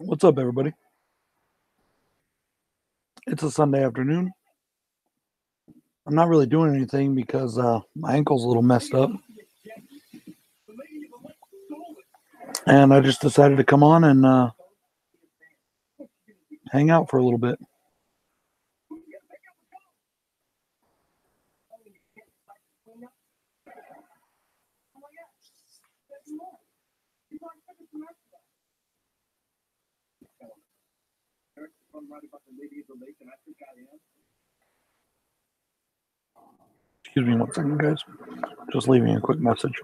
What's up, everybody? It's a Sunday afternoon. I'm not really doing anything because my ankle's a little messed up. And I just decided to come on and hang out for a little bit. Excuse me 1 second, guys. Just leaving a quick message.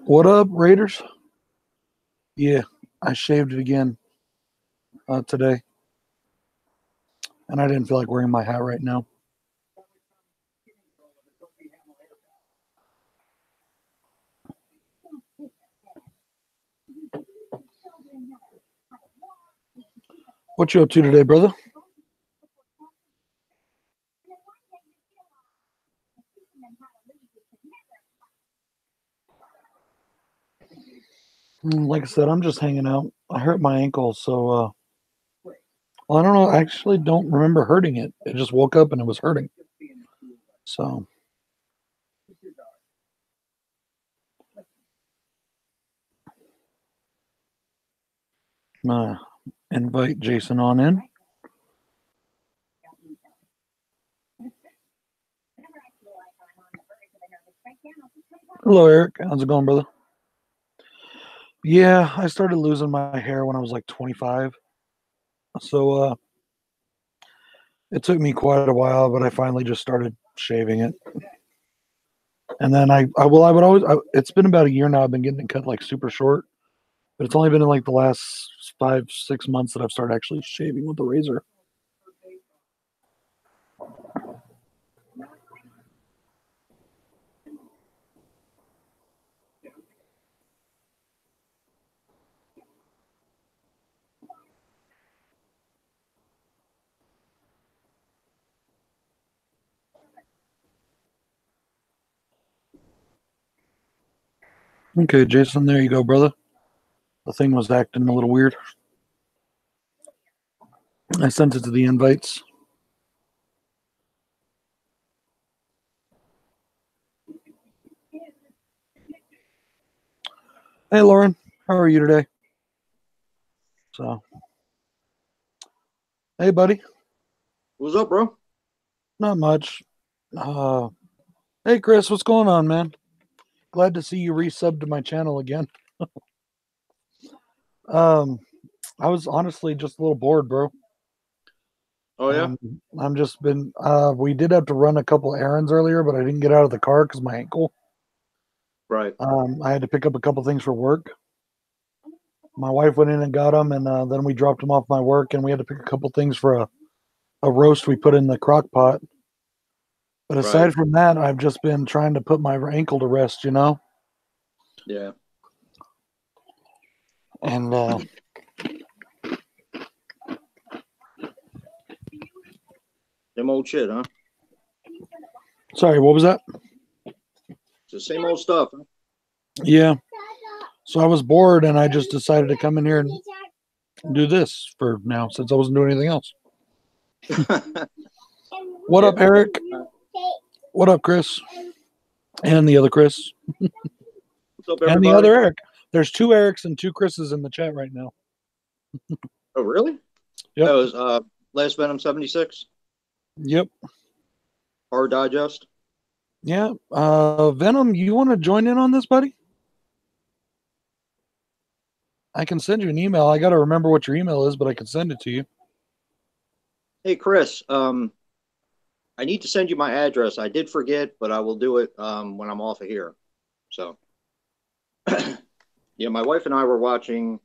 What up, Raiders? Yeah, I shaved it again today. And I didn't feel like wearing my hat right now. What you up to today, brother? Like I said, I'm just hanging out. I hurt my ankle, so well, I don't know. I actually don't remember hurting it. It just woke up and it was hurting. So I'm gonna invite Jason on in. Hello, Eric. How's it going, brother? Yeah, I started losing my hair when I was like 25. So it took me quite a while, but I finally just started shaving it. And then I would always, it's been about a year now. I've been getting it cut like super short, but it's only been in like the last 5, 6 months that I've started actually shaving with the razor. Okay, Jason, there you go, brother. The thing was acting a little weird. I sent it to the invites. Hey, Lauren, how are you today? So, hey, buddy. What's up, bro? Not much. Hey, Chris, what's going on, man? Glad to see you resub to my channel again. um, I was honestly just a little bored, bro. Oh yeah. I'm just been. We did have to run a couple errands earlier, but I didn't get out of the car because my ankle. Right. I had to pick up a couple things for work. My wife went in and got them, and then we dropped them off my work, and we had to pick a couple things for a roast we put in the crock pot. But Right. aside from that, I've just been trying to put my ankle to rest, you know. Yeah. And Same old shit, huh? sorry, what was that? It's the same old stuff. Huh? Yeah. So I was bored, and I just decided to come in here and do this for now, since I wasn't doing anything else. What Yeah. up, Eric? What up, Chris? And the other Chris. What's up, And the everybody? other Eric. There's 2 Erics and 2 Chris's in the chat right now. Oh, really? Yep. That was Last Venom 76. Yep. Hard Digest. Yeah. Venom, you want to join in on this, buddy? I can send you an email. I got to remember what your email is, but I can send it to you. Hey, Chris. I need to send you my address. I did forget, but I will do it when I'm off of here. So, yeah, my wife and I were watching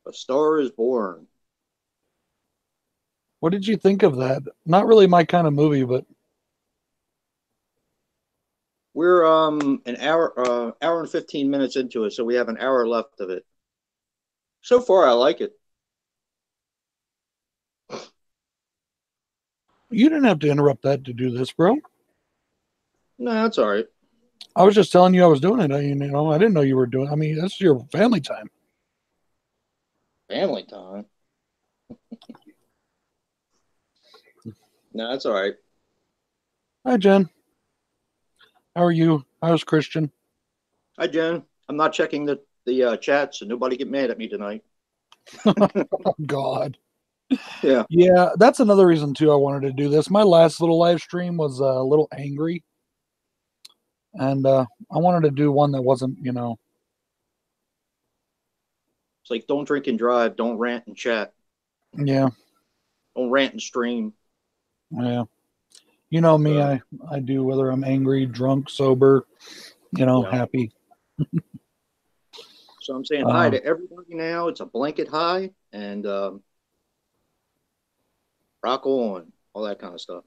A Star Is Born. What did you think of that? Not really my kind of movie, but We're an hour and 15 minutes into it, so we have an hour left of it. So far, I like it. you didn't have to interrupt that to do this, bro. No, that's all right. I was just telling you I was doing it. I didn't know you were doing. I mean, that's your family time. Family time. No, that's all right. Hi, Jen. How are you? How's Christian? Hi, Jen. I'm not checking the chat, so nobody get mad at me tonight. Oh, God. Yeah. Yeah, that's another reason too. I wanted to do this. My last little live stream was a little angry, and I wanted to do one that wasn't, It's like don't drink and drive, don't rant and chat, yeah, don't rant and stream. yeah. You know me, So, I do whether I'm angry, drunk, sober, yeah. happy. So I'm saying hi to everybody now. It's a blanket hi and rock on, all that kind of stuff.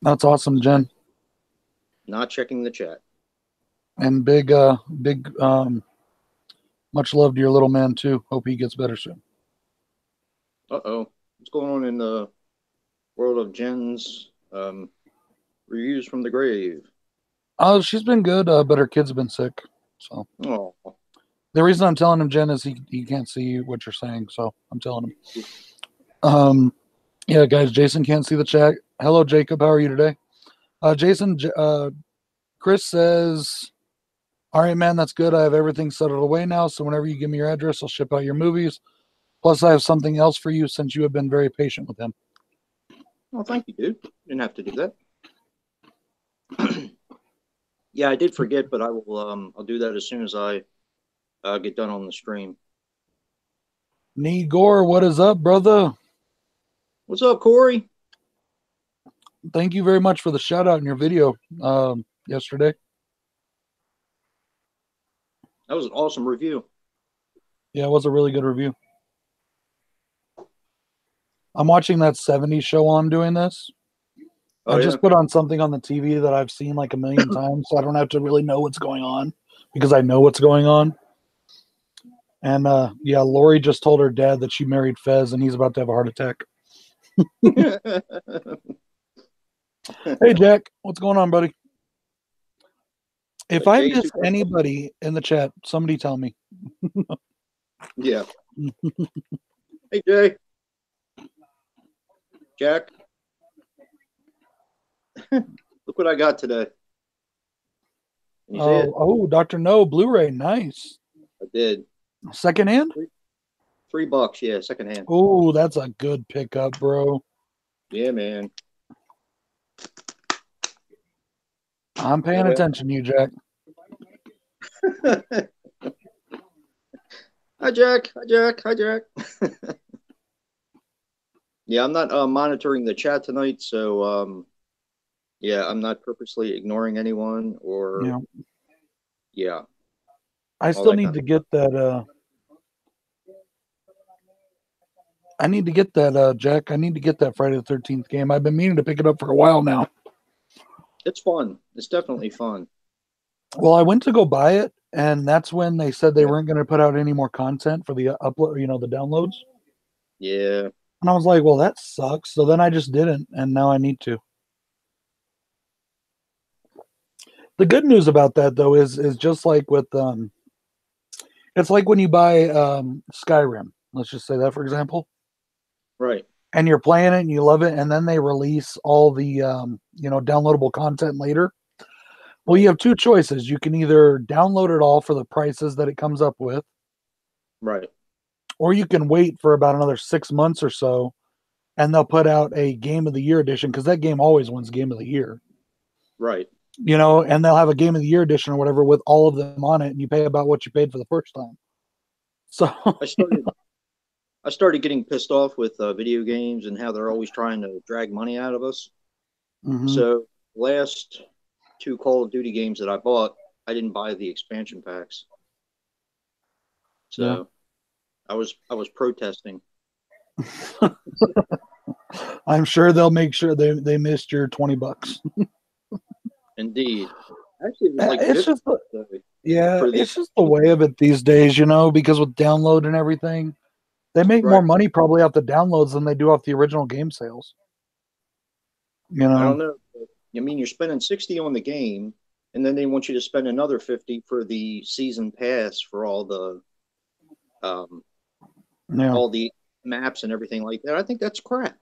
That's awesome, Jen. Not checking the chat. And big, much love to your little man too. Hope he gets better soon. Uh-oh. What's going on in the world of Jen's reviews from the grave? Oh, she's been good, but her kids have been sick. So Oh, the reason I'm telling him, Jen, is he can't see what you're saying. So I'm telling him. Yeah, guys, Jason can't see the chat. Hello, Jacob. How are you today? Jason, Chris says, all right, man, that's good. I have everything settled away now. So whenever you give me your address, I'll ship out your movies. Plus, I have something else for you since you have been very patient with him. well, thank you, dude. Didn't have to do that. Yeah, I did forget, but I'll do that as soon as I get done on the stream. Negor, what is up, brother? What's up, Corey? Thank you very much for the shout out in your video yesterday. That was an awesome review. Yeah, it was a really good review. I'm watching that 70s show while I'm doing this. Oh, I just put on something on the TV that I've seen like a million times, so I don't have to really know what's going on because I know what's going on. And yeah, Lori just told her dad that she married Fez and he's about to have a heart attack. Hey, Jack, what's going on, buddy? If I miss anybody in the chat, somebody tell me. Yeah. Hey, Jay. Jack. Look what I got today. Oh, Dr. No, Blu-ray, nice. I did. Secondhand? $3, yeah, secondhand. Oh, that's a good pickup, bro. Yeah, man. I'm paying attention to you, Jack. Hi, Jack. Hi, Jack. Hi, Jack. Yeah, I'm not monitoring the chat tonight, so yeah, I'm not purposely ignoring anyone or yeah. I still need to get that I need to get that Jack. I need to get that Friday the 13th game. I've been meaning to pick it up for a while now. It's fun. It's definitely fun. Well, I went to go buy it, and that's when they said they weren't going to put out any more content for the upload, the downloads. Yeah. And I was like, well, that sucks. So then I just didn't, and now I need to. The good news about that though is just like with it's like when you buy Skyrim. Let's just say that for example. Right. And you're playing it and you love it, and then they release all the downloadable content later. Well, you have two choices. You can either download it all for the prices that it comes up with. Right. Or you can wait for about another 6 months or so, and they'll put out a Game of the Year edition because that game always wins Game of the Year. Right. And they'll have a Game of the Year edition or whatever with all of them on it, and you pay about what you paid for the first time. So I started getting pissed off with video games and how they're always trying to drag money out of us. Mm-hmm. So last 2 Call of Duty games that I bought, I didn't buy the expansion packs. So I was protesting. I'm sure they'll make sure they missed your $20. Indeed. Actually, it was like It's 50 just for the it's just the way of it these days, because with download and everything, they make more right. money probably off the downloads than they do off the original game sales. I don't know. I mean, you're spending 60 on the game, and then they want you to spend another 50 for the season pass for um, Yeah, all the maps and everything like that. I think that's crap.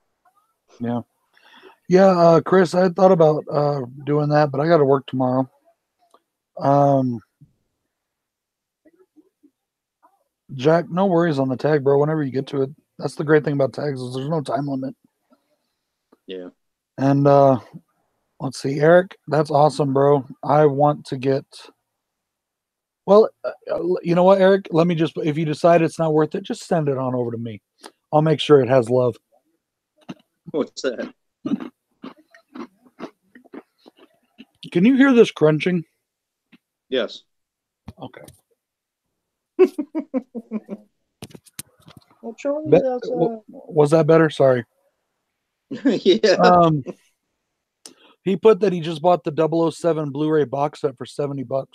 yeah, Chris, I thought about doing that, but I got to work tomorrow. Jack, no worries on the tag, bro. Whenever you get to it, that's the great thing about tags is there's no time limit. Yeah. And let's see, Eric, that's awesome, bro. I want to get. Well, you know what, Eric? Let me just. If you decide it's not worth it, just send it on over to me. I'll make sure it has love. What's that? Can you hear this crunching? Yes. Okay. Well, Charlie's outside. Was that better? Sorry. Yeah. He put that he just bought the 007 Blu-ray box set for $70.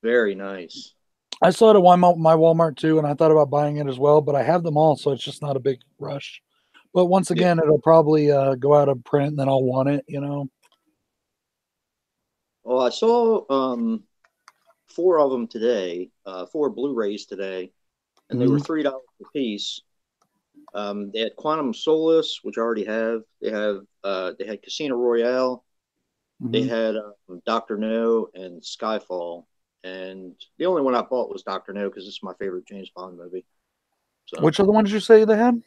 Very nice. I saw it at my Walmart too, and I thought about buying it as well, but I have them all, so it's just not a big rush. But once again, it'll probably go out of print, and then I'll want it, Well, I saw 4 of them today, 4 Blu-rays today, and they were $3 a piece. They had Quantum of Solace, which I already have. They had Casino Royale. They had Doctor No and Skyfall. And the only one I bought was Doctor No because it's my favorite James Bond movie. So which other ones did you say they had?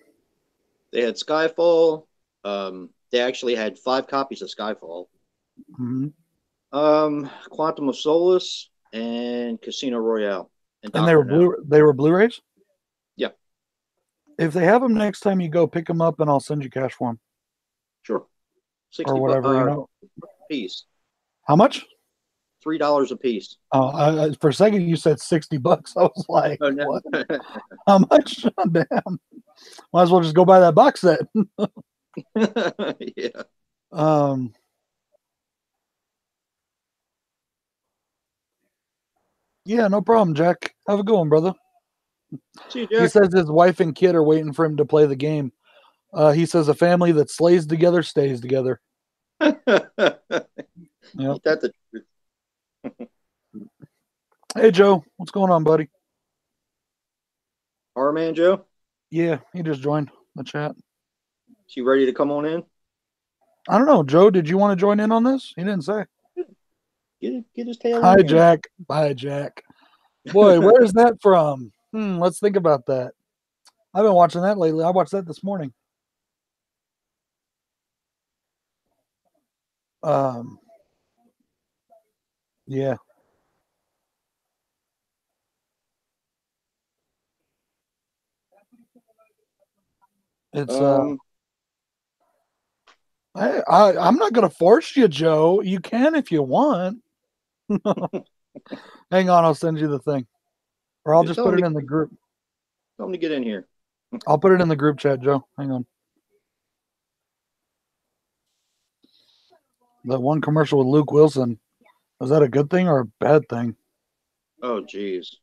they had Skyfall. They actually had 5 copies of Skyfall. Quantum of Solace and Casino Royale. And they were Blu-rays? Yeah. If they have them next time you go, pick them up and I'll send you cash for them. Sure. 60 or whatever, a piece. How much? $3 a piece. Oh, for a second you said $60. I was like, Oh, no. what? How much? Oh, damn. Might as well just go buy that box set. Yeah. Yeah, no problem, Jack. Have a good one, brother. See you, Jack. He says his wife and kid are waiting for him to play the game. He says a family that slays together stays together. Yep. Yep. That's the truth. Hey, Joe. What's going on, buddy? Our man, Joe? Yeah, he just joined the chat. Is he ready to come on in? I don't know. Joe, did you want to join in on this? He didn't say. Get his tail Hi, in here. Jack. Bye, Jack. Boy, where is that from? Let's think about that. I've been watching that lately. I watched that this morning. Yeah. It's I'm not gonna force you, Joe. You can if you want. Hang on, I'll send you the thing. Or I'll just put it in the group. Tell him to get in here. I'll put it in the group chat, Joe. Hang on. That one commercial with Luke Wilson. Was that a good thing or a bad thing? Oh, jeez.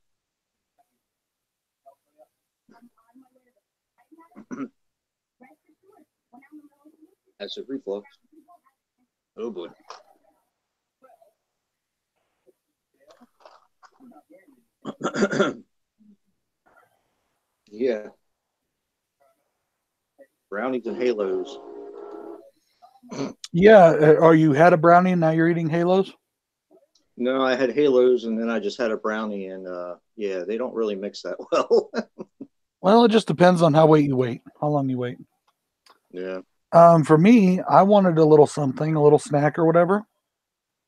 Acid reflux. Oh, boy. Yeah. Brownies and halos. Yeah. Or you had a brownie and now you're eating halos? No, I had halos and then I just had a brownie, and yeah, they don't really mix that well. Well, it just depends on how long you wait. Yeah. For me, I wanted a little something, a little snack or whatever.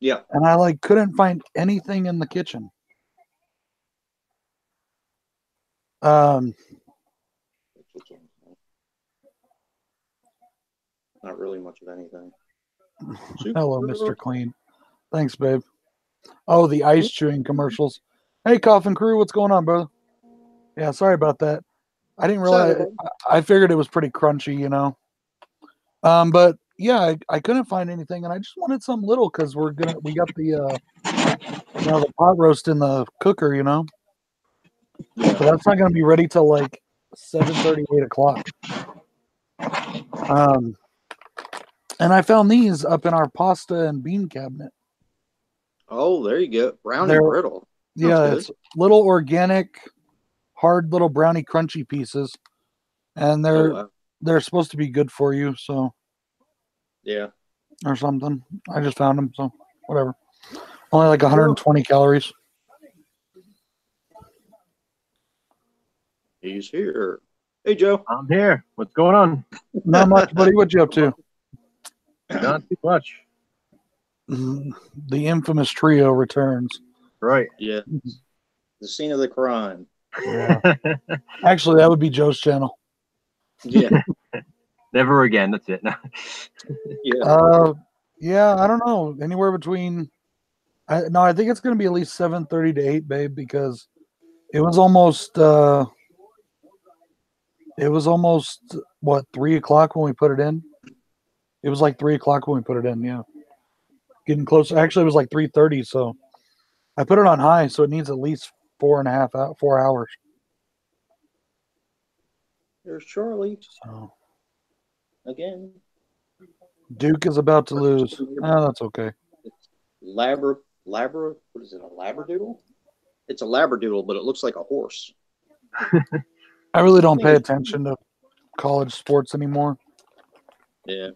Yeah. And I couldn't find anything in the kitchen. Not really much of anything. Hello, Mr. Clean. Thanks, babe. Oh, the ice chewing commercials. Hey, Coffin Crew, what's going on, brother? Yeah, sorry about that. I didn't realize. I figured it was pretty crunchy, But yeah, I couldn't find anything, and I just wanted something little because we got the the pot roast in the cooker, Yeah. but that's not gonna be ready till like 7:30, 8 o'clock. And I found these up in our pasta and bean cabinet. Oh, there you go. Brown and They're brittle. Sounds Yeah, good. it's little organic, hard little brownie crunchy pieces, and Oh, they're wow. they're supposed to be good for you, so Yeah. or something. I just found them, so whatever. Only like There you go. 120 calories. He's here. Hey, Joe. I'm here. What's going on? Not much, buddy. What you up to? Not too much. The infamous trio returns. Right. Yeah. The scene of the crime. Yeah. Actually, that would be Joe's channel. Yeah. Never again. That's it. Yeah. Yeah, I don't know. Anywhere between I think it's gonna be at least 7:30 to 8, babe, because it was almost what, 3 o'clock when we put it in? It was like 3 o'clock when we put it in, yeah. Getting closer. Actually, it was like 3:30, so I put it on high, so it needs at least 4 hours. There's Charlie So again. Duke is about to lose. Oh, that's okay. What is it, a labradoodle? It's a labradoodle, but it looks like a horse. I really don't pay attention to college sports anymore. Yeah.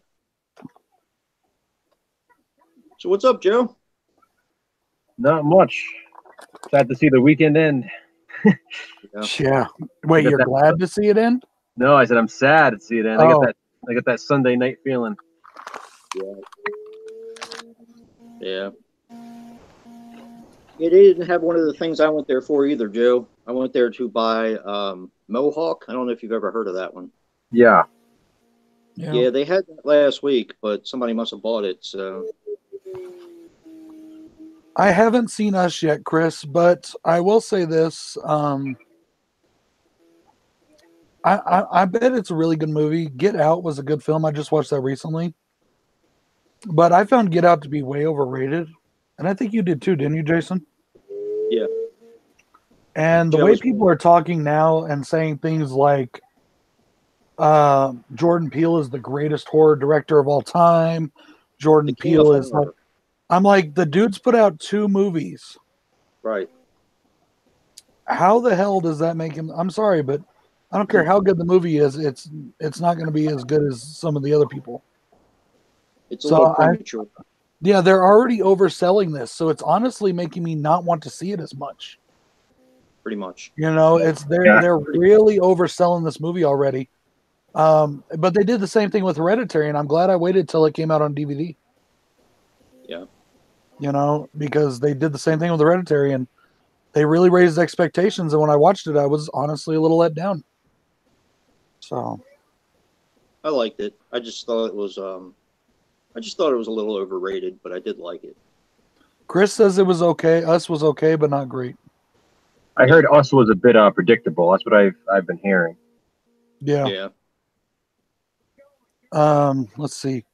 So what's up, Joe? Not much. Sad to see the weekend end. Yeah. Wait, you're glad to see it end? No, I said I'm sad to see it end. Oh. I got that Sunday night feeling. Yeah. Yeah. It didn't have one of the things I went there for either, Joe. I went there to buy Mohawk. I don't know if you've ever heard of that one. Yeah. Yeah, they had that last week, but somebody must have bought it. So I haven't seen Us yet, Chris, but I will say this. I bet it's a really good movie. Get Out was a good film. I just watched that recently. But I found Get Out to be way overrated. And I think you did too, didn't you, Jason? Yeah. And the way people are talking now and saying things like Jordan Peele is the greatest horror director of all time. Jordan Peele is like, I'm like, the dude's put out 2 movies. Right. How the hell does that make him? I'm sorry, but I don't care how good the movie is. It's not going to be as good as some of the other people. It's a little premature. Yeah, they're already overselling this, so it's honestly making me not want to see it as much. Pretty much. They're really overselling this movie already. But they did the same thing with Hereditary, and I'm glad I waited till it came out on DVD. Yeah. Because they did the same thing with Hereditary, and they really raised expectations. And when I watched it, I was honestly a little let down. So, I liked it. I just thought it was a little overrated, but I did like it. Chris says it was okay. Us was okay, but not great. I heard Us was a bit predictable. That's what I've been hearing. Yeah. Let's see.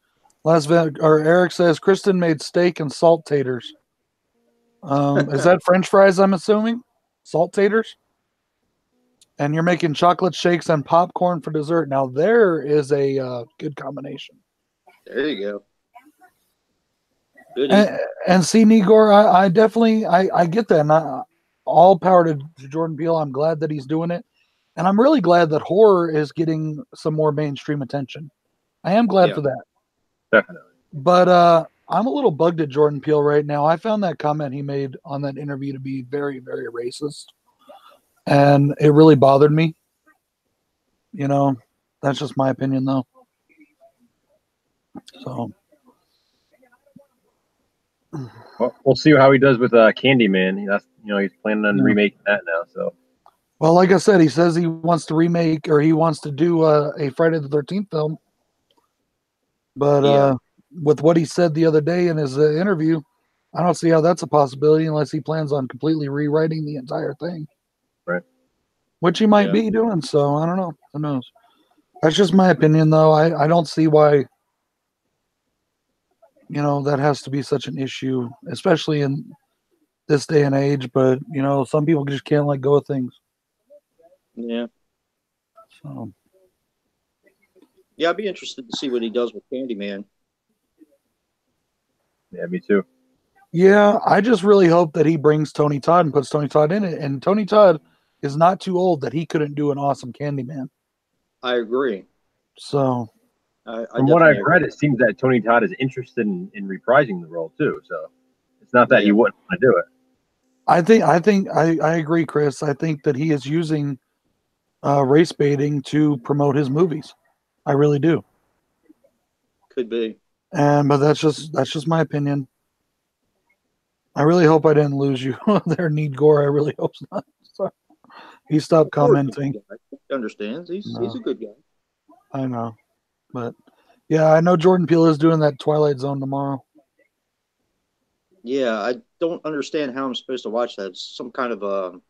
Eric says Kristen made steak and salt taters. Is that French fries? I'm assuming salt taters. And you're making chocolate shakes and popcorn for dessert. Now there is a good combination. There you go. Good. And see, Nigor, I definitely get that. And all power to Jordan Peele. I'm glad that he's doing it. And I'm really glad that horror is getting some more mainstream attention. I am glad for that. Definitely. But I'm a little bugged at Jordan Peele right now. I found that comment he made on that interview to be very, very racist. And it really bothered me. That's just my opinion, though. So. Well, we'll see how he does with Candyman. That's he's planning on remaking that now. So. Well, like I said, he says he wants to remake or he wants to do a Friday the 13th film. But with what he said the other day in his interview, I don't see how that's a possibility unless he plans on completely rewriting the entire thing. Right. Which he might be doing. So I don't know. Who knows? That's just my opinion, though. I don't see why that has to be such an issue, especially in this day and age. But some people just can't let go of things. Yeah. So. Yeah, I'd be interested to see what he does with Candyman. Yeah, me too. Yeah, I just really hope that he brings Tony Todd and puts Tony Todd in it. And Tony Todd is not too old that he couldn't do an awesome Candyman. I agree. So, from what I've read, it seems that Tony Todd is interested in reprising the role too. So it's not that he wouldn't want to do it. I agree, Chris. I think that he is using race baiting to promote his movies. I really do. Could be. But that's just my opinion. I really hope I didn't lose you there, Need Gore. I really hope not. Sorry. He stopped commenting. He understands. He's a good guy. I know. But yeah, I know Jordan Peele is doing that Twilight Zone tomorrow. Yeah, I don't understand how I'm supposed to watch that. It's some kind of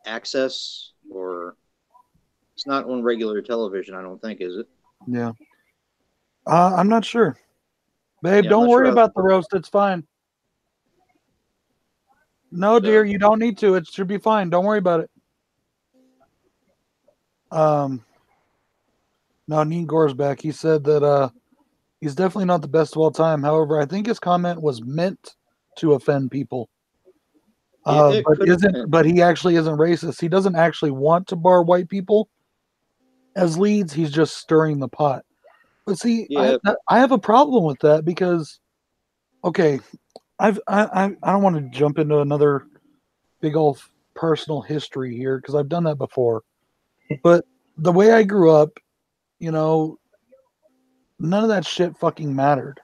access, or it's not on regular television, I don't think, is it? Yeah. I'm not sure. Babe, don't worry about the roast. It's fine. No, dear, you don't need to. It should be fine. Don't worry about it. No, Need Gore's back. He said that he's definitely not the best of all time. However, I think his comment was meant to offend people. But he actually isn't racist. He doesn't actually want to bar white people as leads. He's just stirring the pot. But see, I have a problem with that because, okay, I don't want to jump into another big old personal history here because I've done that before. But the way I grew up, none of that shit fucking mattered.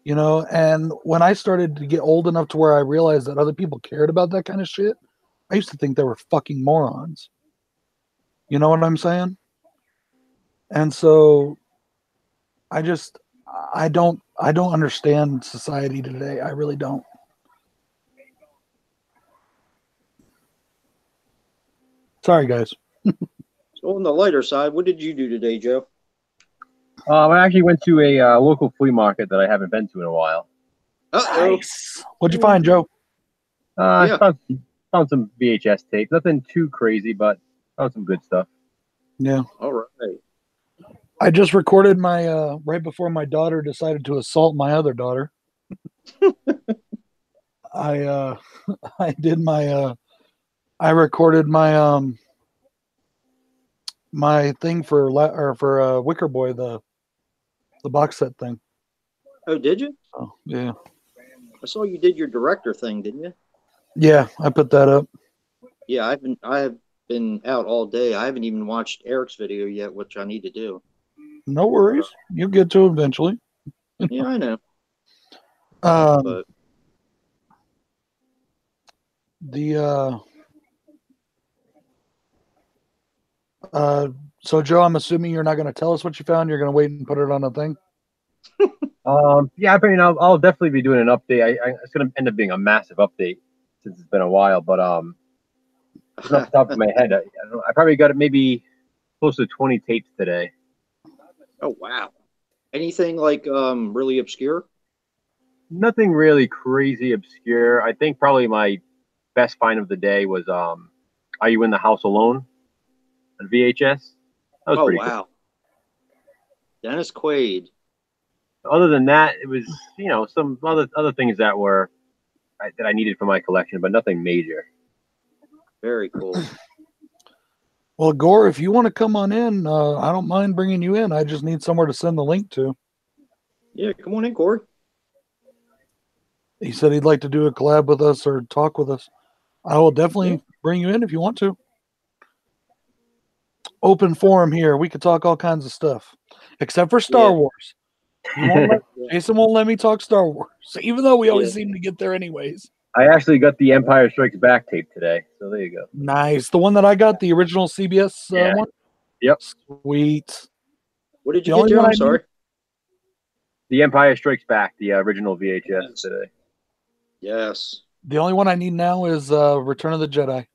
And when I started to get old enough to where I realized that other people cared about that kind of shit, I used to think they were fucking morons. You know what I'm saying? And so I don't understand society today. I really don't. Sorry, guys. So on the lighter side, what did you do today, Joe? I actually went to a local flea market that I haven't been to in a while. Nice. What'd you find, Joe? I found some VHS tape. Nothing too crazy, but found some good stuff. Yeah. All right. I just recorded my right before my daughter decided to assault my other daughter. I recorded my my thing for Wicker Boy, the box set thing. Oh, did you? Oh, yeah. I saw you did your director thing, didn't you? Yeah, I put that up. Yeah, I have been out all day. I haven't even watched Eric's video yet, which I need to do. No worries. You'll get to it eventually. Yeah, I know. But so Joe, I'm assuming you're not going to tell us what you found. You're going to wait and put it on a thing. Yeah, I mean, I'll definitely be doing an update. It's going to end up being a massive update since it's been a while. But just off the top of my head, I probably got it maybe close to 20 tapes today. Oh wow! Anything like really obscure? Nothing really crazy obscure. I think probably my best find of the day was "Are You in the House Alone?" on VHS. That was pretty cool. Dennis Quaid. Other than that, it was some other things that were that I needed for my collection, but nothing major. Very cool. Well, Gore, if you want to come on in, I don't mind bringing you in. I just need somewhere to send the link to. Yeah, come on in, Corey. He said he'd like to do a collab with us or talk with us. I will definitely bring you in if you want to. Open forum here. We could talk all kinds of stuff, except for Star Wars. Jason won't let me talk Star Wars, even though we always seem to get there anyways. I actually got the Empire Strikes Back tape today, so there you go. Nice. The one that I got, the original CBS one? Yep. Sweet. What did you get, Joe? I'm sorry. The Empire Strikes Back, the original VHS today. Yes. The only one I need now is Return of the Jedi.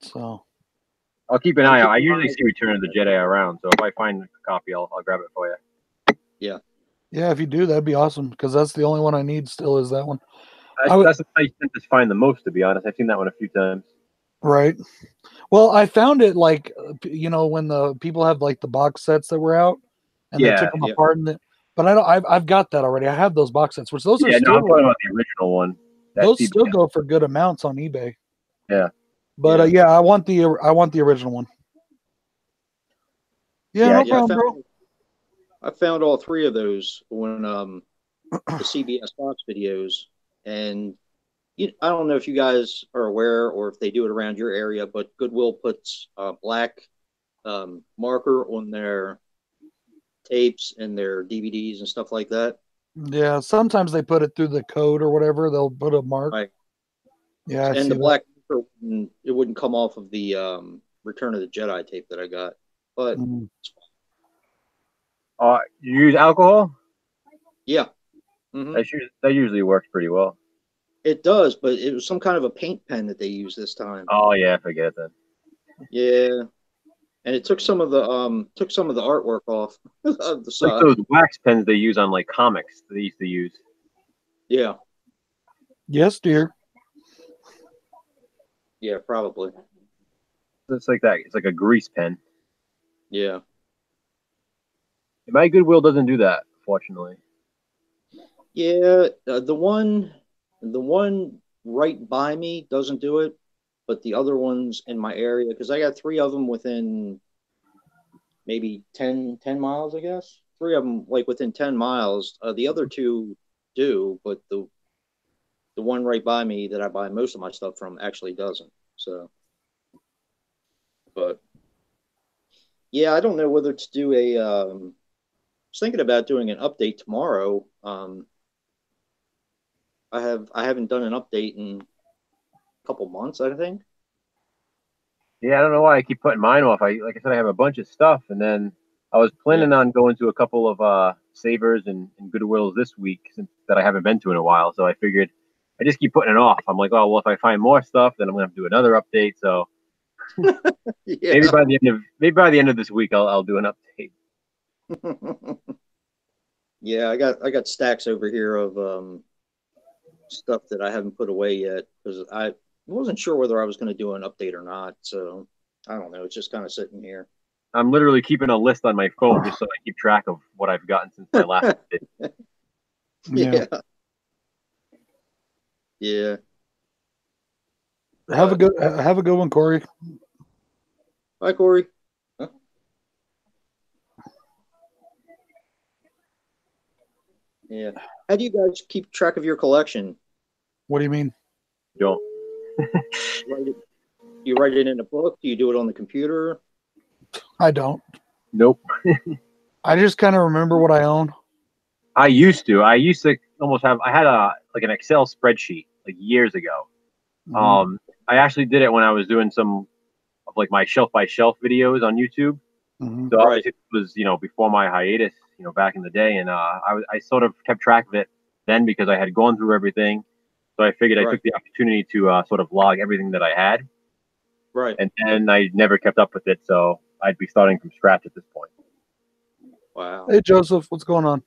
So. I'll keep an eye out. I usually see Return of the Jedi around, so if I find a copy, I'll grab it for you. Yeah. Yeah, if you do, that'd be awesome, because that's the only one I need still is that one. That's the one I tend to find the most, to be honest. I've seen that one a few times. Right. Well, I found it like, when the people have like the box sets that were out, and they took them apart, but I don't. I've got that already. I have those box sets, which those are still. No, I'm talking about the original one. Those still go for good amounts on eBay. Yeah. But I want the original one. Yeah, no problem, bro. I found all three of those when the CBS Fox videos, and I don't know if you guys are aware or if they do it around your area, but Goodwill puts black marker on their tapes and their DVDs and stuff like that. Yeah, sometimes they put it through the code or whatever. They'll put a mark. Right. Yeah, and the black marker, it wouldn't come off of the Return of the Jedi tape that I got. But you use alcohol? Yeah. Mm-hmm. That usually works pretty well. It does, but it was some kind of a paint pen that they used this time. Oh yeah, I forget that. Yeah, and it took some of the artwork off of the side. Like those wax pens they use on like comics they used to use. Yeah. Yes, dear. Yeah, probably. It's like that. It's like a grease pen. Yeah. My Goodwill doesn't do that, fortunately. Yeah, the one right by me doesn't do it, but the other ones in my area, because I got 3 of them within maybe 10 miles, I guess. 3 of them like within 10 miles. The other 2 do, but the one right by me that I buy most of my stuff from actually doesn't. So, but yeah, I don't know whether to do a. I was thinking about doing an update tomorrow. I haven't done an update in a couple months, I think. Yeah, I don't know why I keep putting mine off. Like I said, I have a bunch of stuff, and then I was planning on going to a couple of Savers and Goodwills this week that I haven't been to in a while. So I figured I just keep putting it off. I'm like, oh well, if I find more stuff, then I'm gonna have to do another update. So maybe by the end of this week, I'll do an update. Yeah, I got stacks over here of stuff that I haven't put away yet because I wasn't sure whether I was going to do an update or not. So I don't know. It's just kind of sitting here. I'm literally keeping a list on my phone just so I keep track of what I've gotten since my last update. Yeah. Have a good one, Corey. Bye, Corey. Huh? Yeah. How do you guys keep track of your collection? What do you mean? Don't. You write it in a book? Do you do it on the computer? I don't. Nope. I just kind of remember what I own. I used to almost have. I had an Excel spreadsheet like years ago. Mm-hmm. I actually did it when I was doing some of like my shelf by shelf videos on YouTube. Mm-hmm. So it was before my hiatus, back in the day, and I sort of kept track of it then because I had gone through everything. So I figured I took the opportunity to sort of log everything that I had. Right. And then I never kept up with it, so I'd be starting from scratch at this point. Wow. Hey, Joseph, what's going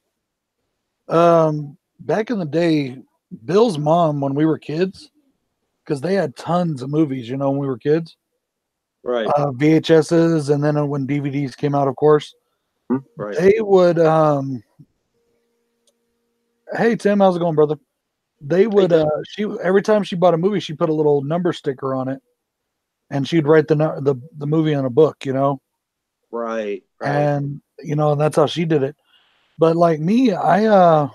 on? Back in the day, Bill's mom, when we were kids, because they had tons of movies, when we were kids. Right. VHSs, and then when DVDs came out, of course. Right. They would, hey, Tim, how's it going, brother? They would, every time she bought a movie, she put a little number sticker on it, and she'd write the movie on a book, Right. And, and that's how she did it. But like me, I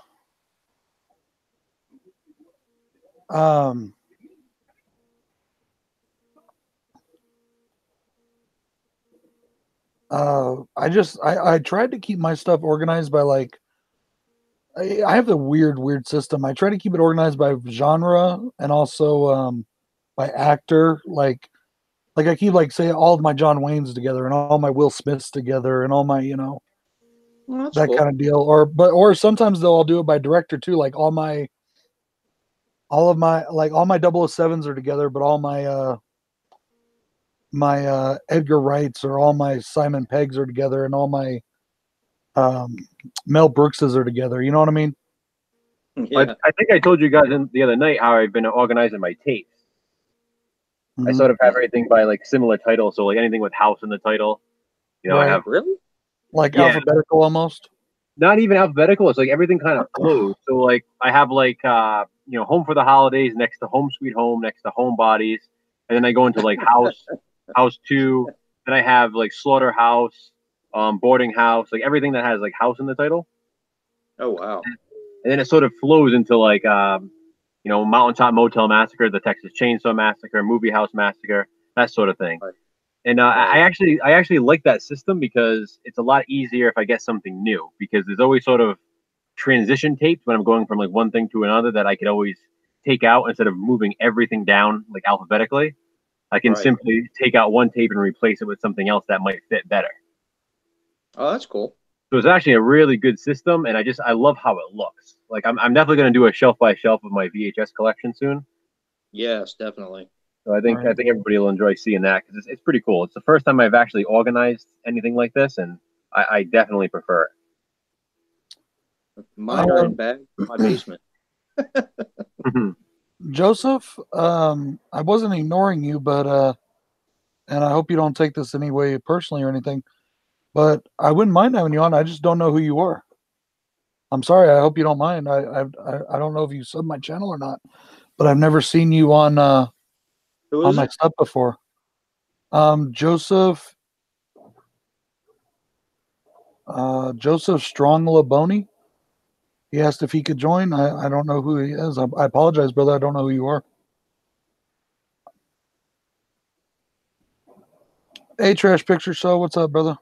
tried to keep my stuff organized by like, I have the weird system. I try to keep it organized by genre and also by actor. Like I keep say all of my John Waynes together and all my Will Smiths together and all my that cool. Kind of deal. Or sometimes I'll do it by director too. Like all my 007s are together, but all my Edgar Wrights or all my Simon Peggs are together, and all my Mel Brookses are together. You know what I mean? Yeah. I think I told you guys the other night how I've been organizing my tapes. Mm-hmm. I sort of have everything by like similar titles, so like anything with house in the title. You know, Right. I have Really? Like alphabetical almost. not even alphabetical. It's like everything kind of flows. So like I have like Home for the Holidays next to Home Sweet Home next to Home Bodies, and then I go into like House 2. Then I have like Slaughterhouse, Boarding House, like everything that has like house in the title. Oh wow. And then it sort of flows into like Mountaintop Motel Massacre, the Texas Chainsaw Massacre, Movie House Massacre, that sort of thing. Right. And I actually like that system because it's a lot easier if I get something new, because there's always sort of transition tapes when I'm going from like one thing to another that I could always take out instead of moving everything down like alphabetically. I can simply take out one tape and replace it with something else that might fit better. Oh, that's cool. So it's actually a really good system, and I love how it looks. Like I'm definitely going to do a shelf by shelf of my VHS collection soon. Yes, definitely. So I think everybody will enjoy seeing that because it's pretty cool. It's the first time I've actually organized anything like this, and I definitely prefer it. Mine are in bags in my basement. Joseph, I wasn't ignoring you, but and I hope you don't take this any way personally or anything, but I wouldn't mind having you on. I just don't know who you are. I'm sorry. I hope you don't mind. I don't know if you subbed my channel or not, but I've never seen you on my stuff before. Joseph Strong Laboni. He asked if he could join. I don't know who he is. I apologize, brother. I don't know who you are. Hey, Trash Picture Show. What's up, brother?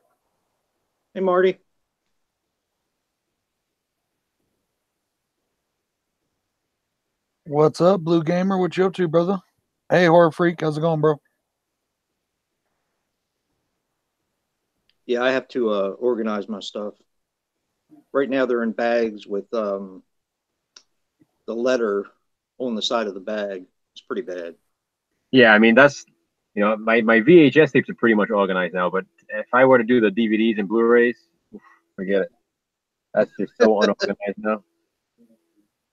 Hey, Marty. What's up, Blue Gamer? What you up to, brother? Hey, Horror Freak. How's it going, bro? Yeah, I have to organize my stuff. Right now, they're in bags with the letter on the side of the bag. It's pretty bad. Yeah, I mean that's my VHS tapes are pretty much organized now. But if I were to do the DVDs and Blu-rays, forget it. That's just so unorganized now.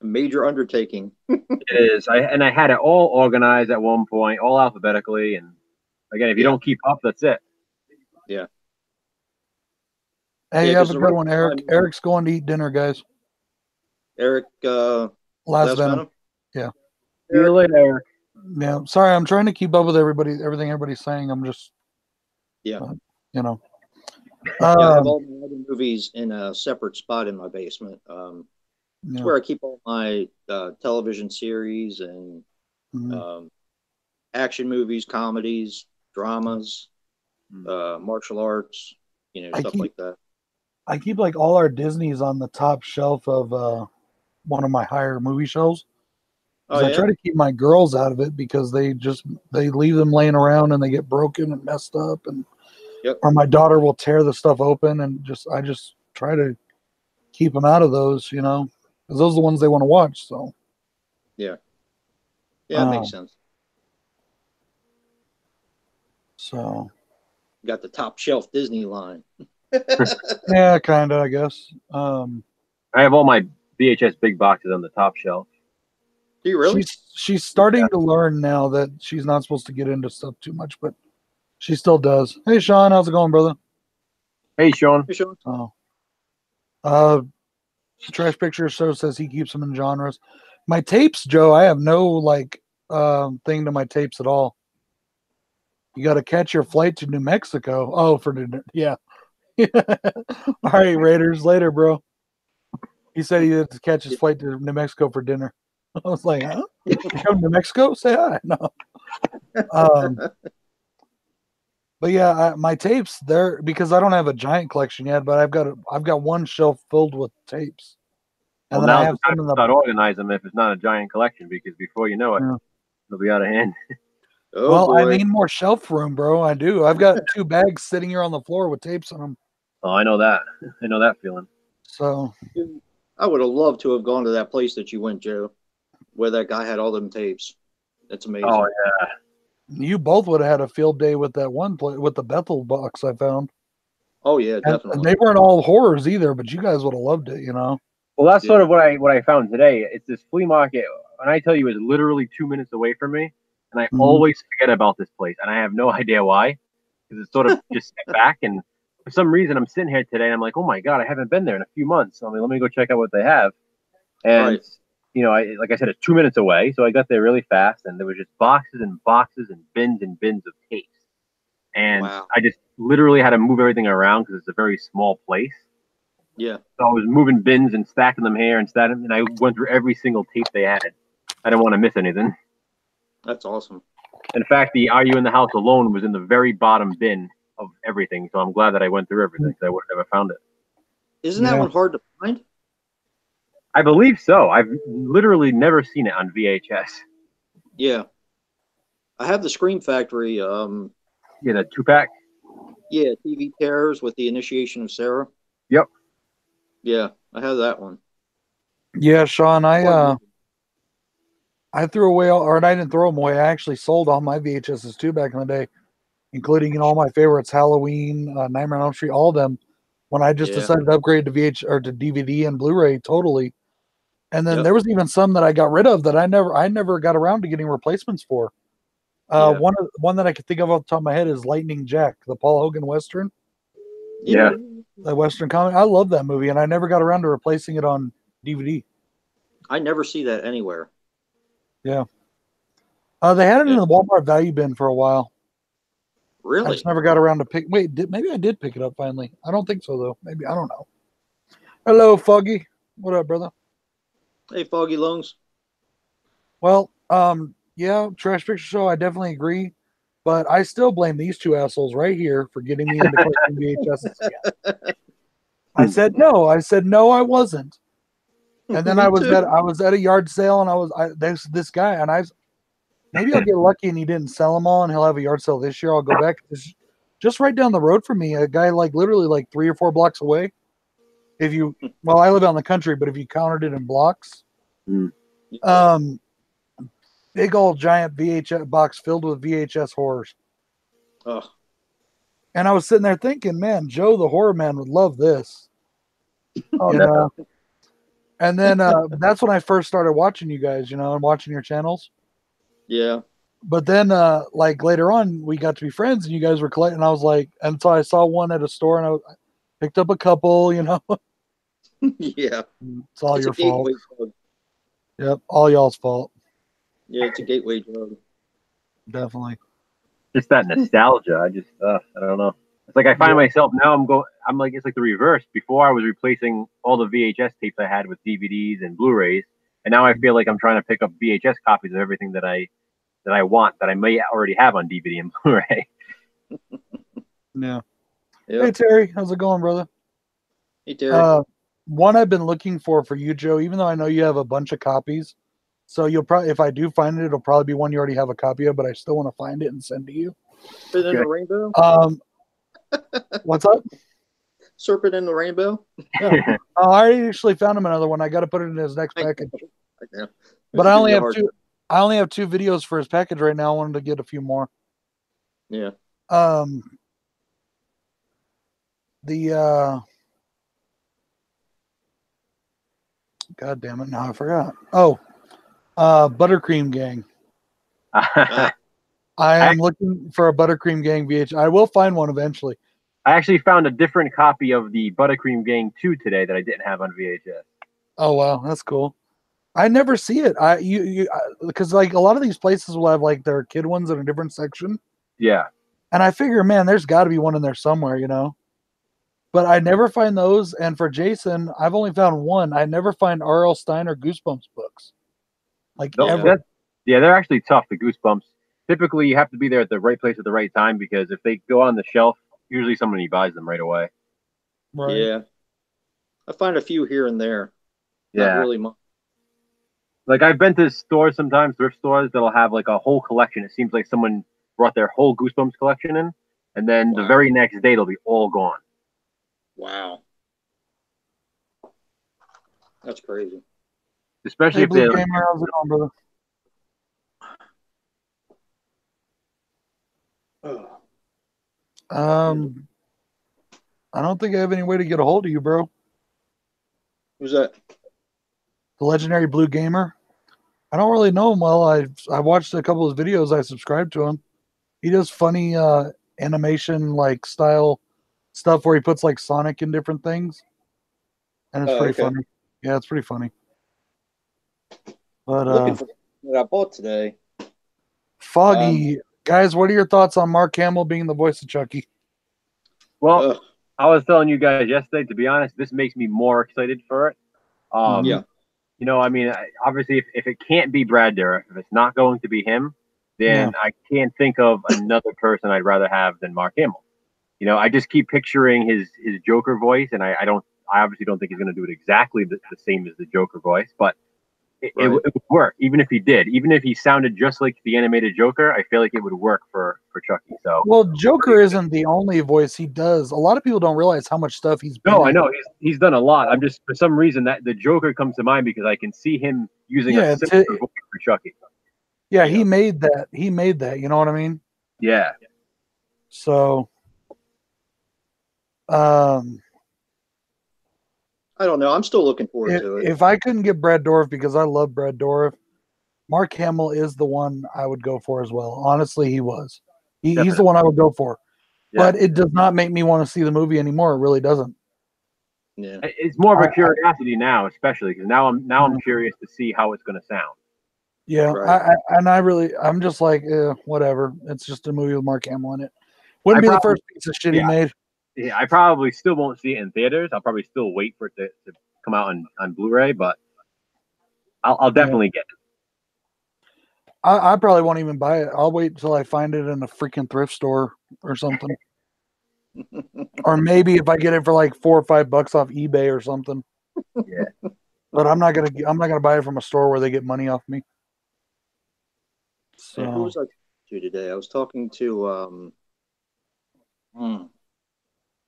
A major undertaking. It is. I had it all organized at one point, all alphabetically, and again, if you don't keep up, that's it. Yeah. Hey, have a good one, Eric. Eric's going to eat dinner, guys. Eric, Last Venom. Yeah. See you later, Eric. Yeah. Sorry, I'm trying to keep up with everything everybody's saying. I'm just, yeah. You know. I have all my other movies in a separate spot in my basement. It's where I keep all my television series and action movies, comedies, dramas, martial arts, stuff like that. I keep like all our Disneys on the top shelf of one of my higher movie shelves. I try to keep my girls out of it because they leave them laying around and they get broken and messed up, and or my daughter will tear the stuff open, and I just try to keep them out of those, because those are the ones they want to watch. So yeah, it makes sense. So got the top shelf Disney line. Yeah, kind of, I guess. I have all my VHS big boxes on the top shelf. Do you really? She's starting to learn now that she's not supposed to get into stuff too much, but she still does. Hey, Sean, how's it going, brother? Hey, Sean. Hey, Sean. Trash Picture Show says he keeps them in genres. My tapes, Joe, I have no thing to my tapes at all. You got to catch your flight to New Mexico. Oh, for dinner. Yeah. All right, Raiders, later, bro. He said he had to catch his flight to New Mexico for dinner. I was like, huh? You come to New Mexico? Say hi. No. But yeah, my tapes there, because I don't have a giant collection yet, but I've got one shelf filled with tapes. And well, then I have some in the start organize them if it's not a giant collection, because before you know it, they'll be out of hand. I need more shelf room, bro. I do. I've got 2 bags sitting here on the floor with tapes on them. Oh, I know that. I know that feeling. So I would have loved to have gone to that place that you went, Joe, where that guy had all them tapes. That's amazing. Oh yeah. You both would have had a field day with that one with the Bethel box I found. Oh yeah, definitely. And they weren't all horrors either, but you guys would have loved it, you know. Well, that's sort of what I found today. It's this flea market, and I tell you, it's literally 2 minutes away from me, and I always forget about this place, and I have no idea why, because it's sort of just set back. And for some reason, I'm sitting here today, and I'm like, oh my god, I haven't been there in a few months. So let me go check out what they have. And you know, like I said, it's 2 minutes away, so I got there really fast, and there was just boxes and boxes and bins of tapes. And I just literally had to move everything around because it's a very small place. Yeah. So I was moving bins and stacking them here and stacking, and I went through every single tape they had. I didn't want to miss anything. That's awesome. In fact, the Are You in the House Alone was in the very bottom bin of everything. So I'm glad that I went through everything because I would have never found it. Isn't that one hard to find? I believe so. I've literally never seen it on VHS. Yeah. I have the Scream Factory. Yeah, the 2-pack. Yeah, TV Terrors with the Initiation of Sarah. Yep. Yeah, I have that one. Yeah, Sean, I threw away or I didn't throw them away. I actually sold all my VHSs too back in the day, including all my favorites, Halloween, Nightmare on Elm Street, all of them. When I just decided to upgrade to to DVD and Blu-ray totally. And then there was even some that I got rid of that I never got around to getting replacements for. One that I could think of off the top of my head is Lightning Jack, the Paul Hogan Western. Yeah. The Western comic. I love that movie, and I never got around to replacing it on DVD. I never see that anywhere. Yeah. They had it in the Walmart value bin for a while. Really? I just never got around to pick. Wait, maybe I did pick it up finally. I don't think so though. Maybe I don't know. Hello, Foggy. What up, brother? Hey, Foggy Lungs. Well, yeah, Trash Picture Show. I definitely agree, but I still blame these two assholes right here for getting me into collecting VHSs again. I said no. I wasn't. And then I was at a yard sale, and there's this guy, and maybe I'll get lucky and he didn't sell them all, and he'll have a yard sale this year. I'll go back. It's just right down the road from me, a guy literally 3 or 4 blocks away. I live out in the country, but if you counted it in blocks, big old giant VHS box filled with VHS horrors. Oh. And I was sitting there thinking, man, Joe the horror man would love this. Oh, no. And then that's when I first started watching you guys, and watching your channels. Yeah. But then, later on, we got to be friends, and you guys were collecting. I was like, and so I saw one at a store, and I picked up a couple. Yeah. It's all your fault. Yep, all y'all's fault. Yeah, it's a gateway drug. Definitely. Just that nostalgia. I don't know. It's like I find myself now. I'm like, it's like the reverse. Before I was replacing all the VHS tapes I had with DVDs and Blu-rays, and now I feel like I'm trying to pick up VHS copies of everything that I want that I may already have on DVD and Blu-ray. Yeah. Yep. Hey Terry, how's it going, brother? Hey Terry. One I've been looking for you, Joe. Even though I know you have a bunch of copies, so you'll probably, if I do find it, it'll probably be one you already have a copy of. But I still want to find it and send to you. Serpent in the Rainbow. What's up? Serpent in the Rainbow. Yeah. I actually found him another one. I got to put it in his next package. But I only have two. I only have 2 videos for his package right now. I wanted to get a few more. Yeah. God damn it! Now I forgot. Oh, Buttercream Gang. I am looking for a Buttercream Gang VH. I will find one eventually. I actually found a different copy of the Buttercream Gang 2 today that I didn't have on VHS. Oh wow, that's cool. I never see it. Because a lot of these places will have their kid ones in a different section. Yeah. And I figure, man, there's got to be one in there somewhere, But I never find those. And for Jason, I've only found one. I never find R.L. Stine or Goosebumps books. Ever. Yeah, they're actually tough, the Goosebumps. Typically, you have to be there at the right place at the right time because if they go on the shelf, usually somebody buys them right away. Right. Yeah. I find a few here and there. Yeah. Not really much. Like I've been to stores sometimes, thrift stores, that'll have a whole collection. It seems like someone brought their whole Goosebumps collection in, and then the very next day they'll be all gone. Wow. That's crazy. Especially if they're... Gamer, how's it going, brother? I don't think I have any way to get a hold of you, bro. Who's that? The legendary Blue Gamer. I don't really know him well. I watched a couple of his videos. I subscribed to him. He does funny animation like style stuff where he puts like Sonic in different things, and it's pretty funny. Yeah, it's pretty funny. But looking for what I bought today. Foggy, guys, what are your thoughts on Mark Hamill being the voice of Chucky? Well, I was telling you guys yesterday, to be honest, this makes me more excited for it. Yeah. You know, I mean, obviously, if it can't be Brad Dourif, if it's not going to be him, then I can't think of another person I'd rather have than Mark Hamill. You know, I just keep picturing his Joker voice, and I obviously don't think he's going to do it exactly the same as the Joker voice, but it would work, even if he did. Even if he sounded just like the animated Joker, I feel like it would work for Chucky. So, well, Joker isn't the only voice he does. A lot of people don't realize how much stuff he's been in. I know he's done a lot. I'm just, for some reason, that the Joker comes to mind because I can see him using a similar voice for Chucky. Yeah, he made that. He made that. You know what I mean? Yeah. So, I don't know. I'm still looking forward to it. If I couldn't get Brad Dourif because I love Brad Dourif, Mark Hamill is the one I would go for as well. Honestly, he was. He's the one I would go for. Yeah. But it does not make me want to see the movie anymore. It really doesn't. Yeah. It's more of a curiosity now, especially because now I'm curious to see how it's going to sound. Yeah, right. I'm just like, whatever. It's just a movie with Mark Hamill in it. Wouldn't be the first piece of shit he made. Yeah, I probably still won't see it in theaters. I'll probably still wait for it to come out on Blu-ray, but I'll definitely get it. I probably won't even buy it. I'll wait until I find it in a freaking thrift store or something. Or maybe if I get it for like $4 or $5 off eBay or something. Yeah. But I'm not gonna buy it from a store where they get money off me. So who was I talking to today? I was talking to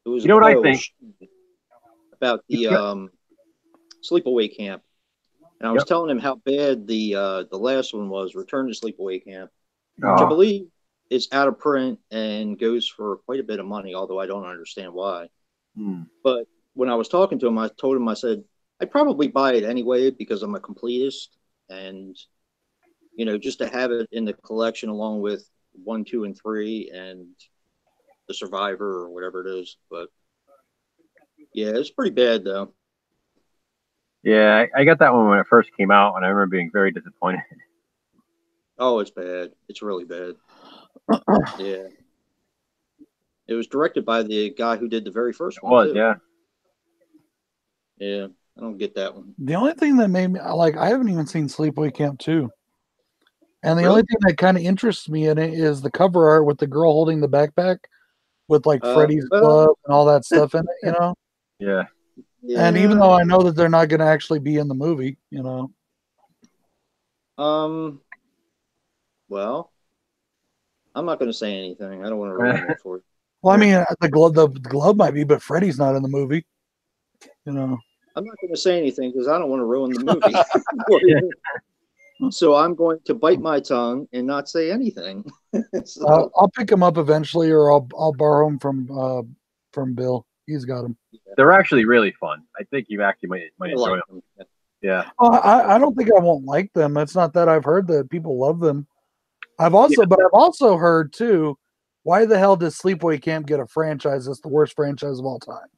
it was, you know what I think about the sleepaway camp, and I was telling him how bad the last one was, Return to Sleepaway Camp, which I believe is out of print and goes for quite a bit of money, although I don't understand why. But when I was talking to him, I told him, I said, I'd probably buy it anyway because I'm a completist, and you know, just to have it in the collection along with 1, 2, and 3 and The Survivor or whatever it is. But yeah, it's pretty bad though. Yeah, I got that one when it first came out, and I remember being very disappointed. Oh, it's bad. It's really bad. Yeah. It was directed by the guy who did the very first one. Yeah. Yeah, I don't get that one. The only thing that made me I haven't even seen Sleepaway Camp 2. And the only thing that kind of interests me in it is the cover art with the girl holding the backpack with like Freddy's glove and all that stuff in it, you know? Yeah. And even though I know that they're not going to actually be in the movie, you know? Well, I'm not going to say anything. I don't want to ruin it for you. Well, I mean, the glove might be, but Freddy's not in the movie, you know? I'm not going to say anything because I don't want to ruin the movie for you. So I'm going to bite my tongue and not say anything. So, I'll pick them up eventually, or I'll borrow them from Bill. He's got them. They're actually really fun. I think you actually might enjoy them. Yeah. Oh, I don't think I won't like them. It's not that. I've heard that people love them. I've also heard too. Why the hell does Sleepaway Camp get a franchise that's the worst franchise of all time?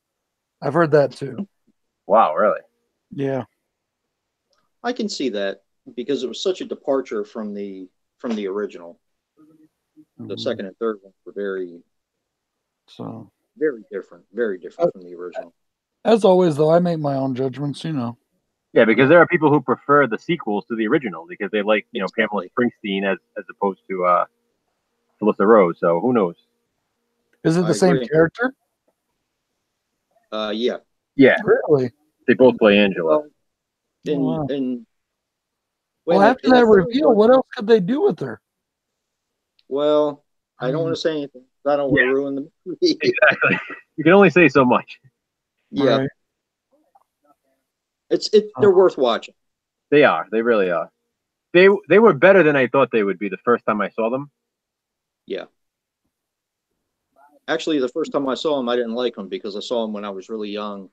I've heard that too. Wow, really? Yeah. I can see that because it was such a departure from the original. The second and third ones were very different from the original. As always, though, I make my own judgments, you know. Yeah, because there are people who prefer the sequels to the original because they like, you know, Pamela Springsteen as opposed to Felissa Rose. So who knows? Is it the same character? Yeah. Yeah. Really? They both play Angela. Well, after that reveal, what else could they do with her? Well, I don't want to say anything. I don't want to ruin the movie. Exactly. You can only say so much. Yeah. Right. They're worth watching. They are. They really are. They were better than I thought they would be the first time I saw them. Yeah. Actually, the first time I saw him, I didn't like him because I saw him when I was really young,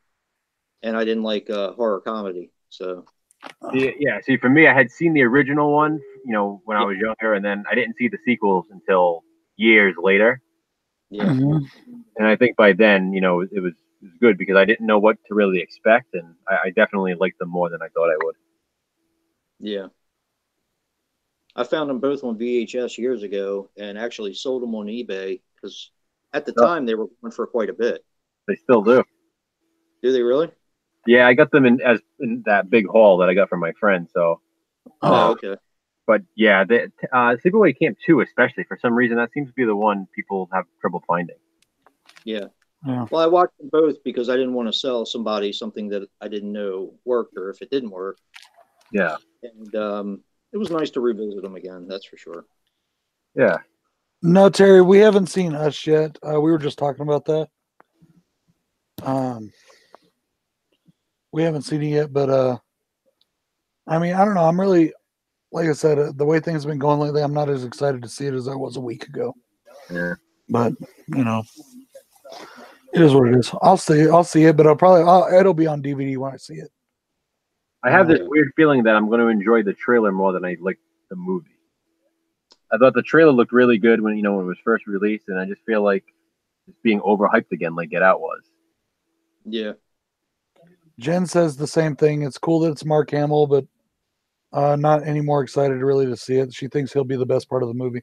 and I didn't like horror comedy. So, yeah. See, for me, I had seen the original one, when I was younger, and then I didn't see the sequels until years later. Yeah. And I think by then, it was good because I didn't know what to really expect, and I definitely liked them more than I thought I would. Yeah. I found them both on VHS years ago and actually sold them on eBay because at the time they were going for quite a bit. They still do. Do they really? Yeah, I got them in that big haul that I got from my friend. So. Oh, okay. But yeah, the Sleepaway Camp 2, especially for some reason, that seems to be the one people have trouble finding. Yeah. Well, I watched them both because I didn't want to sell somebody something that I didn't know worked or if it didn't work. Yeah. And it was nice to revisit them again. That's for sure. Yeah. No, Terry, we haven't seen Us yet. We were just talking about that. We haven't seen it yet, but I mean, I don't know. I'm really, like I said, the way things have been going lately, I'm not as excited to see it as I was a week ago. Yeah. But it is what it is. I'll see it, but it'll be on DVD when I see it. I have this weird feeling that I'm going to enjoy the trailer more than I like the movie. I thought the trailer looked really good when it was first released, and I just feel like it's being overhyped again, like Get Out was. Yeah. Jen says the same thing. It's cool that it's Mark Hamill, but not any more excited really to see it. She thinks he'll be the best part of the movie.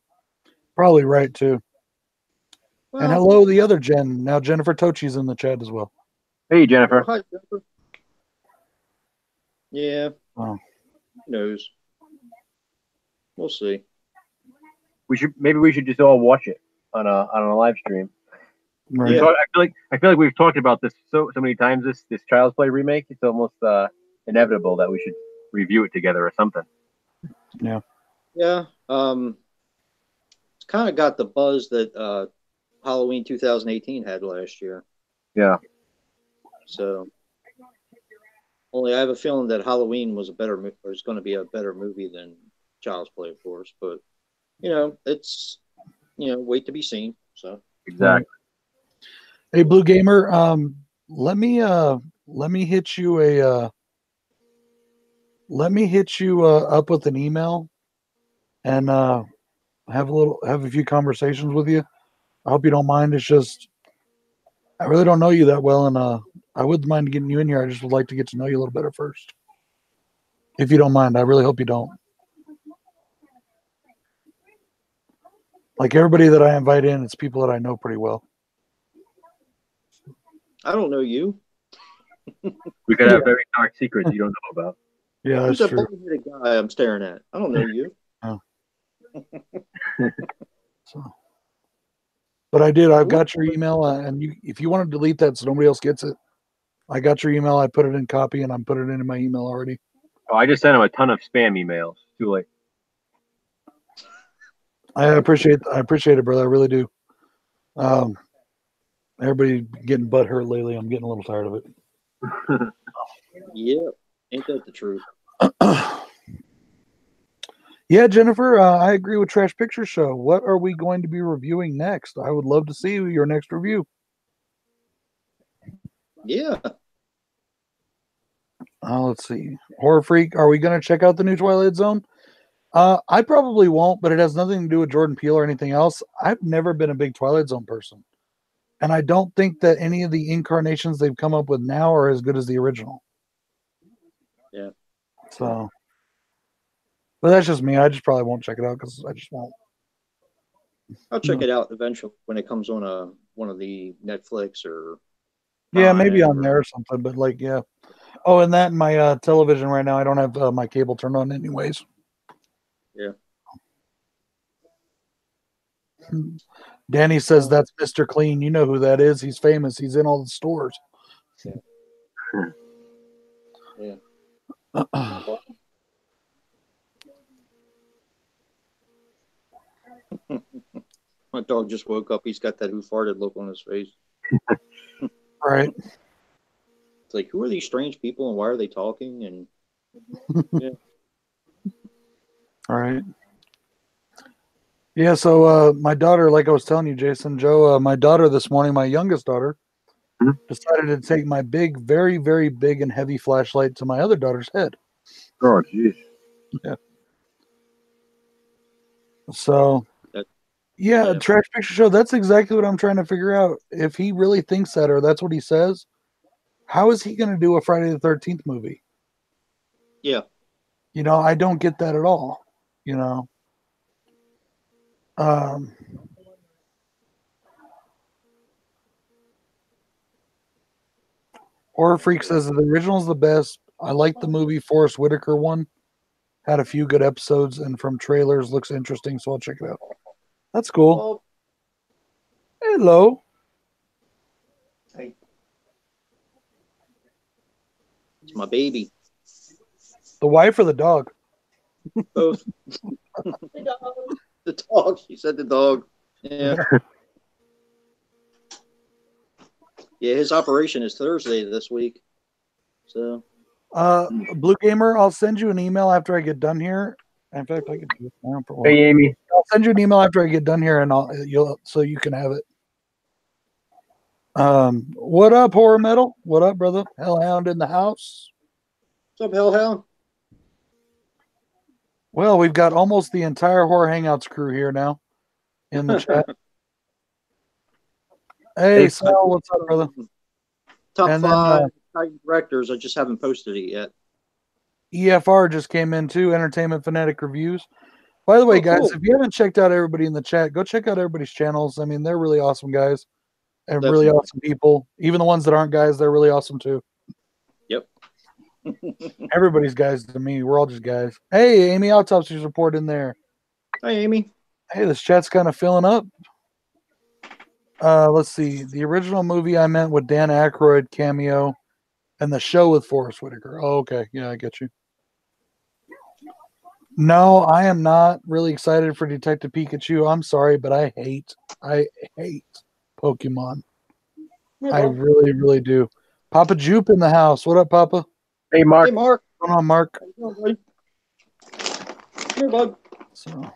Probably right too. Well, and hello, the other Jen. Now Jennifer Tochi's in the chat as well. Hey, Jennifer. Oh, hi, Jennifer. Yeah. Oh. Who knows? We'll see. Maybe we should just all watch it on a live stream. Right. Yeah. I feel like we've talked about this so many times. This Child's Play remake. It's almost inevitable that we should review it together or something. Yeah. Yeah. It's kind of got the buzz that Halloween 2018 had last year. Yeah. So, only I have a feeling that Halloween was going to be a better movie than Child's Play, of course. But it's wait to be seen. So exactly. Hey, Blue Gamer, let me hit you up with an email and have a few conversations with you. I hope you don't mind. It's just I really don't know you that well, and I wouldn't mind getting you in here. I just would like to get to know you a little better first. If you don't mind, I really hope you don't. Like everybody that I invite in, it's people that I know pretty well. I don't know you. We could have very dark secrets you don't know about. Yeah, that's Who's true. Who's that guy I'm staring at? I don't know you. Oh. But I've got your email, and if you want to delete that so nobody else gets it, I got your email. I put it in copy, and I'm putting it in my email already. Oh, I just sent him a ton of spam emails. Too late. I appreciate it, brother. I really do. Everybody getting butthurt lately. I'm getting a little tired of it. Yeah, ain't that the truth? Yeah, Jennifer, I agree with Trash Picture Show. What are we going to be reviewing next? I would love to see your next review. Yeah. Let's see. Horror Freak, are we going to check out the new Twilight Zone? I probably won't, but it has nothing to do with Jordan Peele or anything else. I've never been a big Twilight Zone person. And I don't think that any of the incarnations they've come up with now are as good as the original. Yeah. So, but that's just me. I just probably won't check it out because I just won't. I'll check it out eventually when it comes on one of the Netflix or maybe on there or something. But like, yeah. Oh, and that in my television right now, I don't have my cable turned on anyways. Yeah. Danny says that's Mr. Clean. You know who that is. He's famous. He's in all the stores. Yeah. My dog just woke up. He's got that who farted look on his face. Right. It's like, who are these strange people and why are they talking? And yeah. All right. Yeah, so my daughter, like I was telling you, Jason, Joe, my daughter this morning, my youngest daughter, decided to take my big, very, very big and heavy flashlight to my other daughter's head. Oh, jeez. Yeah. So, yeah, Trash Picture Show, that's exactly what I'm trying to figure out. If he really thinks that, or that's what he says, how is he going to do a Friday the 13th movie? Yeah. You know, I don't get that at all, you know. Horror Freak says the original is the best. I like the movie Forrest Whitaker one. Had a few good episodes, and from trailers looks interesting, so I'll check it out. That's cool. Well, hello. Hey. It's my baby. The wife or the dog? Both. The dog. She said the dog. Yeah. Yeah, his operation is Thursday this week. So. Blue Gamer, I'll send you an email after I get done here. In fact, I can do it now for a while. Hey, Amy. I'll send you an email after I get done here, and so you can have it. What up, Horror Metal? What up, brother? Hellhound in the house. What's up, Hellhound? Well, we've got almost the entire Horror Hangouts crew here now in the chat. Hey, Sal, what's up, brother? Top 5 directors. I just haven't posted it yet. EFR just came in too. Entertainment Fanatic Reviews. By the way, guys, cool. if you haven't checked out everybody in the chat, go check out everybody's channels. I mean, they're really awesome guys and really awesome people. Even the ones that aren't guys, they're really awesome too. Yep. Everybody's guys to me. We're all just guys. Hey, Amy Autopsy's report in there. Hi, Amy. Hey, this chat's kind of filling up. Let's see. The original movie I meant with Dan Aykroyd cameo and the show with Forrest Whitaker. Oh, okay. Yeah, I get you. No, I am not really excited for Detective Pikachu. I'm sorry, but I hate Pokemon. I really, really do. Papa Jupe in the house. What up, Papa? Hey, Mark. Hey, Mark. What's going on, Mark? How you doing, here, bud. So.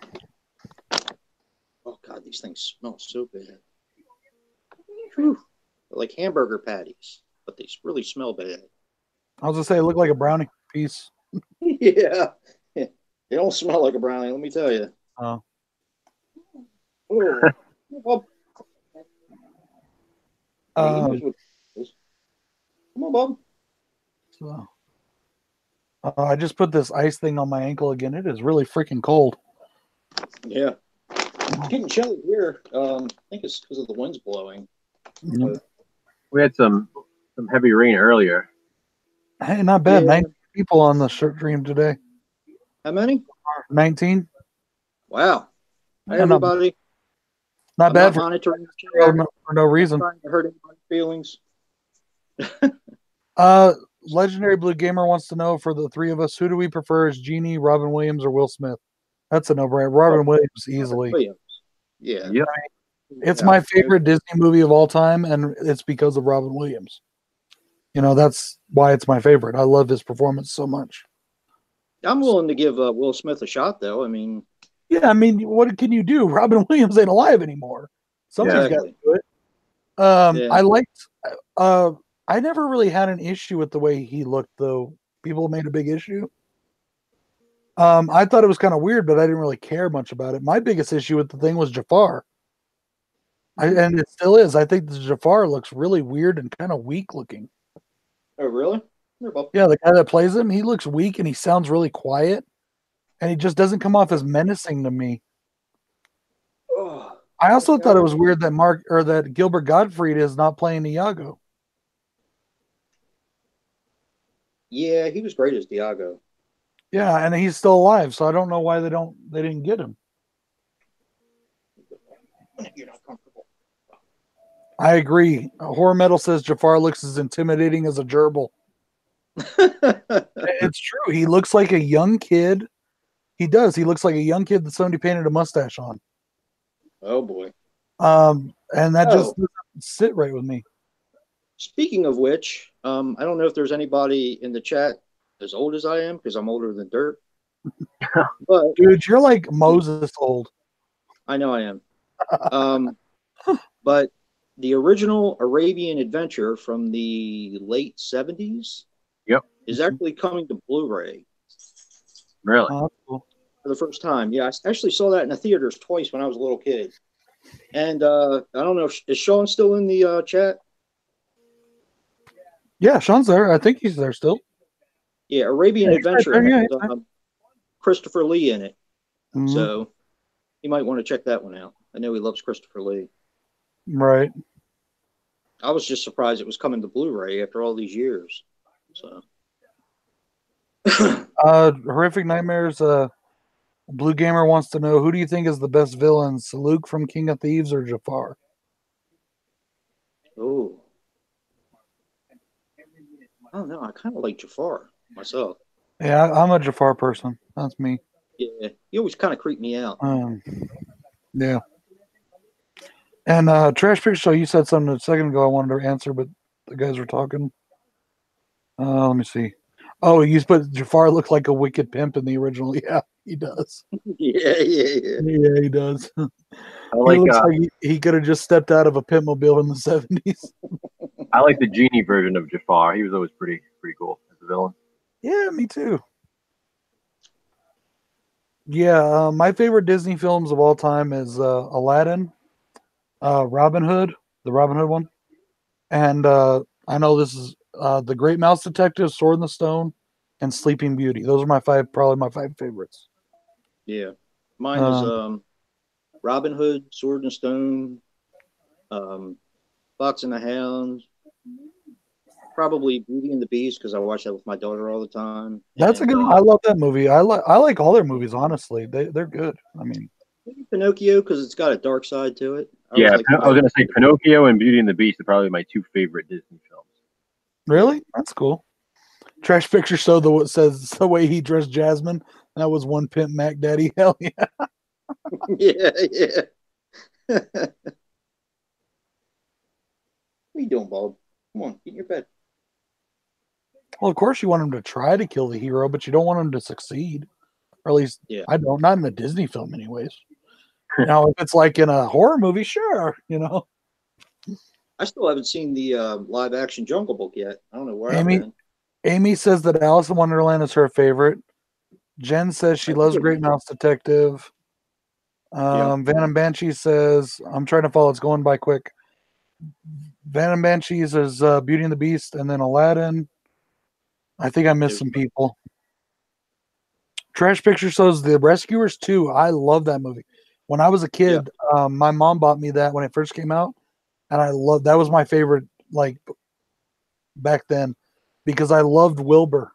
Oh, God, these things smell so bad. Whew. They're like hamburger patties, but they really smell bad. I was going to say, it looked like a brownie piece. Yeah. They don't smell like a brownie, let me tell you. Oh. Well, come on, Bob. So, I just put this ice thing on my ankle again. It is really freaking cold. Yeah. It's getting chilly here. I think it's because of the winds blowing. Yep. We had some heavy rain earlier. Hey, not bad. Yeah. 19 people on the stream today. How many? 19. Wow. Hey, everybody. Not bad for no reason. Trying to hurt anybody's feelings. Legendary Blue Gamer wants to know, for the three of us, who do we prefer as Genie, Robin Williams, or Will Smith? That's a no-brainer. Robin Williams, easily. Williams. Yeah. Yep. It's my favorite Disney movie of all time, and it's because of Robin Williams. You know, that's why it's my favorite. I love his performance so much. I'm willing to give Will Smith a shot, though. I mean, yeah, I mean, what can you do? Robin Williams ain't alive anymore. Somebody's got to do it. I liked. I never really had an issue with the way he looked, though. People made a big issue. I thought it was kind of weird, but I didn't really care much about it. My biggest issue with the thing was Jafar. And it still is. I think the Jafar looks really weird and kind of weak looking. Oh, really? Yeah, the guy that plays him, he looks weak and he sounds really quiet. And he just doesn't come off as menacing to me. Oh, I also thought it was weird that that Gilbert Gottfried is not playing Iago. Yeah, he was great as Diago. Yeah, and he's still alive, so I don't know why they didn't get him. You're not comfortable. I agree. Horror Metal says Jafar looks as intimidating as a gerbil. It's true. He looks like a young kid. He does. He looks like a young kid that somebody painted a mustache on. Oh boy. And that just doesn't sit right with me. Speaking of which, I don't know if there's anybody in the chat as old as I am, because I'm older than dirt. But dude, you're like Moses old. I know I am. But the original Arabian Adventure from the late 70s is actually coming to Blu-ray. Really? Oh, cool. For the first time. Yeah, I actually saw that in the theaters twice when I was a little kid. And I don't know, is Sean still in the chat? Yeah, Sean's there. I think he's there still. Yeah, Arabian Adventure right there, has Christopher Lee in it. Mm-hmm. So you might want to check that one out. I know he loves Christopher Lee. Right. I was just surprised it was coming to Blu-ray after all these years. So Horrific Nightmares, Blue Gamer wants to know, who do you think is the best villain, Saluk from King of Thieves or Jafar? Oh. I don't know. I kind of like Jafar myself. Yeah, I'm a Jafar person. That's me. Yeah, he always kind of creeped me out. Yeah. And Trash Picture Show, you said something a second ago I wanted to answer, but the guys were talking. Let me see. Oh, you put Jafar looked like a wicked pimp in the original. Yeah, he does. Yeah. Yeah, he does. I He like looks like he could have just stepped out of a pimp mobile in the 70s. I like the genie version of Jafar. He was always pretty cool as a villain. Yeah, me too. Yeah, my favorite Disney films of all time is Aladdin, Robin Hood, the Robin Hood one, and I know this is The Great Mouse Detective, Sword in the Stone, and Sleeping Beauty. Those are probably my five favorites. Yeah, mine is Robin Hood, Sword and Stone, Fox and the Hound, probably Beauty and the Beast because I watch that with my daughter all the time. That's a good one. I love that movie. I like all their movies. Honestly, they're good. I mean, Pinocchio because it's got a dark side to it. I was going to say Pinocchio and Beauty and the Beast are probably my two favorite Disney films. Really, that's cool. Trash Picture Show says the way he dressed Jasmine. That was one pimp Mac Daddy. Hell yeah. Yeah. What are you doing, Bob? Come on, get in your bed. Well, of course you want him to try to kill the hero, but you don't want him to succeed. Or at least I don't. Not in a Disney film, anyways. Now, if it's like in a horror movie, sure, I still haven't seen the live action Jungle Book yet. I don't know where I've been. Amy says that Alice in Wonderland is her favorite. Jen says she loves Great Mouse Detective. Van and Banshee says, I'm trying to follow. It's going by quick. Van and Banshees is Beauty and the Beast, and then Aladdin. I think I missed some people. Trash Picture shows The Rescuers 2. I love that movie. When I was a kid, my mom bought me that when it first came out, and that was my favorite, like, back then, because I loved Wilbur.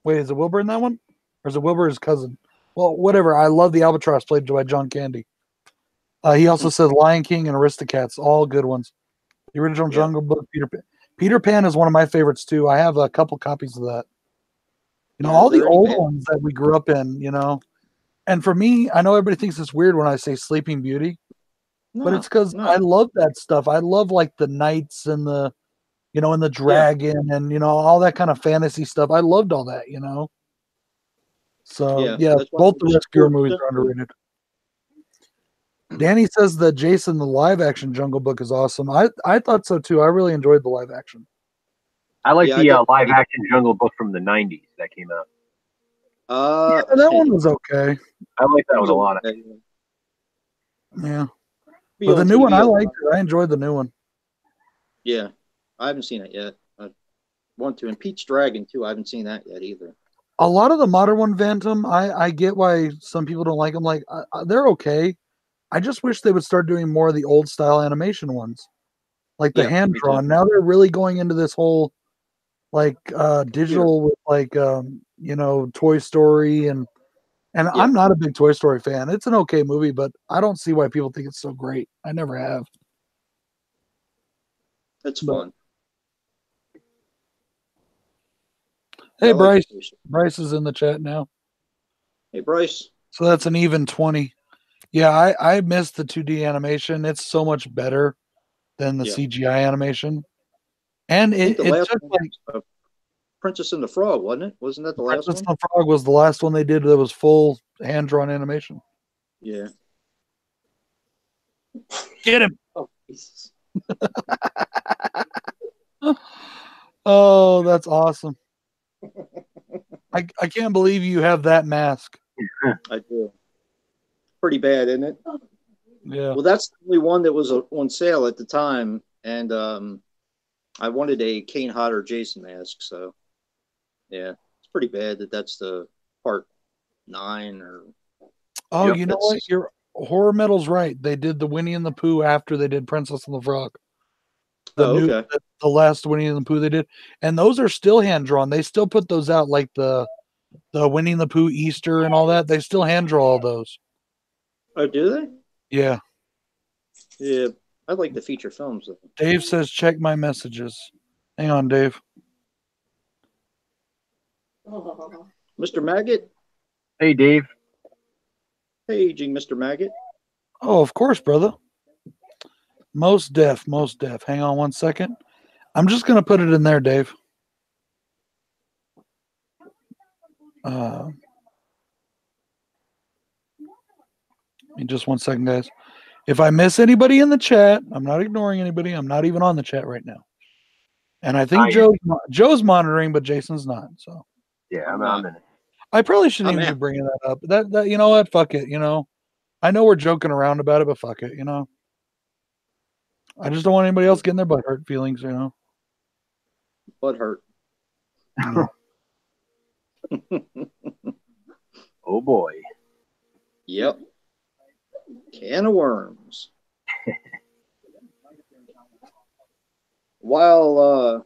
Wait, is it Wilbur in that one? Or is it Wilbur his cousin? Well, whatever. I love the Albatross played by John Candy. He also says Lion King and Aristocats, all good ones. The original Jungle Book, Peter Pan. Peter Pan is one of my favorites too. I have a couple copies of that. All the old ones that we grew up in, And for me, I know everybody thinks it's weird when I say Sleeping Beauty, but it's because I love that stuff. I love like the knights and the, and the dragon and, all that kind of fantasy stuff. I loved all that, So, both the Rescuer movies are underrated. Danny says that Jason, the live action Jungle Book is awesome. I thought so too. I really enjoyed the live action. I like the live action Jungle Book from the 90s that came out. That one was okay. I like that one a lot. Yeah. But the new one, I liked it. I enjoyed the new one. Yeah. I haven't seen it yet. I want to. And Pete's Dragon, too. I haven't seen that yet either. A lot of the modern one, Phantom, I get why some people don't like them. Like, they're okay. I just wish they would start doing more of the old style animation ones. Like the hand drawn. Now they're really going into this whole like digital with like Toy Story and I'm not a big Toy Story fan. It's an okay movie, but I don't see why people think it's so great. I never have. That's fun. Hey, Bryce. Bryce is in the chat now. Hey, Bryce. So that's an even 20. Yeah, I missed the 2D animation. It's so much better than the CGI animation. And it took like Princess and the Frog, wasn't it? Wasn't that the last one? Princess and the Frog was the last one they did that was full hand-drawn animation. Yeah. Get him. Oh, Jesus. Oh, that's awesome. I can't believe you have that mask. I do. Pretty bad, isn't it? Yeah. Well, that's the only one that was on sale at the time, and I wanted a Kane Hodder Jason mask, so yeah, it's pretty bad that that's the part 9 or. Oh, Yep, you know what? Your Horror Metal's right. They did the Winnie and the Pooh after they did Princess and the Frog. Okay. The last Winnie and the Pooh they did, and those are still hand drawn. They still put those out, like the Winnie and the Pooh Easter and all that. They still hand draw all those. Oh, do they? Yeah. Yeah, I like the feature films. Though. Dave says, check my messages. Hang on, Dave. Mr. Maggot? Hey, Dave. Paging Mr. Maggot. Oh, of course, brother. Most deaf. Hang on one second. I'm just going to put it in there, Dave. Just one second, guys. If I miss anybody in the chat, I'm not ignoring anybody. I'm not even on the chat right now. And I think Joe's monitoring, but Jason's not. So yeah, I'm in it. I probably shouldn't even be bringing that up. That you know what? Fuck it. You know, I know we're joking around about it, but fuck it. You know, I just don't want anybody else getting their butt hurt feelings. You know, butt hurt. Oh boy. Yep. Can of worms. While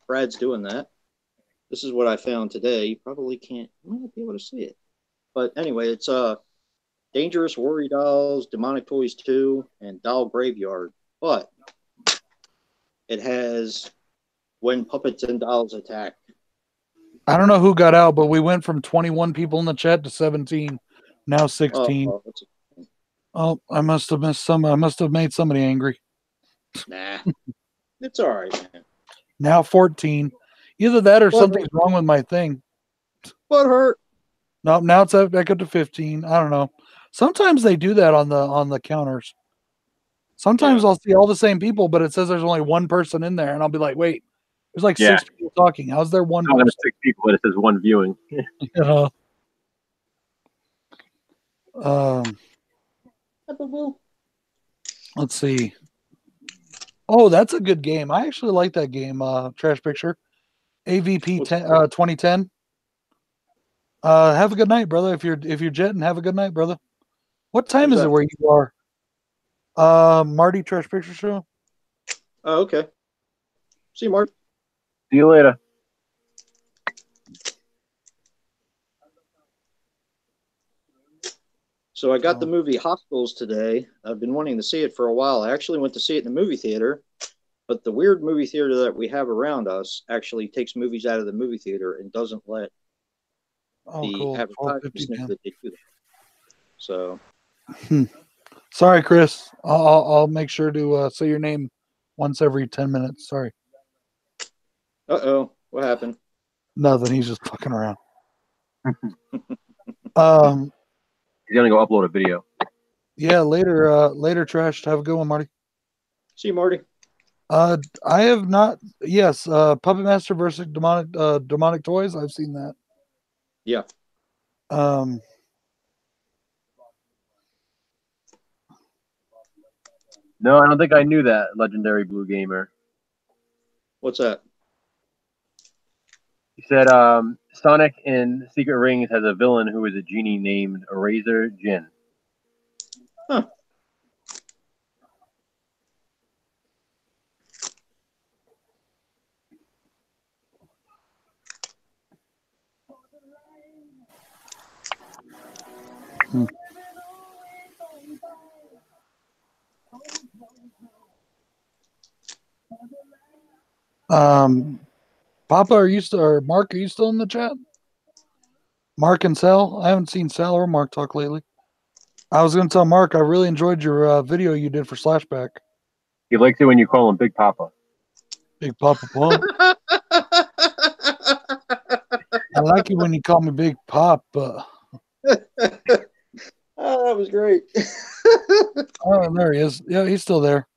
Brad's doing that, this is what I found today. You probably can't, you might not be able to see it, but anyway, it's Dangerous Worry Dolls, Demonic Toys 2, and Doll Graveyard. But it has When Puppets and Dolls Attack. I don't know who got out, but we went from 21 people in the chat to 17, now 16. Oh, I must have missed some. I must have made somebody angry. Nah, it's all right, man. Now 14. Either that or something's wrong with my thing. What hurt? No, now it's back up to 15. I don't know. Sometimes they do that on the counters. Sometimes I'll see all the same people, but it says there's only one person in there, and I'll be like, wait, there's like 6 people talking. How's there one person? 6 people, but it says 1 viewing. Let's see. Oh, that's a good game. I actually like that game, Trash Picture. AVP 2010. Have a good night, brother. If you're jetting, have a good night, brother. What time is it where you are? Marty, Trash Picture Show. Oh, okay. See you, Mark. See you later. So I got the movie Hostiles today. I've been wanting to see it for a while. I actually went to see it in the movie theater, but the weird movie theater that we have around us actually takes movies out of the movie theater and doesn't let the advertisements that they do. So, sorry, Chris. I'll make sure to say your name once every 10 minutes. Sorry. Uh-oh. What happened? Nothing. He's just fucking around. He's gonna go upload a video. Yeah, later, Trash. Have a good one, Marty. See you, Marty. I have not. Yes, Puppet Master versus Demonic Toys. I've seen that. Yeah. No, I don't think I knew that, Legendary Blue Gamer. What's that? He said Sonic in Secret Rings has a villain who is a genie named Eraser Jin. Huh. Papa, or Mark, are you still in the chat? Mark and Sal? I haven't seen Sal or Mark talk lately. I was going to tell Mark I really enjoyed your video you did for Slashback. He likes it when you call him Big Papa. Big Papa Plum. I like it when you call me Big Pop. Oh, that was great. Oh, there he is. Yeah, he's still there.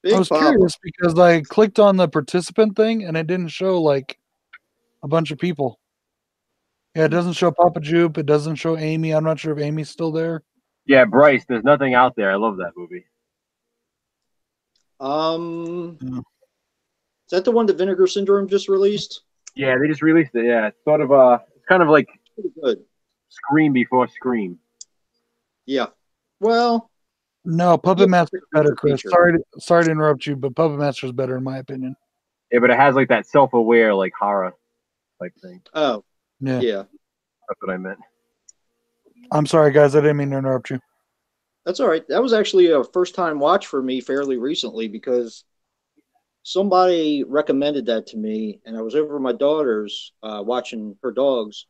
Big I was Papa. curious because I clicked on the participant thing and it didn't show like a bunch of people. Yeah, it doesn't show Papa Jupe. It doesn't show Amy. I'm not sure if Amy's still there. Yeah, Bryce. There's nothing out there. I love that movie. Is that the one that Vinegar Syndrome just released? Yeah, they just released it. Yeah, it's sort of it's kind of like Pretty good. Scream before Scream. Yeah. Well, No, Puppet Master's better, Chris. feature. Sorry to interrupt you, but Puppet Master's better in my opinion. Yeah, but it has like that self-aware like horror type thing. Oh, Yeah. That's what I meant. I'm sorry, guys. I didn't mean to interrupt you. that's all right. That was actually a first-time watch for me fairly recently because somebody recommended that to me, and I was over at my daughter's watching her dogs,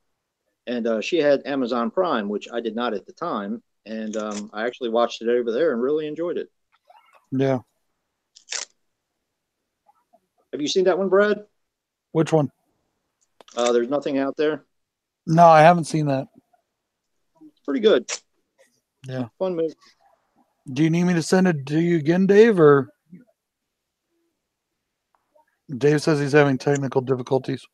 and she had Amazon Prime, which I did not at the time, and I actually watched it over there and really enjoyed it. Yeah. Have you seen that one, Brad? Which one? There's Nothing Out There. No, I haven't seen that. It's pretty good. Yeah. Fun movie. Do you need me to send it to you again, Dave, or Dave says he's having technical difficulties.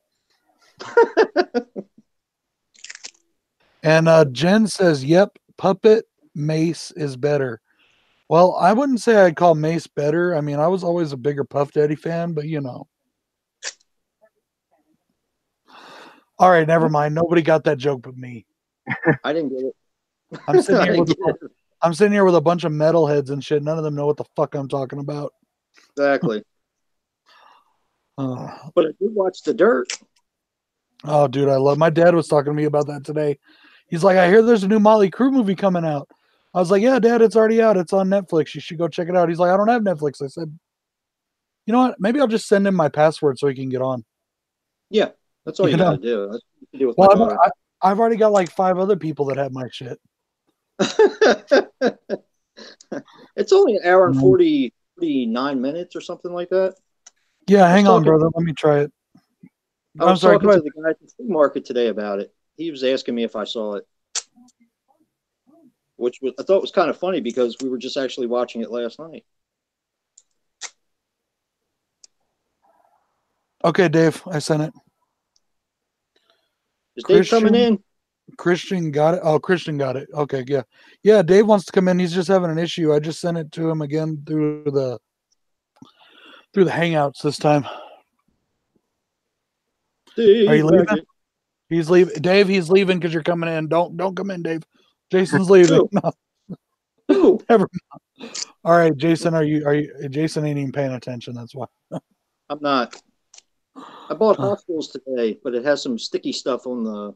And Jen says, yep, Puppet Mace is better. Well, I wouldn't say I'd call Mace better. I mean, I was always a bigger Puff Daddy fan, but you know. All right, never mind. Nobody got that joke but me. I didn't get it. I'm sitting here with a bunch of metalheads and shit. None of them know what the fuck I'm talking about. Exactly. But I did watch The Dirt. Oh, dude, I love. My dad was talking to me about that today. He's like, I hear there's a new Motley Crue movie coming out. I was like, yeah, Dad, it's already out. It's on Netflix. You should go check it out. He's like, I don't have Netflix. I said, you know what? Maybe I'll just send him my password so he can get on. Yeah, that's all you got to do. That's what you do with well, I've already got like 5 other people that have my shit. It's only an hour and 49 minutes or something like that. Yeah, hang on, brother. Let me try it. I was talking to the guy at the flea market today about it. He was asking me if I saw it, which I thought was kind of funny because we were just actually watching it last night. Okay, Dave, I sent it. Is Dave coming in? Christian got it. Oh, Christian got it. Okay, yeah. Yeah, Dave wants to come in. He's just having an issue. I just sent it to him again through the Hangouts this time. Dave, are you leaving? He's leaving. Dave, he's leaving because you're coming in. Don't come in, Dave. Jason's leaving. No. Never mind. All right, Jason, are you Jason ain't even paying attention, that's why. I'm not. I bought Hostiles today, but it has some sticky stuff on the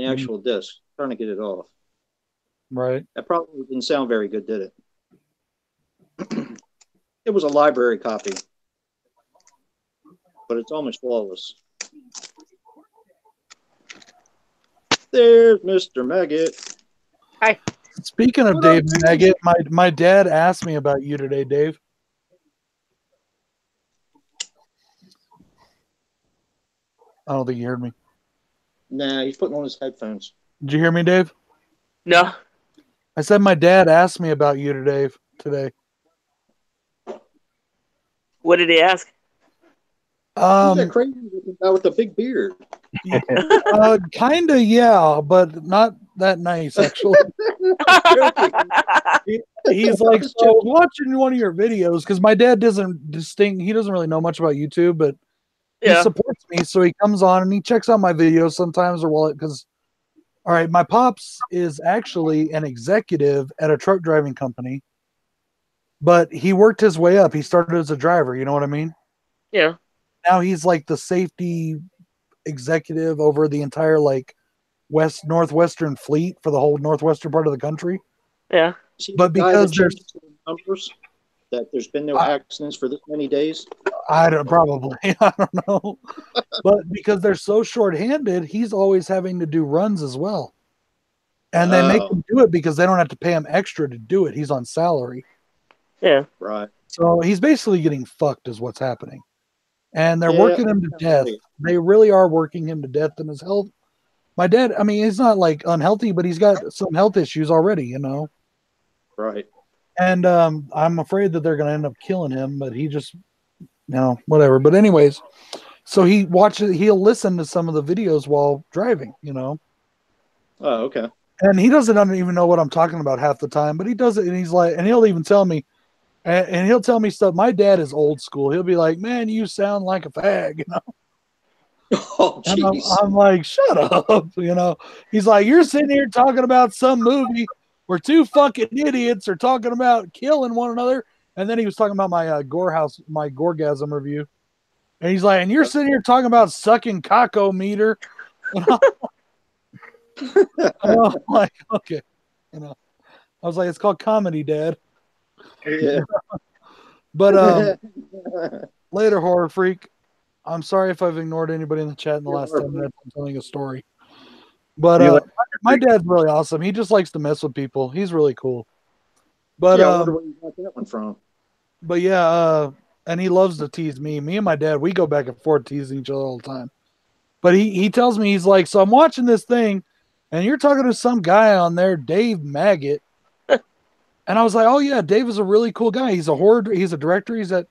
actual disc. I'm trying to get it off. Right. That probably didn't sound very good, did it? It was a library copy, but it's almost flawless. There's Mr. Maggot. Hi. Speaking of Dave Maggot, my dad asked me about you today, Dave. I don't think you heard me. Nah, he's putting on his headphones. Did you hear me, Dave? No. I said my dad asked me about you today. What did he ask? Who's that crazy guy with the big beard? Kinda, yeah, but not that nice, actually. He's like, so I was watching one of your videos because my dad he doesn't really know much about YouTube, but he supports me, so he comes on and he checks out my videos sometimes because all right, my pops is actually an executive at a truck driving company, but he worked his way up. He started as a driver, you know what I mean? Yeah. Now he's like the safety executive over the entire like northwestern fleet for the whole northwestern part of the country. Yeah. But because there's numbers that there's been no accidents for this many days. I don't know. But because they're so short-handed, he's always having to do runs as well. And they make him do it because they don't have to pay him extra to do it. He's on salary. Yeah. Right. So he's basically getting fucked is what's happening. And they're working him to death. They really are working him to death in his health my dad, I mean, he's not like unhealthy, but he's got some health issues already, you know. Right. And I'm afraid that they're going to end up killing him, but he just, whatever. But anyways, so he'll listen to some of the videos while driving, you know. Oh, okay. And he doesn't even know what I'm talking about half the time, but he does it, and he's like, and he'll even tell me, and he'll tell me stuff. My dad is old school. He'll be like, "Man, you sound like a fag," you know. Oh, And jeez. I'm like, "Shut up," you know. He's like, "You're sitting here talking about some movie where two fucking idiots are talking about killing one another," and then he was talking about my my Gorgasm review, and he's like, "And you're sitting here talking about sucking cocko meter," and I'm like, "Okay," you know. I was like, "It's called comedy, Dad." Yeah. But later, horror freak. I'm sorry if I've ignored anybody in the chat in the last 10 minutes. I'm telling a story. But my dad's really awesome. He just likes to mess with people. He's really cool. But yeah, I wonder where you got that one from. But yeah, and he loves to tease me. Me and my dad, we go back and forth teasing each other all the time. But he tells me, he's like, so I'm watching this thing, and you're talking to some guy on there, Dave Maggot. And I was like, oh yeah, Dave is a really cool guy. He's a director. He's like,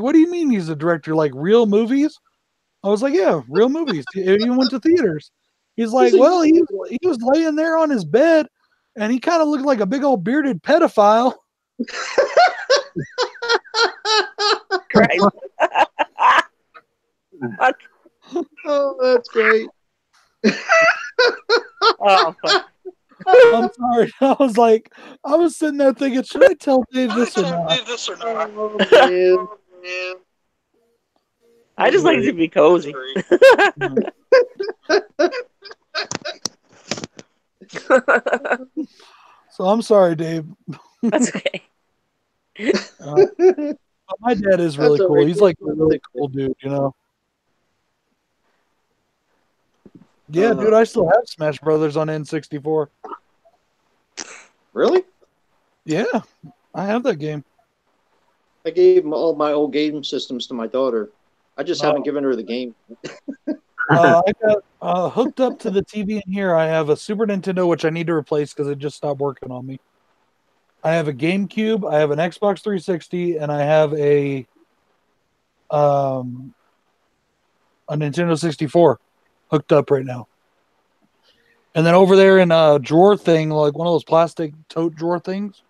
what do you mean he's a director? Like real movies? I was like, yeah, real movies. He even went to theaters. He's like, well, he was laying there on his bed, and he kind of looked like a big old bearded pedophile. Christ. Oh, that's great. Oh, fuck. I'm sorry. I was sitting there thinking, should I tell Dave this or not? Oh, man. I just like to be cozy. So I'm sorry, Dave. That's okay. My dad is really That's cool. right. He's like a really cool dude, you know. Yeah, dude, I still have Smash Brothers on N64. Really? Yeah, I have that game. I gave all my old game systems to my daughter. I just haven't given her the game. I got hooked up to the TV in here. I have a Super Nintendo, which I need to replace because it just stopped working on me. I have a GameCube, I have an Xbox 360, and I have a Nintendo 64 hooked up right now. And then over there in a drawer thing, like one of those plastic tote drawer things,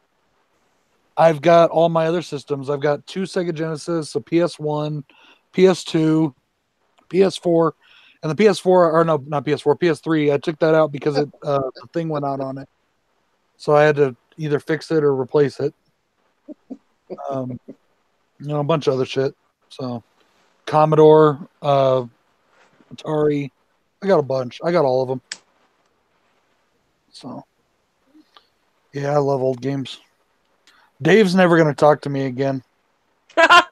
I've got all my other systems. I've got 2 Sega Genesis, a PS1, PS2, PS4, and the PS4, or no, not PS4, PS3. I took that out because the thing went out on it. So I had to either fix it or replace it. A bunch of other shit. So Commodore, Atari, I got a bunch. I got all of them. So yeah, I love old games. Dave's never going to talk to me again. I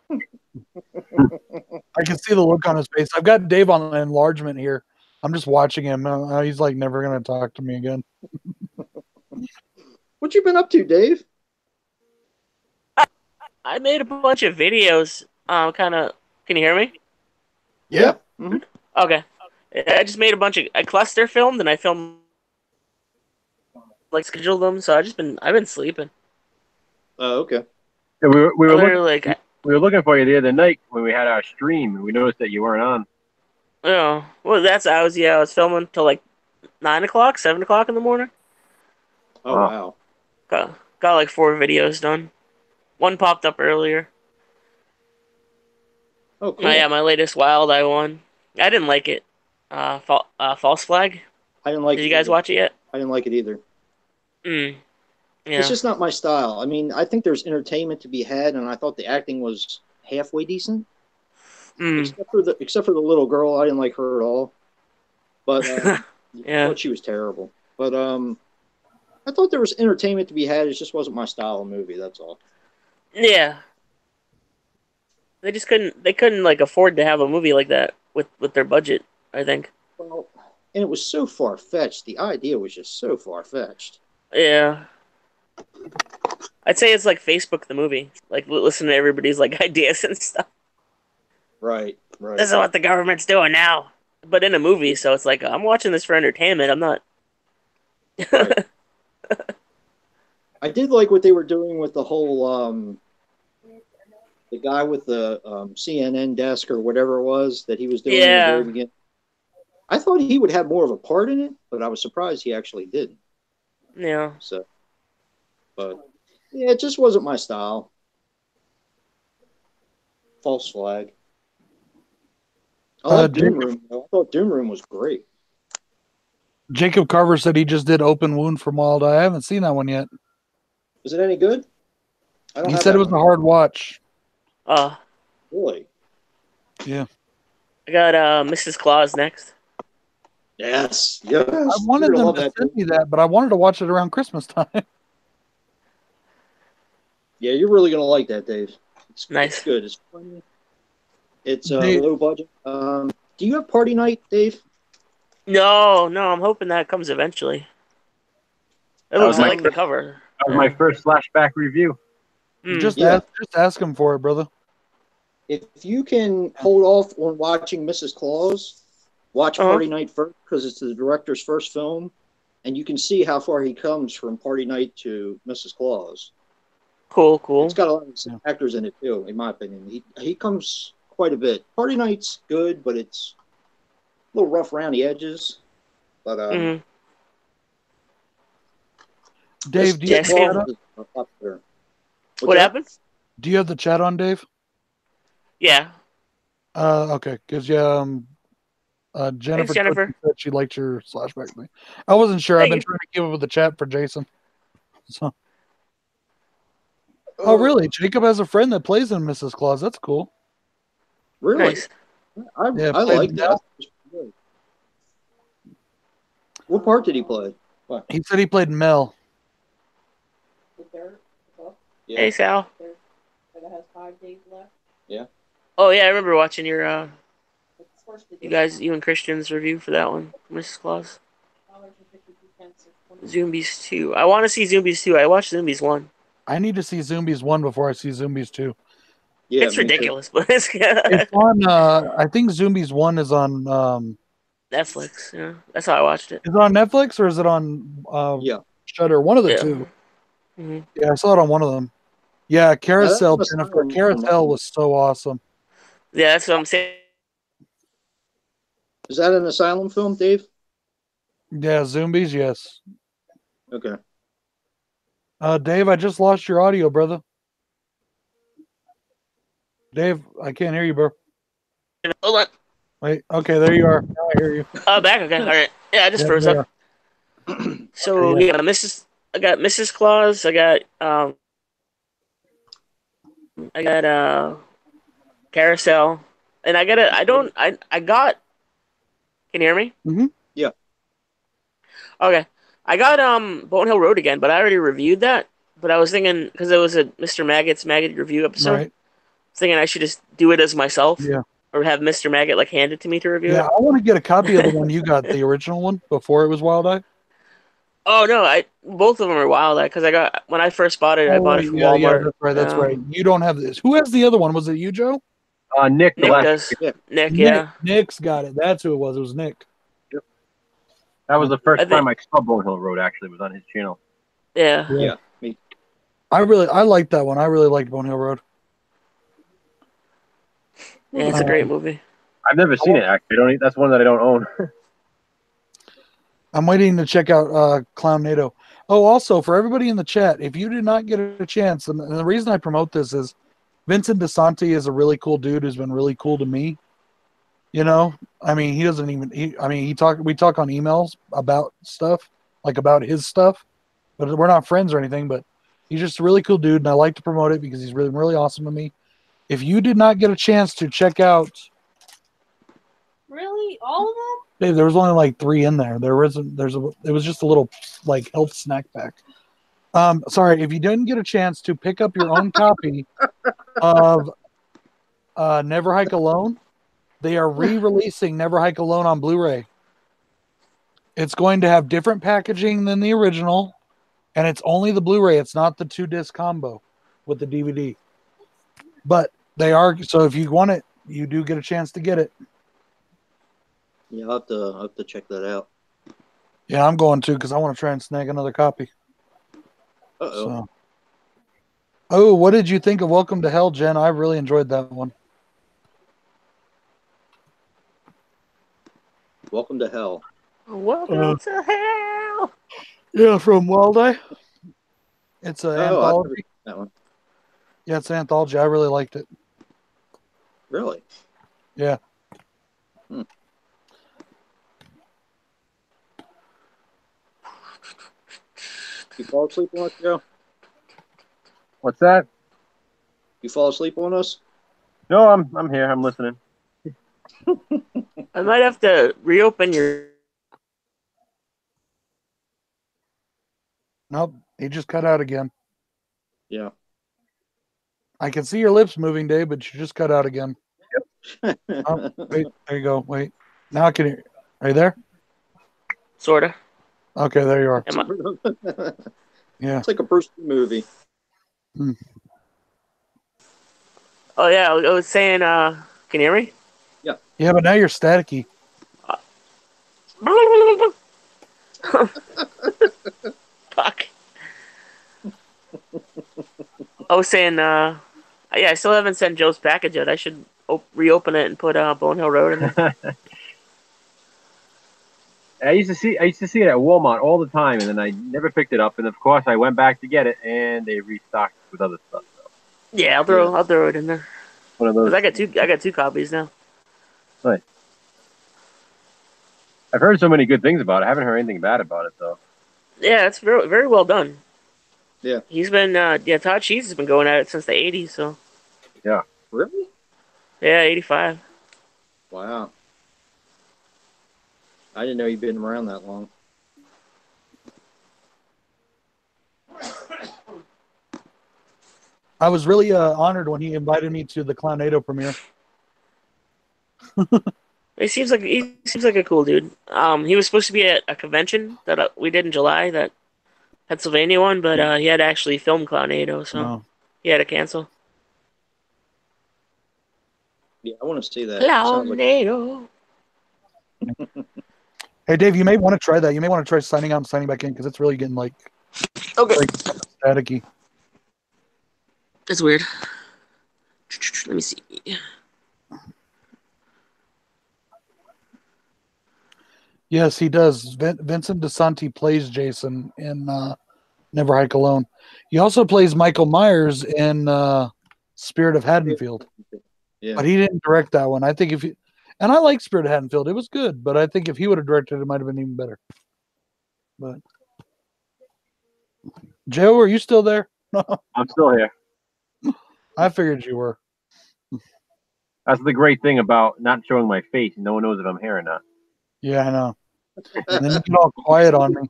can see the look on his face. I've got Dave on an enlargement here. I'm just watching him. He's like never going to talk to me again. What you been up to, Dave? I made a bunch of videos. Can you hear me? Yeah. Mm-hmm. Okay. I just made a bunch of. I cluster filmed and I filmed, like scheduled them. So I've been sleeping. Oh, okay. Yeah, we were looking for you the other night when we had our stream, and we noticed that you weren't on. Oh, well, I was filming till like 9 o'clock, 7 o'clock in the morning. Oh, wow. Got like 4 videos done. One popped up earlier. Oh, cool. Oh, yeah, my latest Wild Eye one. I didn't like it. False Flag. I didn't like it. Did you guys watch it yet? I didn't like it either. Yeah. It's just not my style. I mean, I think there's entertainment to be had, and I thought the acting was halfway decent. Except for the little girl, I didn't like her at all. But yeah, I thought she was terrible. But I thought there was entertainment to be had. It just wasn't my style of movie. That's all. Yeah. They just couldn't. They couldn't like afford to have a movie like that with their budget. I think. Well, and it was so far fetched. The idea was just so far fetched. Yeah. I'd say it's like Facebook the movie. Like listen to everybody's like ideas and stuff. Right. This is what the government's doing now. but in a movie, so it's like I'm watching this for entertainment. I'm not. Right. I did like what they were doing with the whole the guy with the CNN desk or whatever it was that he was doing in the very Yeah, beginning. I thought he would have more of a part in it, but I was surprised he actually didn't. yeah. So, but yeah, it just wasn't my style. False flag. I like Doom Room though. I thought Doom Room was great. Jacob Carver said he just did Open Wound from Wild Eye. I haven't seen that one yet. Was it any good? I don't He have said that it was one a hard watch. Really? Yeah. I got Mrs. Claus next. Yes. I Yes. wanted them to send me that, but I wanted to watch it around Christmas time. Yeah, you're really gonna like that, Dave. Nice. It's good. It's funny. It's Dave- low budget. Do you have party night, Dave? No, I'm hoping that comes eventually. It That was looks my like the first- cover. That was my first flashback review. Just Yeah. ask him for it, brother. If you can hold off on watching Mrs. Claus, watch Party Night first because it's the director's first film, and you can see how far he comes from Party Night to Mrs. Claus. Cool. It's got a lot of actors in it too, in my opinion. He comes quite a bit. Party Night's good, but it's a little rough around the edges. But Dave, do you have the chat on? What happened? Do you have the chat on, Dave? Yeah. Okay, because Jennifer Jennifer. said she liked your slashback thing. I wasn't sure. I've been trying to keep up with the chat for Jason. So. Oh, really? Jacob has a friend that plays in Mrs. Claus. That's cool. Really? Nice. I like that. What part did he play? What? He said he played Mel. Yeah. Hey, Sal. That has 5 days left. Yeah. Oh, yeah, I remember watching your, you and Christian's review for that one, Mrs. Claus. Zombies 2. I want to see Zombies 2. I watched Zombies 1. I need to see Zombies 1 before I see Zombies 2. Yeah, it's ridiculous, but it's on. I think Zombies 1 is on Netflix. Yeah, that's how I watched it. Is it on Netflix or is it on Shudder? One of the two. Mm-hmm. Yeah, I saw it on one of them. Yeah, Carousel, Jennifer. Carousel was so awesome. Yeah, that's what I'm saying. Is that an Asylum film, Dave? Yeah, Zombies, yes. Okay. Dave, I just lost your audio, brother. Dave, I can't hear you, bro. Hold on. Wait, okay, there you are. Now I hear you. Oh, back. Okay, all right. Yeah, I just froze up. So okay, I got Mrs. Claus. I got Carousel, and I got. Can you hear me? Mm-hmm. Yeah. Okay, I got Bone Hill Road again, but I already reviewed that. But I was thinking because it was a Mr. Maggot's Maggot review episode. Right. Thinking I should just do it as myself. Yeah. Or have Mr. Maggot like hand it to me to review it. Yeah, I want to get a copy of the one you got, the original one, before it was Wild Eye. Oh no, both of them are Wild Eye because when I first bought it, I bought it from Walmart. Yeah, that's right. You don't have this. Who has the other one? Was it you, Joe? Nick does. Nick, yeah. Nick's got it. That's who it was. It was Nick. Yep. That was the first time I saw Bone Hill Road. Actually, was on his channel. Yeah. Yeah. Me. I liked that one. I really liked Bone Hill Road. Yeah, it's a great movie. I've never seen it, actually. That's one that I don't own. I'm waiting to check out Clownado. Oh, also, for everybody in the chat, if you did not get a chance, and the reason I promote this is Vincent DeSanti is a really cool dude who's been really cool to me. You know? I mean, we talk on emails about stuff, like about his stuff, but we're not friends or anything, but he's just a really cool dude, and I like to promote it because he's really, really awesome to me. If you did not get a chance to check out, really, all of them? Dave, there was only like 3 in there. It was just a little like health snack pack. Sorry, if you didn't get a chance to pick up your own copy of Never Hike Alone, they are re-releasing Never Hike Alone on Blu-ray. It's going to have different packaging than the original, and it's only the Blu-ray. It's not the 2-disc combo with the DVD. But they are, so if you want it, you do get a chance to get it. Yeah, I'll have to check that out. Yeah, I'm going to because I want to try and snag another copy. Uh-oh. So. Oh, what did you think of Welcome to Hell, Jen? I really enjoyed that one. Welcome to Hell. Welcome to hell. Yeah, from Wild Eye. It's an Oh, I've never anthology. seen that one. Yeah, it's an anthology. I really liked it. Really? Yeah. You fall asleep on us, Joe? What's that? You fall asleep on us? No, I'm here. I'm listening. I might have to reopen your. Nope. He just cut out again. Yeah. I can see your lips moving, Dave, but you just cut out again. Oh, wait. There you go. Wait. Now I can hear. Are you there? Sorta. Okay, there you are. Am I? Yeah. It's like a Bruce Lee movie. Oh yeah, I was saying. Can you hear me? Yeah, but now you're staticky. Fuck. I was saying. Yeah, I still haven't sent Joe's package yet. I should reopen it and put Bonehill Road in there. I used to see it at Walmart all the time, and then I never picked it up. And of course, I went back to get it, and they restocked with other stuff. So. Yeah, I'll throw it in there. One of those. I got two copies now. Nice. I've heard so many good things about it. I haven't heard anything bad about it, though. Yeah, it's very very well done. Yeah. He's been Todd Sheets has been going at it since the '80s. So. Yeah. Really? Yeah, '85. Wow. I didn't know he'd been around that long. I was really honored when he invited me to the Clownado premiere. He seems like a cool dude. He was supposed to be at a convention that we did in July, that Pennsylvania one, but he had to actually film Clownado, so he had to cancel. Yeah, I want to see that. Clownado. Hey, Dave, you may want to try that. You may want to try signing out and signing back in because it's really getting like staticky. That's weird. Let me see. Yes, he does. Vincent DeSanti plays Jason in Never Hike Alone. He also plays Michael Myers in Spirit of Haddonfield. Yeah. But he didn't direct that one. I think and I like Spirit of Haddonfield. It was good, but I think if he would have directed it, might have been even better. But Joe, are you still there? I'm still here. I figured you were. That's the great thing about not showing my face. No one knows if I'm here or not. Yeah, I know. And then you get all quiet on me.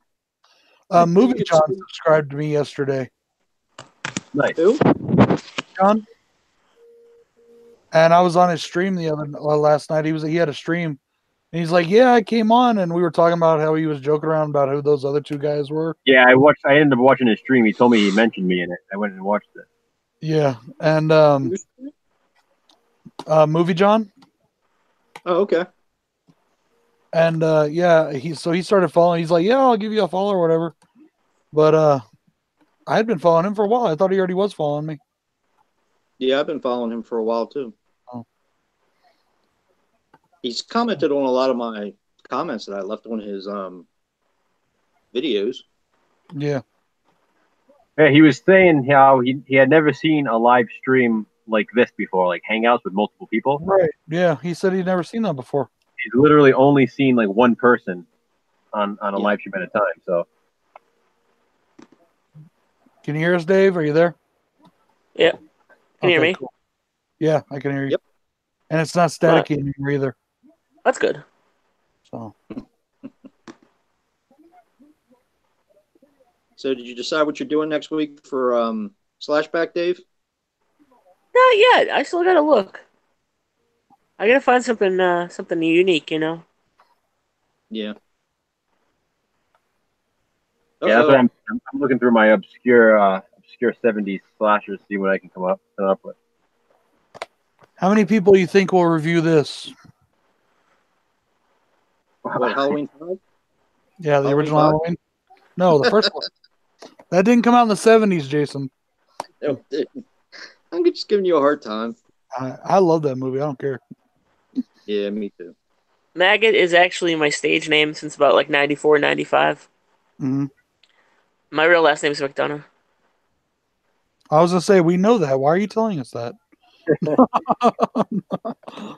Movie John subscribed to me yesterday. Nice. Who? John. And I was on his stream last night. He had a stream, and he's like, "Yeah, I came on, and we were talking about how he was joking around about who those other two guys were." Yeah, I ended up watching his stream. He told me he mentioned me in it. I went and watched it. Yeah, and Movie John. Oh, okay. And he started following. He's like, "Yeah, I'll give you a follow or whatever." But I had been following him for a while. I thought he already was following me. Yeah, I've been following him for a while too. Oh. He's commented on a lot of my comments that I left on his videos. Yeah. Yeah, he was saying how he had never seen a live stream like this before, like hangouts with multiple people. Right. Yeah, he said he'd never seen that before. He's literally only seen like one person on a live stream at a time. So. Can you hear us, Dave? Are you there? Yeah. Can you hear me? Cool. Yeah, I can hear you. Yep. And it's not staticky anymore either. That's good. So did you decide what you're doing next week for Slashback, Dave? Not yet. I still gotta look. I gotta find something unique, you know. Yeah. Yeah, that's what I'm looking through my obscure 70s slashers, see what I can come up with. how many people do you think will review this? What, Halloween 5? Yeah, the Halloween original 5? Halloween. No, the first one. That didn't come out in the 70s, Jason. No, I'm just giving you a hard time. I love that movie. I don't care. Yeah, me too. Maggot is actually my stage name since about like 94, 95. Mm-hmm. My real last name is McDonough. I was gonna say we know that. Why are you telling us that?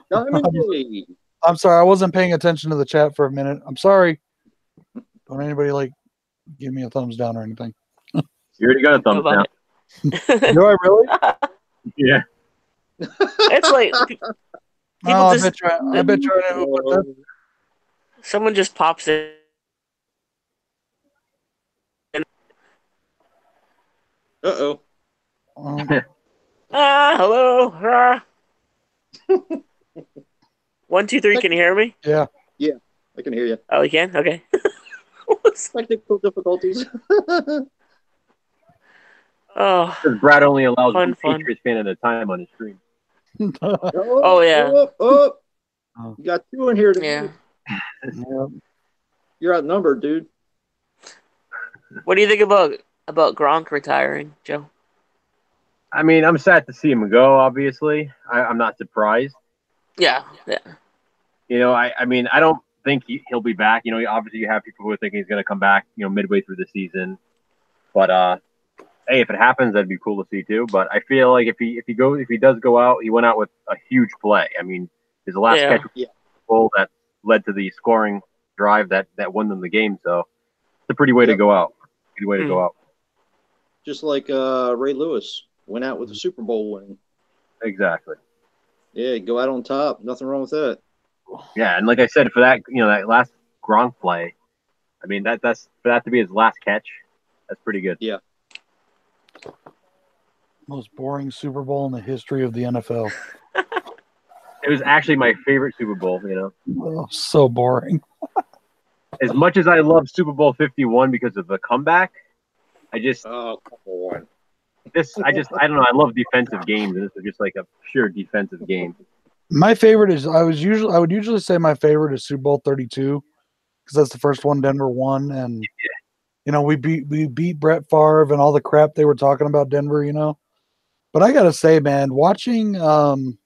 Diamond J. I'm sorry. I wasn't paying attention to the chat for a minute. I'm sorry. Don't anybody give me a thumbs down or anything. You already got a thumbs down. Do I really? Yeah. It's like people I just. I bet you I know who put that. Someone just pops in. Uh-oh. Hello. 1, 2, 3. Can you hear me? Yeah. Yeah, I can hear you. Oh, you can? Okay. Technical difficulties. Oh, Because Brad only allows fun, one Patriots fan at a time on his stream. Oh, yeah. Oh. You got 2 in here today. Yeah. You're outnumbered, dude. What do you think about Gronk retiring, Joe? I mean, I'm sad to see him go, obviously. I'm not surprised. Yeah. You know, I mean, I don't think he'll be back. You know, obviously you have people who are thinking he's going to come back, you know, midway through the season. But, hey, if it happens, that'd be cool to see too. But I feel like if he does go out, he went out with a huge play. I mean, his last catch was a goal that led to the scoring drive that won them the game. So it's a pretty way to go out. Good way to go out. Just like Ray Lewis went out with a Super Bowl win. Exactly. Yeah, go out on top. Nothing wrong with that. Yeah, and like I said, for that, you know, that last Gronk play, I mean, that's for that to be his last catch, that's pretty good. Yeah. Most boring Super Bowl in the history of the NFL. It was actually my favorite Super Bowl, you know. Oh, so boring. As much as I love Super Bowl 51 because of the comeback, I just come on. I don't know. I love defensive games, and this is just like a pure defensive game. My favorite is I would usually say my favorite is Super Bowl 32 because that's the first one Denver won, and you know we beat Brett Favre and all the crap they were talking about Denver, you know. But I gotta say, man, watching Von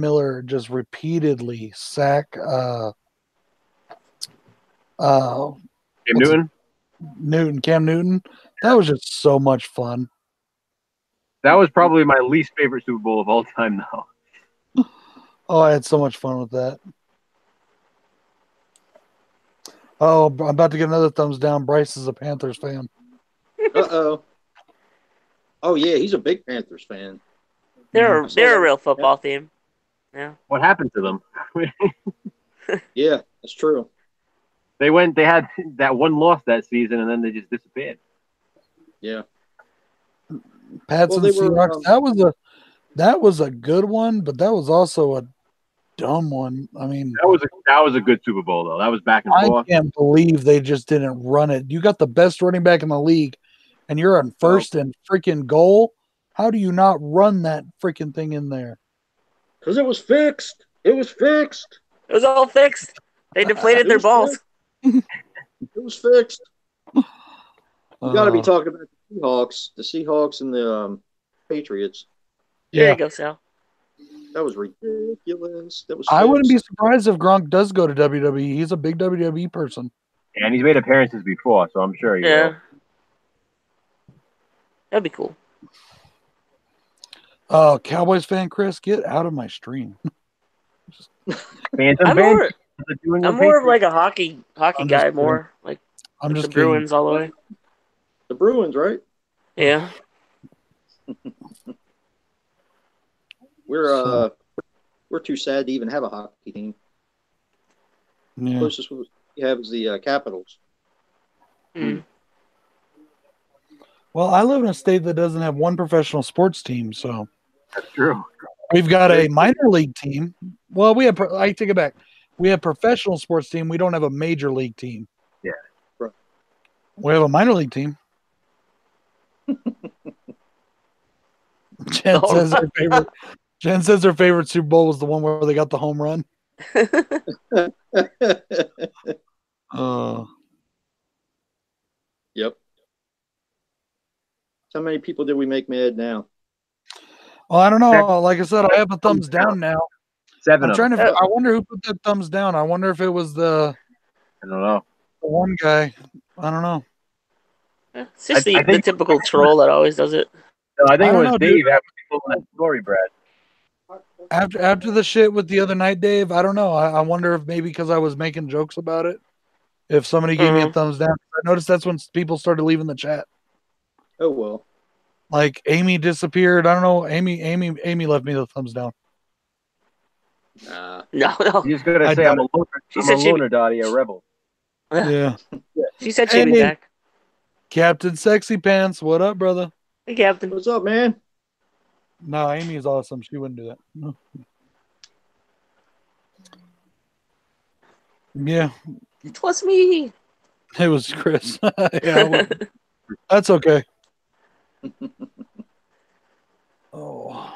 Miller just repeatedly sack Cam Newton, that was just so much fun. That was probably my least favorite Super Bowl of all time, though. Oh, I had so much fun with that. Oh, I'm about to get another thumbs down. Bryce is a Panthers fan. Uh-oh. Oh, yeah, he's a big Panthers fan. They're a real football team. Yeah. What happened to them? Yeah, that's true. They had that one loss that season, and then they just disappeared. Yeah. Pats and Seahawks. That was a good one, but that was also a dumb one. I mean, that was a good Super Bowl though. That was back and forth. I can't believe they just didn't run it. You got the best running back in the league, and you're on first and freaking goal. How do you not run that freaking thing in there? Because it was fixed. It was fixed. It was all fixed. They deflated their balls. It was fixed. You got to be talking about the Seahawks and the Patriots. There you go, Sal. That was ridiculous. That was. I wouldn't be surprised if Gronk does go to WWE. He's a big WWE person. And he's made appearances before, so I'm sure he will. That'd be cool. Oh, Cowboys fan Chris, get out of my stream. I'm more of like a hockey guy, more like I'm just the Bruins all the way. The Bruins, right? Yeah. We're too sad to even have a hockey team. Yeah. Closest we have is the Capitals. Mm. Well, I live in a state that doesn't have one professional sports team, so that's true. We've got a minor league team. Well, I take it back. We have a professional sports team. We don't have a major league team. Yeah. Right. We have a minor league team. Jen says her favorite Super Bowl was the one where they got the home run. Yep. How many people did we make mad now? Well, I don't know. Like I said, I have a thumbs down now. 7 I'm trying of to. them. I wonder who put that thumbs down. I wonder if it was the I don't know. one guy. I don't know. It's just I the think- typical troll that always does it. No, I think I it don't was know, Dave dude. after told that story, Brad. After the shit with the other night, Dave, I don't know. I wonder if maybe because I was making jokes about it, if somebody gave me a thumbs down. I noticed that's when people started leaving the chat. Oh well. Like Amy disappeared. I don't know. Amy left me the thumbs down. Nah. No. You just gotta I say doubt I'm a loner. She I'm said a she'd loner, Dottie, a rebel. Yeah. She said she'd be Hey. back. Captain Sexy Pants, what up, brother? Hey, Captain. What's up, man? No, Amy is awesome. She wouldn't do that. Yeah, It was me. it was Chris. Yeah, that's okay. Oh,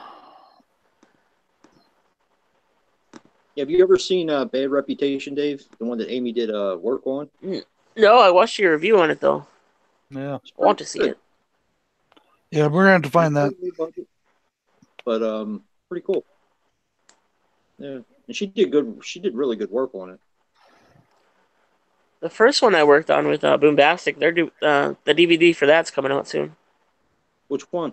Have you ever seen Bad Reputation, Dave? The one that Amy did work on? No, I watched your review on it though. yeah. I want to see it. Yeah, we're gonna have to find that. But pretty cool. Yeah, and she did good. She did really good work on it. The first one I worked on with Boombastic, the DVD for that's coming out soon. Which one?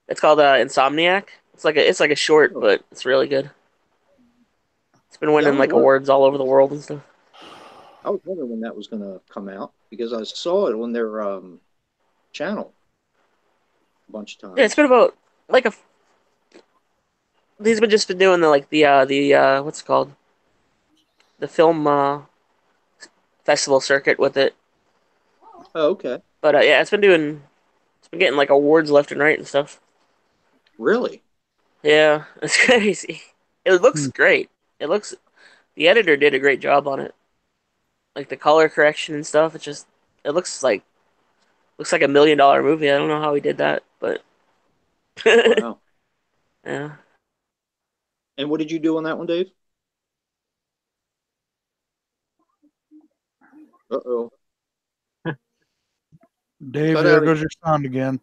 It's called Insomniac. It's like a short, but it's really good. It's been winning like awards all over the world and stuff. I was wondering when that was going to come out because I saw it on their channel a bunch of times. Yeah, it's been about like a. He's just been doing the what's it called? The film festival circuit with it. Oh, okay. But yeah, it's been getting like awards left and right and stuff. Really? Yeah, it's crazy. It looks great. The editor did a great job on it. Like the color correction and stuff. It looks like $1 million movie. I don't know how he did that, but Wow. yeah. And what did you do on that one, Dave? Uh-oh. Dave, there goes your sound again.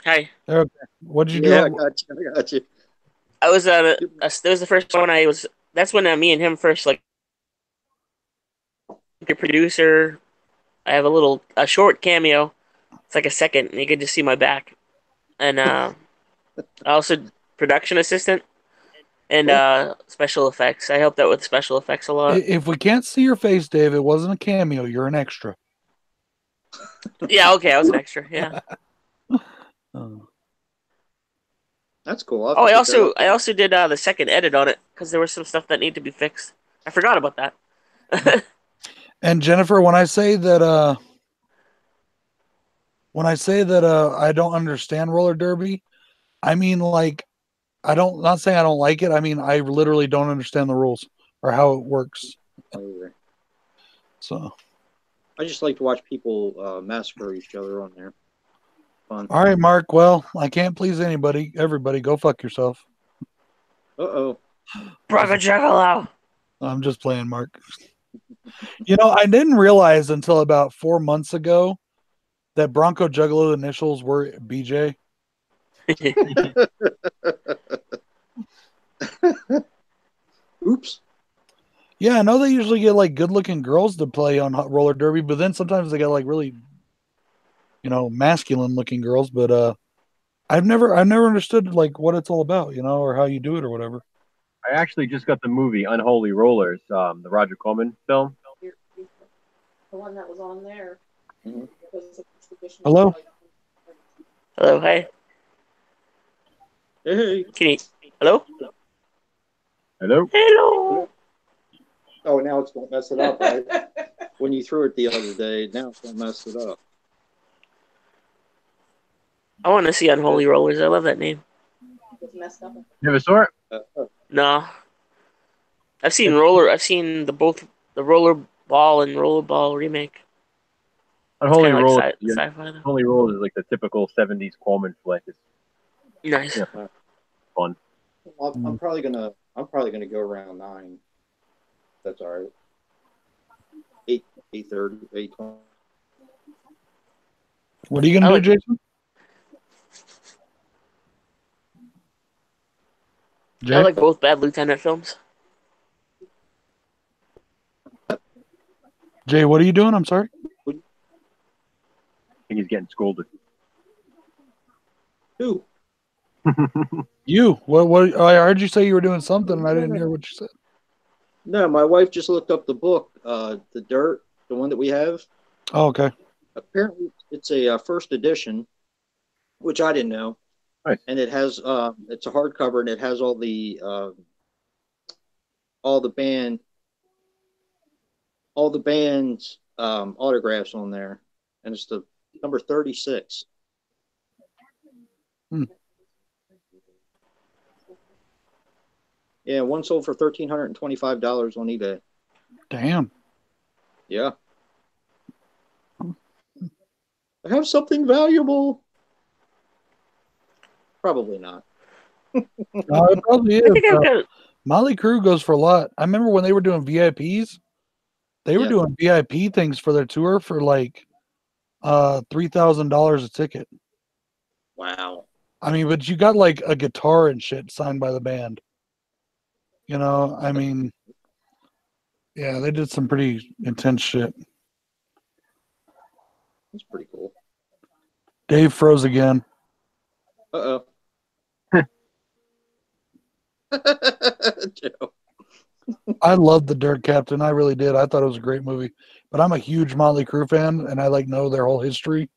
Hi. Okay. What did you do? Yeah, I got you. I was that was the first one I was. That's when me and him first like. Your producer. I have a short cameo. It's like a second, and you can just see my back. And I also production assistant and special effects. I helped out with special effects a lot. If we can't see your face, Dave, it wasn't a cameo. You're an extra. Yeah, okay, I was an extra. Yeah. That's cool. I also did the second edit on it because there was some stuff that needed to be fixed. I forgot about that. And Jennifer, when I say that I don't understand roller derby, I mean like not saying I don't like it. I mean I literally don't understand the rules or how it works. So I just like to watch people massacre each other on there. Fun. All right, Mark. Well, I can't please anybody. Everybody, go fuck yourself. Uh-oh. Bronco Juggalo. I'm just playing, Mark. You know, I didn't realize until about 4 months ago that Bronco Juggalo initials were BJ. Oops. Yeah, I know they usually get like good-looking girls to play on roller derby, but then sometimes they got like really, masculine-looking girls. But I've never understood like what it's all about, or how you do it or whatever. I actually just got the movie Unholy Rollers, the Roger Corman film. The one that was on there. Mm-hmm. Hello? Hello, hi. Hey. Hello? Hello? Hello. Oh, now it's going to mess it up, right? When you threw it the other day, now it's going to mess it up. I want to see Unholy Rollers. I love that name. It's messed up. You never saw it? No. I've seen the Roller Ball and Roller Ball remake. Unholy Like Rollers. sci-fi, Unholy Rollers is like the typical 70s Corman flick. It's nice. fun. I'm probably gonna go around 9. That's all right. 8:30, 8:20. What are you gonna do, Jason? Jay? I like both Bad Lieutenant films. Jay, what are you doing? I'm sorry. I think he's getting scolded. Who? You? What? I heard you say you were doing something, and I didn't hear what you said. No, my wife just looked up the book, The Dirt, the one that we have. Oh, okay. Apparently, it's a first edition, which I didn't know. Nice. And it has it's a hardcover, and it has all the band's autographs on there, and it's the number 36. Yeah, one sold for $1,325 on eBay. Damn. Yeah. I have something valuable. Probably not. No, it probably is. I think I've got. Motley Crue goes for a lot. I remember when they were doing VIPs, they were doing VIP things for their tour for like $3,000 a ticket. Wow. I mean, but you got like a guitar and shit signed by the band. You know, I mean, yeah, they did some pretty intense shit. That's pretty cool. Dave froze again. Uh-oh. Joe. I loved The Dirt Captain. I really did. I thought it was a great movie. But I'm a huge Motley Crue fan, and I like know their whole history.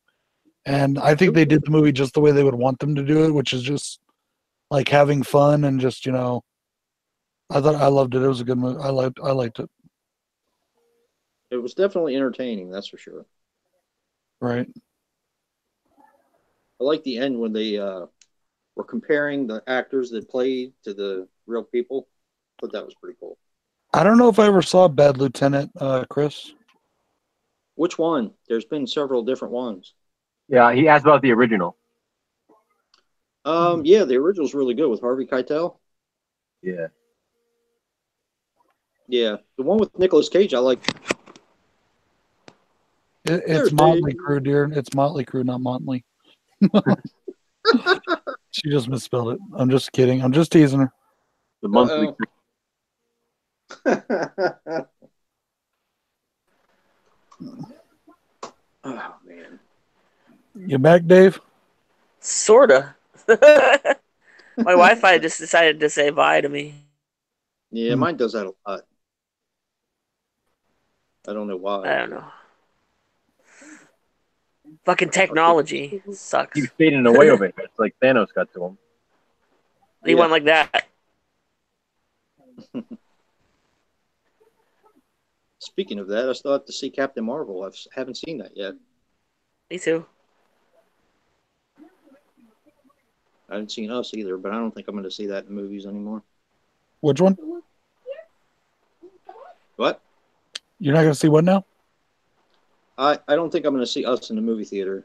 And I think they did the movie just the way they would want them to do it, which is just like having fun and just, you know, I loved it. It was a good movie. I liked it. It was definitely entertaining, that's for sure. Right. I like the end when they were comparing the actors that played to the real people. I thought that was pretty cool. I don't know if I ever saw Bad Lieutenant, Chris. Which one? There's been several different ones. Yeah, he asked about the original. Yeah, the original's really good with Harvey Keitel. Yeah. Yeah, the one with Nicolas Cage, I like. It's Motley Crue, dear. It's Motley Crue, not Motley. She just misspelled it. I'm just kidding. I'm just teasing her. The monthly. Oh man. You back, Dave? Sorta. My Wi-Fi just decided to say bye to me. Yeah, mine does that a lot. I don't know why. I don't know. Fucking technology sucks. He's fading away over here. It's like Thanos got to him. He went like that. Speaking of that, I still have to see Captain Marvel. I haven't seen that yet. Me too. I haven't seen Us either, but I don't think I'm going to see that in movies anymore. Which one? What? You're not going to see what now? I don't think I'm going to see Us in the movie theater.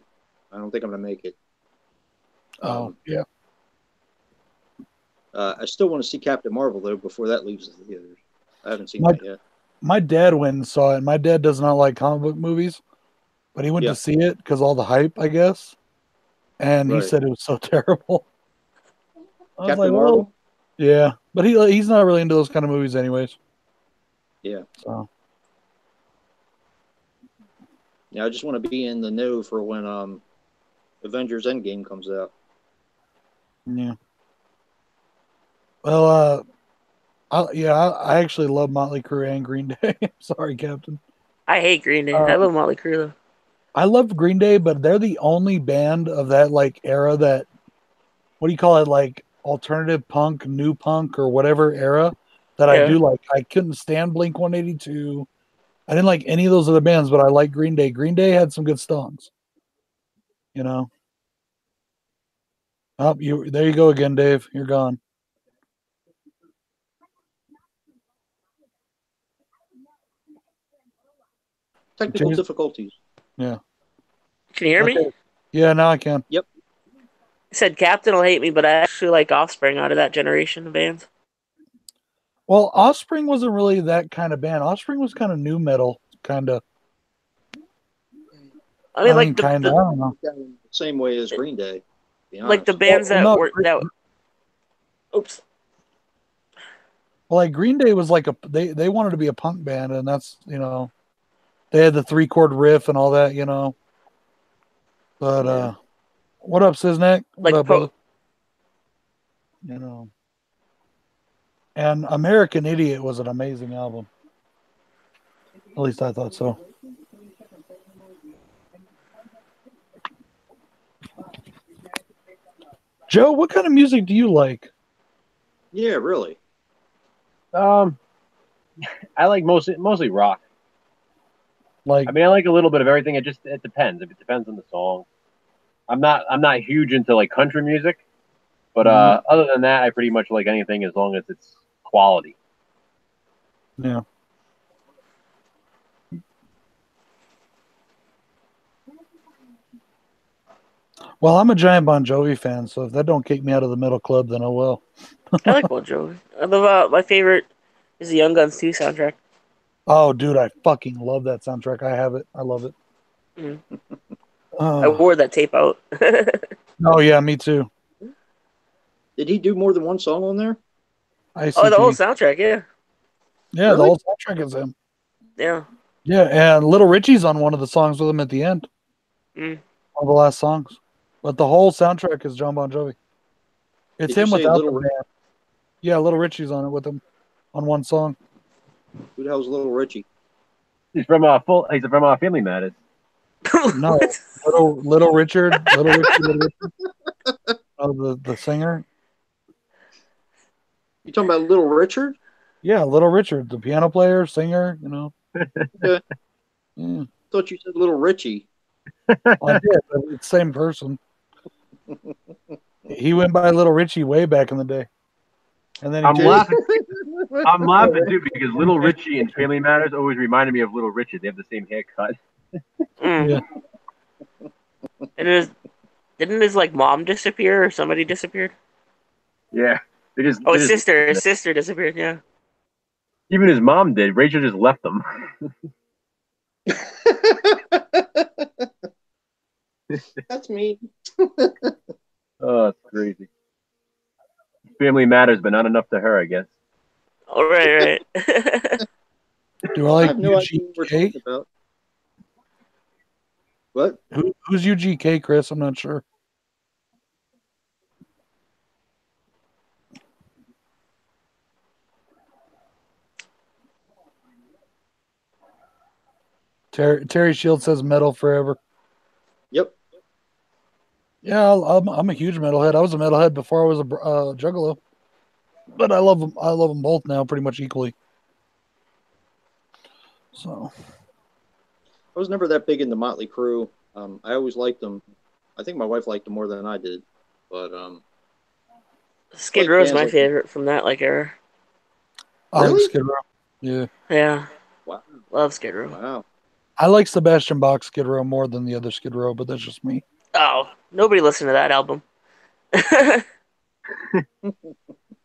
I don't think I'm going to make it. Yeah. I still want to see Captain Marvel, though, before that leaves the theaters. I haven't seen that yet. My dad went and saw it. My dad does not like comic book movies, but he went to see it because all the hype, I guess. And he said it was so terrible. Captain Marvel? Yeah, but he's not really into those kind of movies anyways. Yeah. So. Yeah, I just want to be in the know for when Avengers Endgame comes out. Yeah. Well, I actually love Motley Crue and Green Day. Sorry, Captain. I hate Green Day. I love Motley Crue though. I love Green Day, but they're the only band of that like era that, what do you call it, like alternative punk, new punk, or whatever era that I do like. I couldn't stand Blink 182. I didn't like any of those other bands, but I like Green Day. Green Day had some good songs. You know. Oh, there you go again, Dave. You're gone. Technical difficulties. Yeah. Can you hear me? Yeah, now I can. Yep. said Captain will hate me, but I actually like Offspring out of that generation of bands. Well, Offspring wasn't really that kind of band. Offspring was kind of new metal, kind of. I mean, like kind of. I don't know. The same way as Green Day. Like the bands Oops. Well, like Green Day was like they wanted to be a punk band, and that's they had the 3-chord riff and all that, But what up, Siznek? What up, brother? And American Idiot was an amazing album. At least I thought so. Joe, what kind of music do you like? Yeah, really. I like mostly rock. Like, I mean, I like a little bit of everything. It depends. It depends on the song. I'm not huge into like country music, but other than that, I pretty much like anything as long as it's quality. Yeah. Well, I'm a giant Bon Jovi fan, so if that don't kick me out of the metal club, then I will. I like Bon Jovi. I love my favorite is the Young Guns 2 soundtrack. Oh, dude, I fucking love that soundtrack. I have it. I love it. Mm. I wore that tape out. Oh, yeah, me too. Did he do more than one song on there? The whole soundtrack, yeah. Yeah, really? The whole soundtrack is him. Yeah. Yeah, and Little Richie's on one of the songs with him at the end. Mm. One of the last songs. But the whole soundtrack is John Bon Jovi. It's him without the band. Yeah, Little Richie's on it with him on one song. Who the hell's Little Richie? He's from Family Matters. No, Little Richard. Little Richard. Oh, the singer. You talking about Little Richard? Yeah, Little Richard, the piano player, singer. Yeah. Yeah. Thought you said Little Richie. I did, but it's the same person. He went by Little Richie way back in the day. And then I'm laughing too because Little Richie and Family Matters always reminded me of Little Richard. They have the same haircut. Yeah. And didn't his mom disappear or somebody disappeared? Yeah. His sister disappeared, yeah. Even his mom did. Rachel just left them. That's me. Oh, that's crazy. Family Matters, but not enough to her, I guess. All right. Do I like no idea what we're talking UGK? about. What? Who's UGK, Chris? I'm not sure. Terry Shields says metal forever. Yep. Yeah, I'm a huge metalhead. I was a metalhead before I was a juggalo, but I love them. I love them both now, pretty much equally. So, I was never that big into Motley Crue. I always liked them. I think my wife liked them more than I did, but Skid Row is my favorite from that era. I like Skid Row. Yeah. Yeah. Wow. Love Skid Row. Wow. I like Sebastian Bach's Skid Row more than the other Skid Row, but that's just me. Oh, nobody listened to that album.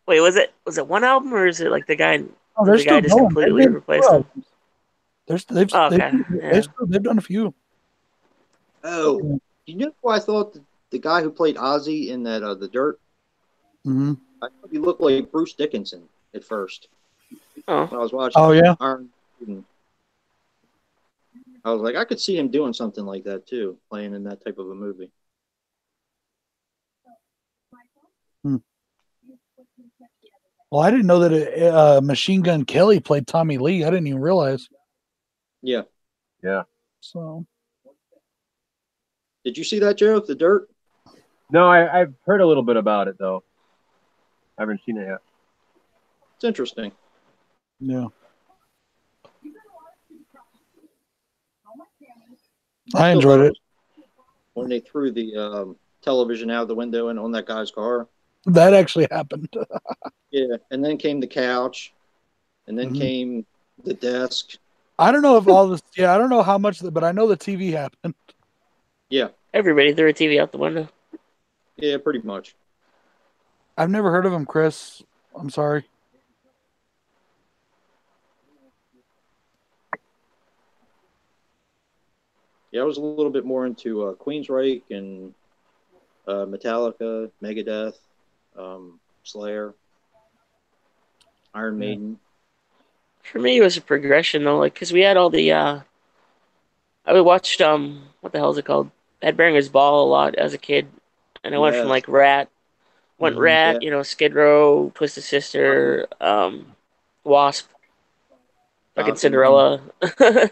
Wait, was it one album or is it like the guy? Oh, the guy just completely replaced him. They've done a few. Oh, you know who I thought the guy who played Ozzy in that The Dirt? Mm-hmm. I thought he looked like Bruce Dickinson at first. Oh, when I was watching. Oh yeah. Iron Maiden. I was like, I could see him doing something like that too, playing in that type of a movie. Well, I didn't know that Machine Gun Kelly played Tommy Lee. I didn't even realize. Yeah. Yeah. So. Did you see that, Joe? The Dirt? No, I've heard a little bit about it though. I haven't seen it yet. It's interesting. Yeah. I enjoyed it. When they threw the television out the window and on that guy's car. That actually happened. Yeah, and then came the couch, and then came the desk. I don't know if all this. Yeah, I don't know how much, but I know the TV happened. Yeah, everybody threw a TV out the window. Yeah, pretty much. I've never heard of him, Chris. I'm sorry. Yeah, I was a little bit more into Queensryche and Metallica, Megadeth, Slayer, Iron Maiden. For me, it was a progression though, like because we had all the. I watched what the hell is it called? Headbanger's Ball a lot as a kid, and I went from Yes. like Rat, Yeah. you know, Skid Row, Twisted Sister, Wasp, fucking Dokken. Cinderella, Def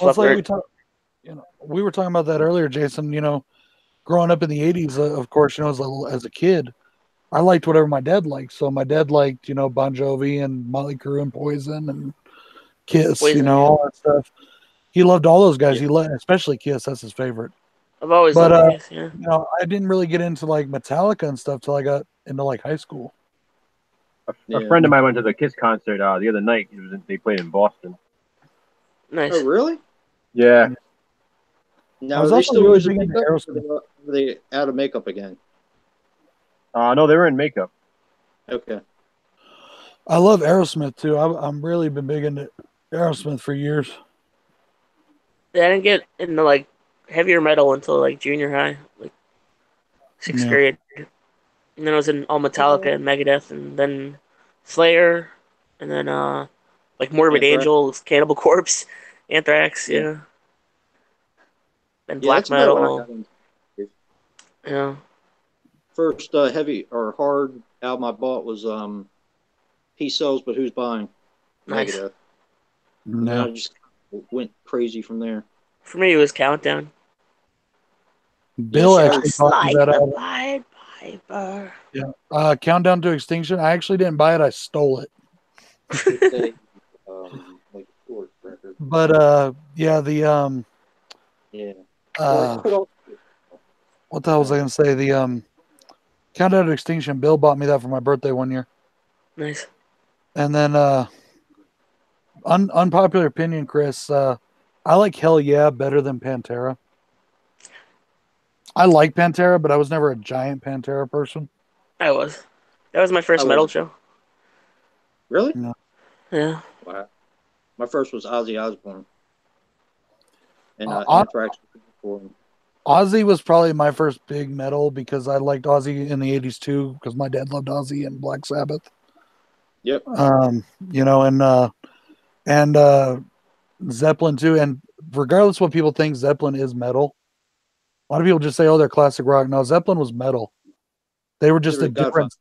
Well, it's like Leppard. we were talking about that earlier, Jason. Growing up in the '80s, of course, as a kid, I liked whatever my dad liked. So my dad liked, Bon Jovi and Motley Crue and Poison and Kiss, Poison, yeah. all that stuff. He loved all those guys. Yeah. He loved, especially Kiss. That's his favorite. I've always But loved Kiss, yeah. I didn't really get into like Metallica and stuff till I got into like high school. A friend of mine went to the Kiss concert the other night. They played in Boston. Nice. Oh, really? Yeah. Now, I was are they also still really using big into makeup? Aerosmith. Or are they out of makeup again? No, they were in makeup. Okay. I love Aerosmith too. I'm really been big into Aerosmith for years. Yeah, I didn't get into like heavier metal until like junior high, like sixth grade. And then I was in all Metallica and Megadeth, and then Slayer, and then like Morbid Anthrax. Angel, Cannibal Corpse, Anthrax, Yeah. yeah. Then Yeah, black that's about when I metal, got into yeah. first heavy or hard album I bought was He Sells But Who's Buying? Nice. Megadeth. And then I just went crazy from there. For me, it was Countdown. Bill You actually just taught me like that the album. Pied Piper. Yeah. Countdown to Extinction. I actually didn't buy it. I stole it. It's a, like short record. But yeah, the Yeah. what the hell was I gonna say? The Countdown to Extinction. Bill bought me that for my birthday one year. Nice. And then unpopular opinion, Chris. I like Hell Yeah better than Pantera. I like Pantera, but I was never a giant Pantera person. I was. That was my first metal show. Really? No. Yeah. Wow. My first was Ozzy Osbourne. And Anthrax. Ozzy was probably my first big metal because I liked Ozzy in the 80s too, because my dad loved Ozzy and Black Sabbath. Yep. And Zeppelin too. And regardless of what people think, Zeppelin is metal. A lot of people just say, "Oh, they're classic rock." No, Zeppelin was metal. They were just a different.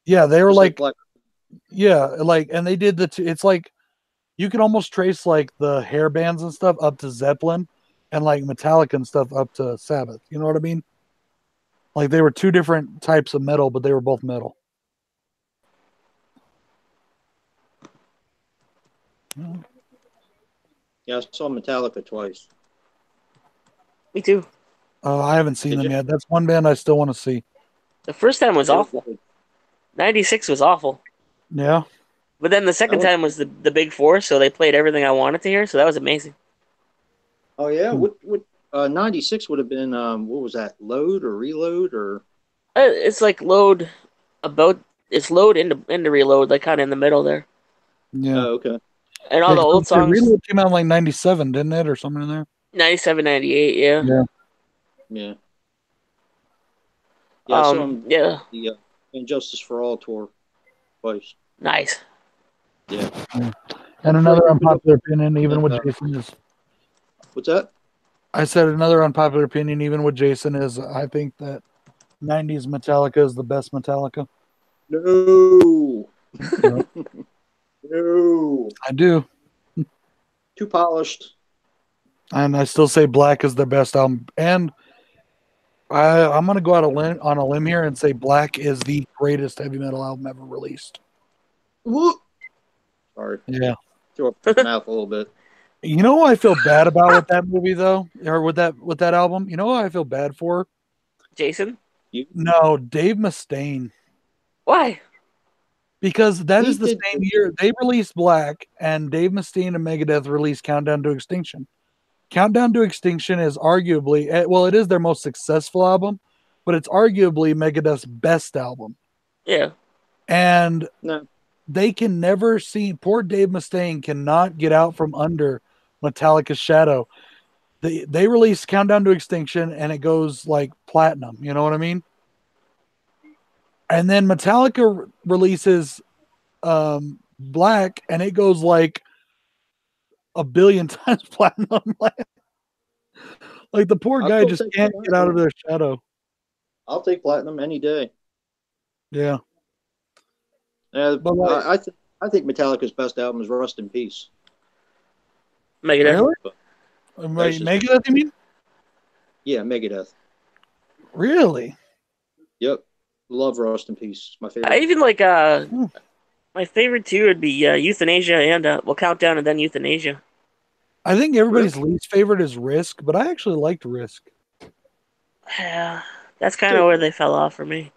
Yeah, they were like, and they did it's like you can almost trace like the hair bands and stuff up to Zeppelin, and like Metallica and stuff up to Sabbath. You know what I mean? Like they were two different types of metal, but they were both metal. Yeah, I saw Metallica twice. Me too. I haven't seen them yet. That's one band I still want to see. The first time was awful. 96 was awful. Yeah. But then the second time was the Big Four, so they played everything I wanted to hear, so that was amazing. Oh yeah, what 96 would have been what was that? Load or Reload or? It's like load it's load into Reload, like kind of in the middle there. Yeah. Oh, okay. And all the old songs. Reload came out in like 97, didn't it, or something in there? 97, 98, yeah. Yeah. Yeah. Yeah. So yeah. The Injustice for All tour twice. Nice. Yeah. And another unpopular opinion, even with Jason, is. What's that? I said another unpopular opinion, even with Jason, is I think that 90s Metallica is the best Metallica. No. No. I do. Too polished. And I still say Black is their best album. And I'm going to go out on a limb here and say Black is the greatest heavy metal album ever released. Whoop. Sorry. Yeah. Threw up my mouth a little bit. You know what I feel bad about with that movie though, or with that album? You know what I feel bad for? Jason? No, Dave Mustaine. Why? Because that is the same year they released Black, and Dave Mustaine and Megadeth released Countdown to Extinction. Countdown to Extinction is arguably, well, it is their most successful album, but it's arguably Megadeth's best album. Yeah. And No. they can never see, poor Dave Mustaine cannot get out from under Metallica's shadow. They release Countdown to Extinction and it goes like platinum. You know what I mean? And then Metallica releases Black and it goes like a billion times platinum. Like the poor guy just can't get out of their shadow. I'll take platinum any day. Yeah. But like, I think Metallica's best album is Rust in Peace. Megadeth. Really? Megadeth, you mean? Yeah, Megadeth. Really? Yep. Love Rust in Peace. My favorite. I even like my favorite two would be Euthanasia and Countdown and then Euthanasia. I think everybody's least favorite is Risk, but I actually liked Risk. Yeah, that's kind of where they fell off for me.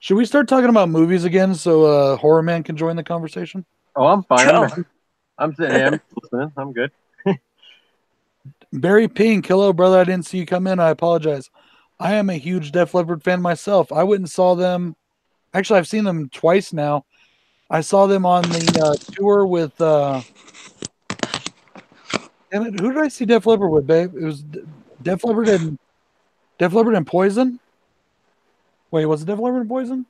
Should we start talking about movies again so Horror Man can join the conversation? Oh, I'm fine. Oh. I'm sitting here. I'm listening. I'm good. Barry Pink, hello, brother. I didn't see you come in. I apologize. I am a huge Def Leppard fan myself. I went and saw them. Actually, I've seen them twice now. I saw them on the tour with. Damn it! Who did I see Def Leppard with, babe? It was Def Leppard and Poison. Wait, was it Def Leppard and Poison?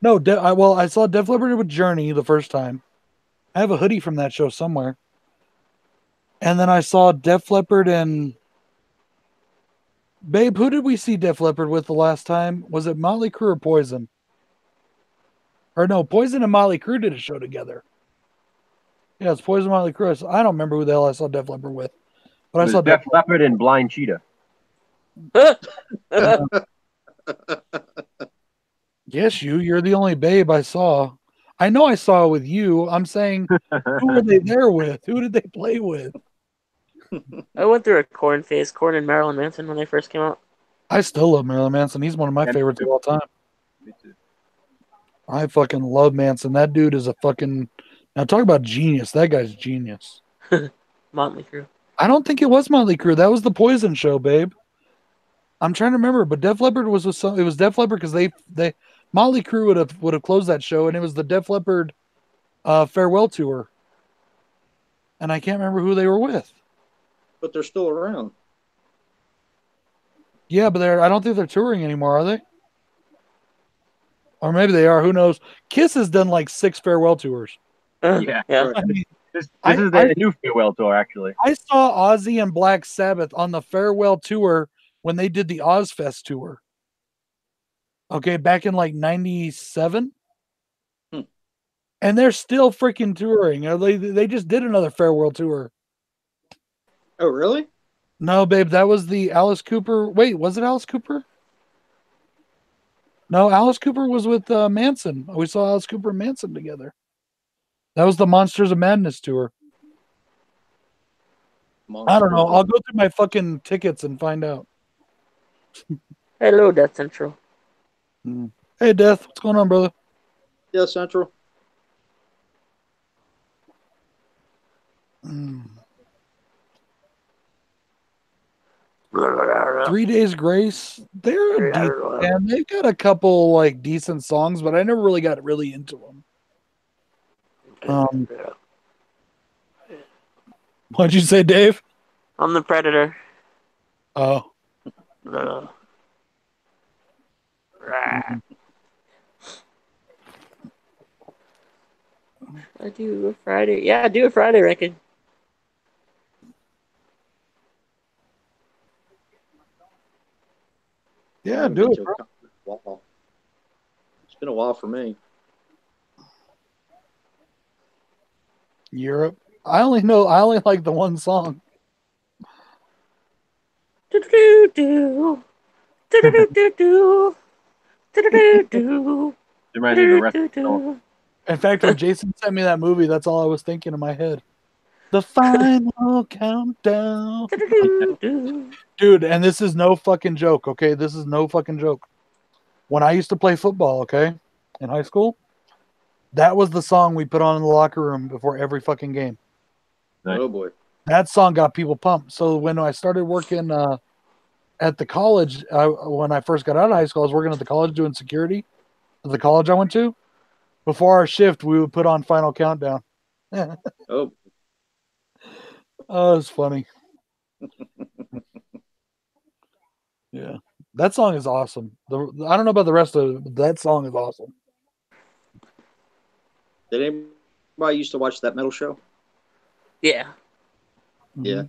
No, I saw Def Leppard with Journey the first time. I have a hoodie from that show somewhere. And then I saw Def Leppard and... Babe, who did we see Def Leppard with the last time? Was it Motley Crue or Poison? Or no, Poison and Motley Crue did a show together. Yeah, it's Poison and Motley Crue. I don't remember who the hell I saw Def Leppard with. But I saw Def Leppard and Blind Cheetah. Yes, you're the only babe I saw. I know I saw it with you. I'm saying, who were they there with? Who did they play with? I went through a Korn phase, Korn and Marilyn Manson when they first came out. I still love Marilyn Manson. He's one of my favorites of all time. Me too. I fucking love Manson. That dude is a fucking... Now talk about genius. That guy's genius. Motley Crue. I don't think it was Motley Crue. That was the Poison show, babe. I'm trying to remember, but Def Leppard was with some... It was Def Leppard because they Motley Crue would have closed that show, and it was the Def Leppard farewell tour. And I can't remember who they were with. But they're still around. Yeah, but I don't think they're touring anymore, are they? Or maybe they are. Who knows? Kiss has done like 6 farewell tours. Yeah. Yeah. I mean, This is the new farewell tour, actually. I saw Ozzy and Black Sabbath on the farewell tour when they did the Ozfest tour. Okay, back in like 97. And they're still freaking touring. They just did another farewell tour. Oh, really? No, babe, that was the Alice Cooper. Wait, was it Alice Cooper? No, Alice Cooper was with Manson. We saw Alice Cooper and Manson together. That was the Monsters of Madness tour. I don't know. I'll go through my fucking tickets and find out. Hello, Death Central. Hey, Death. What's going on, brother? Yeah, Central. 3 Days Grace. They're a decent band. They've got a couple like decent songs, but I never really got really into them. What'd you say, Dave? I'm the Predator. Oh. I do a Friday. Yeah, I do a Friday record. Yeah, do it, bro. Wow. It's been a while for me. Europe. I only like the one song. Do-do-do-do. Do-do-do-do-do. Do-do-do-do. In fact, when Jason sent me that movie, that's all I was thinking in my head. The final countdown. Dude, and this is no fucking joke, okay? This is no fucking joke. When I used to play football, okay, in high school, that was the song we put on in the locker room before every fucking game. Oh, boy. That song got people pumped. So when I started working at the college, when I first got out of high school, I was working at the college doing security at the college I went to. Before our shift, we would put on Final Countdown. Oh, Oh, it's funny. Yeah, that song is awesome. I don't know about the rest of it, but that song is awesome. did anybody used to watch that metal show? Yeah. Yeah.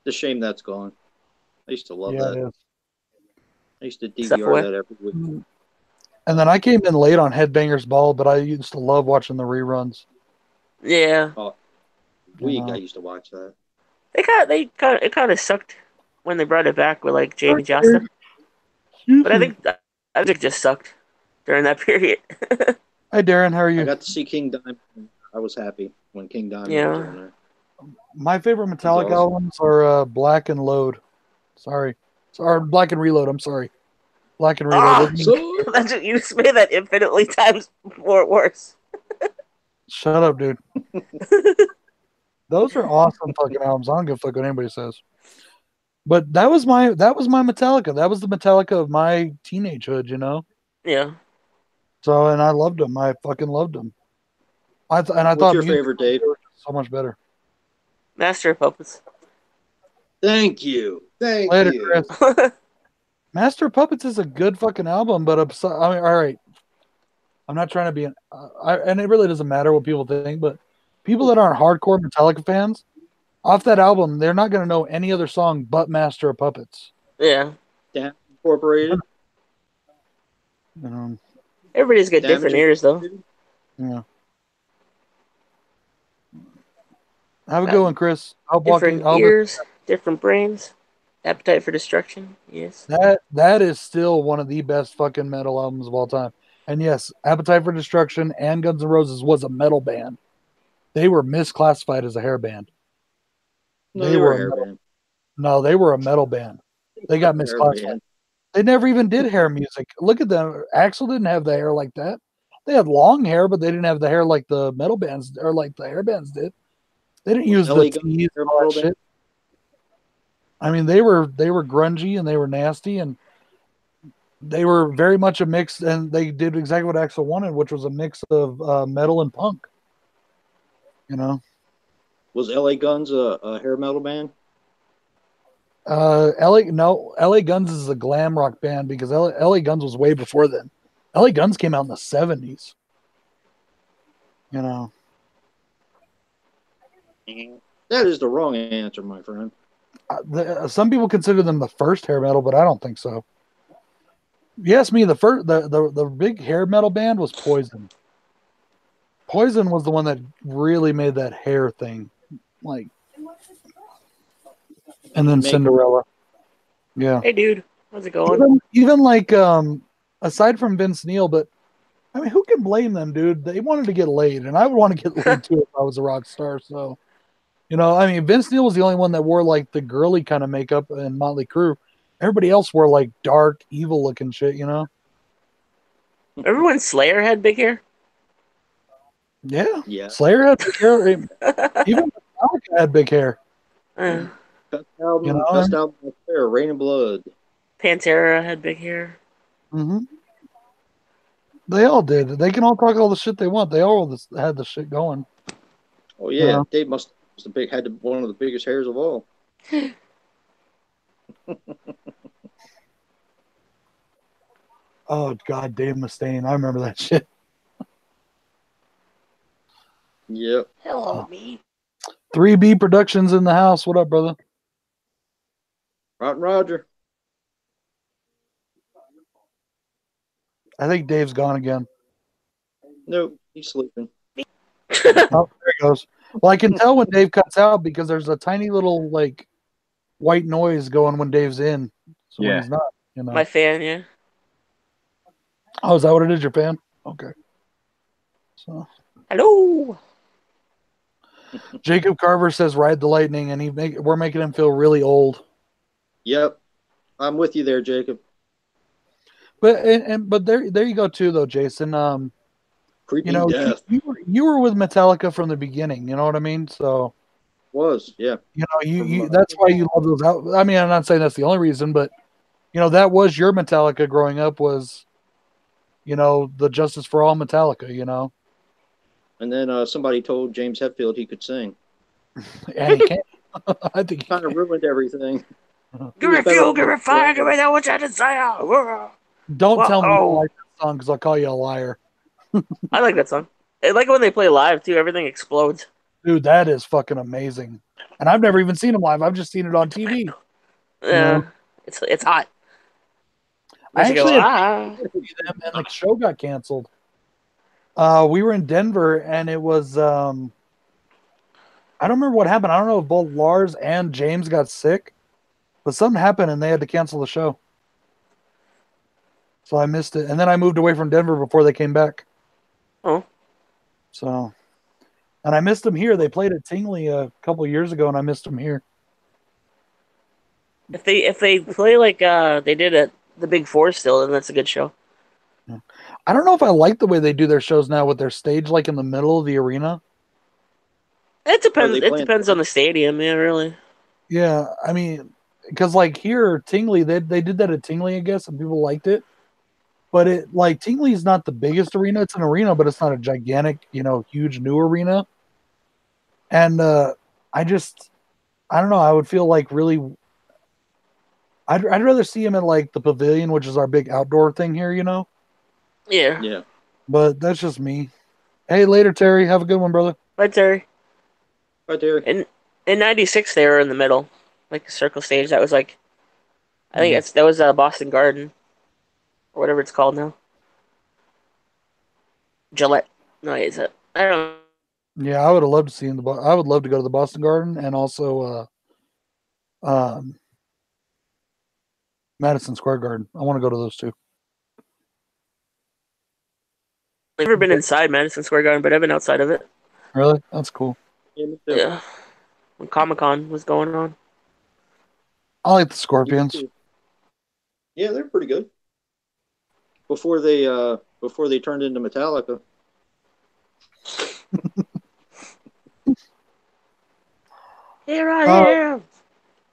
It's a shame that's gone. I used to love Yeah, that. it is. I used to Except for DVR what? that every week. And then I came in late on Headbangers Ball, but I used to love watching the reruns. Yeah. Week Yeah. I used to watch that. It kind of sucked when they brought it back with like Jamie Josta. But I think it just sucked during that period. Hey, Darren, how are I you? got to see King Diamond. I was happy when King Diamond Yeah. was on there. My favorite Metallica That's awesome. albums are Black and Load. Sorry, Black and Reload. I'm sorry, Black and Reload. Ah, Isn't it- you just made that infinitely times more worse. Shut up, dude. Those are awesome fucking albums. I don't give a fuck what anybody says. But that was my Metallica. That was the Metallica of my teenagehood, you know. Yeah. So, and I loved them. I fucking loved them. I What's thought your music favorite, Dave? was so much better. Master of Puppets. Thank you. Thank Later, you. Chris. Master of Puppets is a good fucking album, but I mean, all right. I'm not trying to be and it really doesn't matter what people think, but people that aren't hardcore Metallica fans, off that album, they're not going to know any other song but Master of Puppets. Yeah. Damage Incorporated. You know, Everybody's got Damage different ears, though. yeah. Have a good one, Chris. Different ears, different brains. Appetite for Destruction. Yes. That is still one of the best fucking metal albums of all time. And yes, Appetite for Destruction and Guns N' Roses was a metal band. They were misclassified as a hair band. No, they were a hair band. No, they were a metal band. They got Hair misclassified. band. They never even did hair music. Look at them. Axl didn't have the hair like that. They had long hair, but they didn't have the hair like the metal bands or like the hair bands did. They didn't use the teeth and all that shit. I mean, they were grungy and they were nasty and they were very much a mix, and they did exactly what Axl wanted, which was a mix of metal and punk. You know, Was LA Guns a hair metal band? LA Guns is a glam rock band because LA Guns was way before then. LA Guns came out in the 70s. You know, That is the wrong answer, my friend. some people consider them the first hair metal, but I don't think so. You ask me, the big hair metal band was Poison. Poison was the one that really made that hair thing, like, and then Cinderella. Yeah. Hey, dude, how's it going? Even like aside from Vince Neil, but I mean, who can blame them, dude? They wanted to get laid, and I would want to get laid too if I was a rock star. So, you know, I mean, Vince Neil was the only one that wore like the girly kind of makeup in Motley Crue. Everybody else wore like dark, evil looking shit, you know? Everyone Slayer had big hair? Yeah. Slayer had big hair. Even Metallica had big hair. Best album, You know? best album right there, Rain and Blood. Pantera had big hair. Mm-hmm. They all did. They can all talk all the shit they want. They all had the shit going. Oh yeah, Dave was one of the biggest hairs of all. Oh God, Dave Mustaine. I remember that shit. Yep. Hello, me. 3B Productions in the house. What up, brother? Roger. I think Dave's gone again. Nope, he's sleeping. Oh, there he goes. Well, I can tell when Dave cuts out because there's a tiny little like white noise going when Dave's in. So when he's not, you know. My fan, yeah. Oh, is that what it is? Your fan? Okay. So hello. Jacob Carver says ride the lightning, and we're making him feel really old. Yep. I'm with you there, Jacob. But there you go too though, Jason. Creeping you know, death. you were with Metallica from the beginning, you know what I mean? So Was, yeah. You know, you that's why you love those out. I mean, I'm not saying that's the only reason, but you know, that was your Metallica growing up was, you know, the Justice for All Metallica, you know. And then somebody told James Hetfield he could sing. And he can't. I think he Kind of can. ruined everything. Give me fuel, give me fire, give me that which I desire. Don't tell me you Whoa. like that song because I'll call you a liar. I like that song. I like it when they play live too. Everything explodes. Dude, that is fucking amazing. And I've never even seen him live. I've just seen it on TV. Yeah, know? it's hot. I Makes you go, actually had ah. to see them and the show got canceled. We were in Denver and it was I don't remember what happened. I don't know if both Lars and James got sick, but something happened and they had to cancel the show. So I missed it. And then I moved away from Denver before they came back. Oh. So, and I missed them here. They played at Tingley a couple years ago and I missed them here. If they play like they did at the Big Four still, then that's a good show. I don't know if I like the way they do their shows now with their stage like in the middle of the arena. It depends. they It playing- depends on the stadium. Yeah, really. Yeah, I mean, because like here, Tingley, they did that at Tingley, I guess, and people liked it. But it like Tingley's not the biggest arena. It's an arena, but it's not a gigantic, you know, huge new arena. And I don't know. I would feel like really. I'd rather see him at like the pavilion, which is our big outdoor thing here, you know. Yeah. Yeah. But that's just me. Hey, later, Terry. Have a good one, brother. Bye, Terry. Right there. In '96, they were in the middle, like the circle stage. That was like, I think that was Boston Garden, or whatever it's called now. Gillette. No, is it? I don't know. Yeah, I would have loved to see him. I would love to go to the Boston Garden and also Madison Square Garden. I want to go to those two. I've never been inside Madison Square Garden, but I've been outside of it. Really? That's cool. Yeah, me too. Yeah. When Comic-Con was going on. I like the Scorpions. Yeah, they're pretty good. Before they turned into Metallica. Here I am.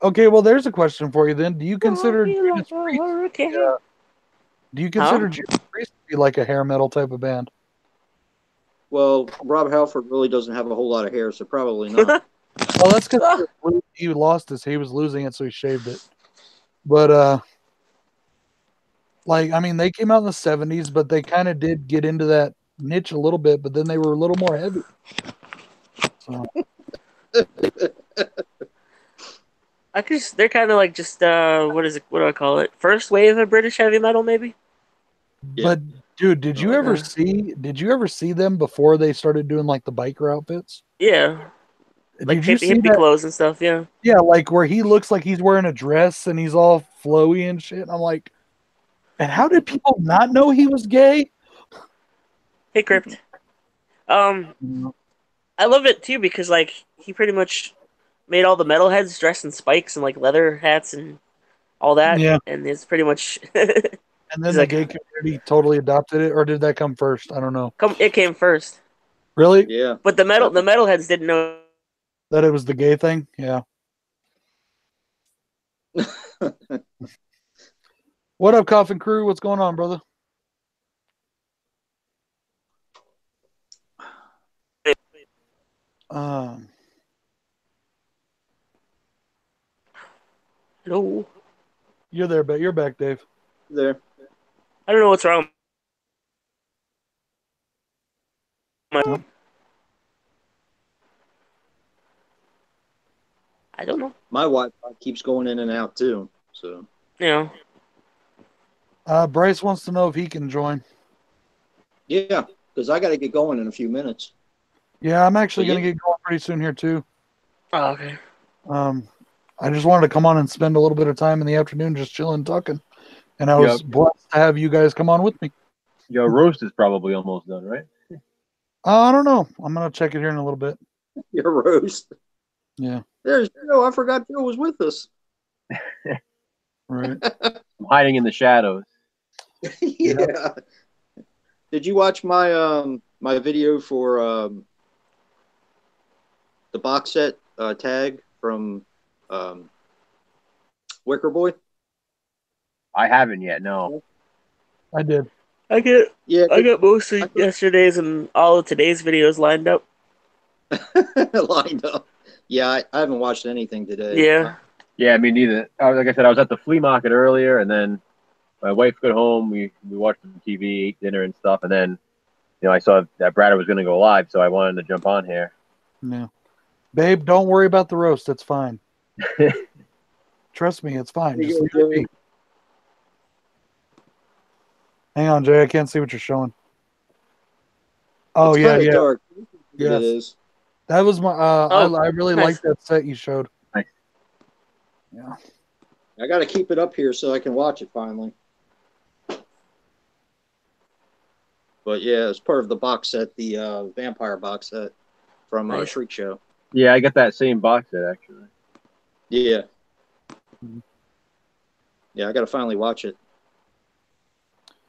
Okay, well, there's a question for you then. Do you consider Judas Priest, do you consider Judas Priest to be like a hair metal type of band? Well, Rob Halford really doesn't have a whole lot of hair, so probably not. Well, that's because he lost his. He was losing it, so he shaved it. But like I mean, they came out in the '70s, but they kind of did get into that niche a little bit. But then they were a little more heavy. So. They're kind of like just what is it? What do I call it? First wave of British heavy metal, maybe. Yeah. But dude, did you ever see them before they started doing like the biker outfits? Yeah, like did you see hippie that? clothes and stuff. Yeah. Yeah, like where he looks like he's wearing a dress and he's all flowy and shit. I'm like, and how did people not know he was gay? Hey, Crypt. I love it too because like he pretty much made all the metalheads dressed in spikes and like leather hats and all that. Yeah. And it's pretty much. And then the gay community totally adopted it, or did that come first? I don't know. It came first. Really? Yeah. But the metalheads didn't know that it was the gay thing. Yeah. What up, Coffin Crew? What's going on, brother? Hello. You're there, but you're back, Dave. There. I don't know what's wrong. Huh? I don't know. My Wi-Fi keeps going in and out too. So. Yeah. Bryce wants to know if he can join. Yeah, because I got to get going in a few minutes. Yeah, I'm actually going to get going pretty soon here too. Oh, okay. I just wanted to come on and spend a little bit of time in the afternoon just chilling, talking. And I was blessed to have you guys come on with me. Your roast is probably almost done, right? I don't know. I'm going to check it here in a little bit. Your roast. Yeah. There's Joe. I forgot Joe was with us. Right. I'm hiding in the shadows. Yeah. Did you watch my my video for the box set tag from Wicker Boy? I haven't yet. No. I did. I got most of I- yesterday's and all of today's videos lined up. lined up. Yeah, I haven't watched anything today. Yeah. Yeah, me neither. Like I said, I was at the flea market earlier, and then my wife got home. We watched some TV, ate dinner and stuff, and then I saw that Brad was going to go live, so I wanted to jump on here. Yeah. Babe, don't worry about the roast. It's fine. Trust me, it's fine. Just leave it be. Hang on, Jay. I can't see what you're showing. Oh, It's yeah, kinda yeah. dark. Yes. It is. That was my. I really nice. like that set you showed. Nice. Yeah. I got to keep it up here so I can watch it finally. But yeah, it's part of the box set, the vampire box set from Nice. Shriek Show. Yeah, I got that same box set actually. Yeah. Yeah, I got to finally watch it.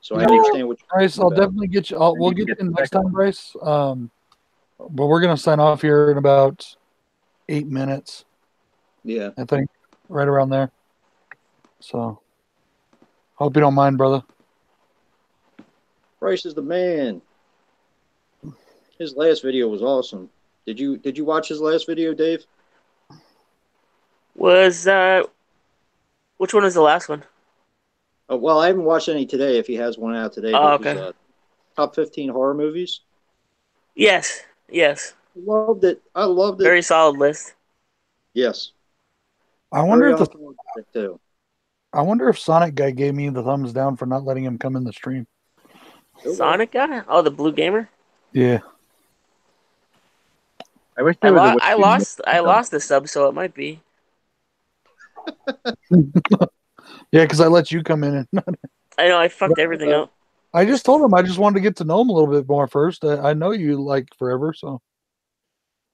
So I understand what you're Bryce, talking I'll about. definitely get you. We'll you get get you the next second time, Bryce. But we're gonna sign off here in about 8 minutes, Yeah. I think, right around there. So, hope you don't mind, brother. Bryce is the man. His last video was awesome. Did you watch his last video, Dave? Was which one was the last one? Oh, well, I haven't watched any today. If he has one out today, Oh, but it okay. was top 15 horror movies. Yes. Loved it. I loved it. Very solid list. Yes. I wonder Very if the unapologetic, too. I wonder if Sonic guy gave me the thumbs down for not letting him come in the stream. Sonic guy? Oh, the blue gamer? Yeah. I wish there was a way I lost the sub, so it might be. Yeah, because I let you come in and I know I fucked everything up. I just told him I just wanted to get to know him a little bit more first. I know you like forever, so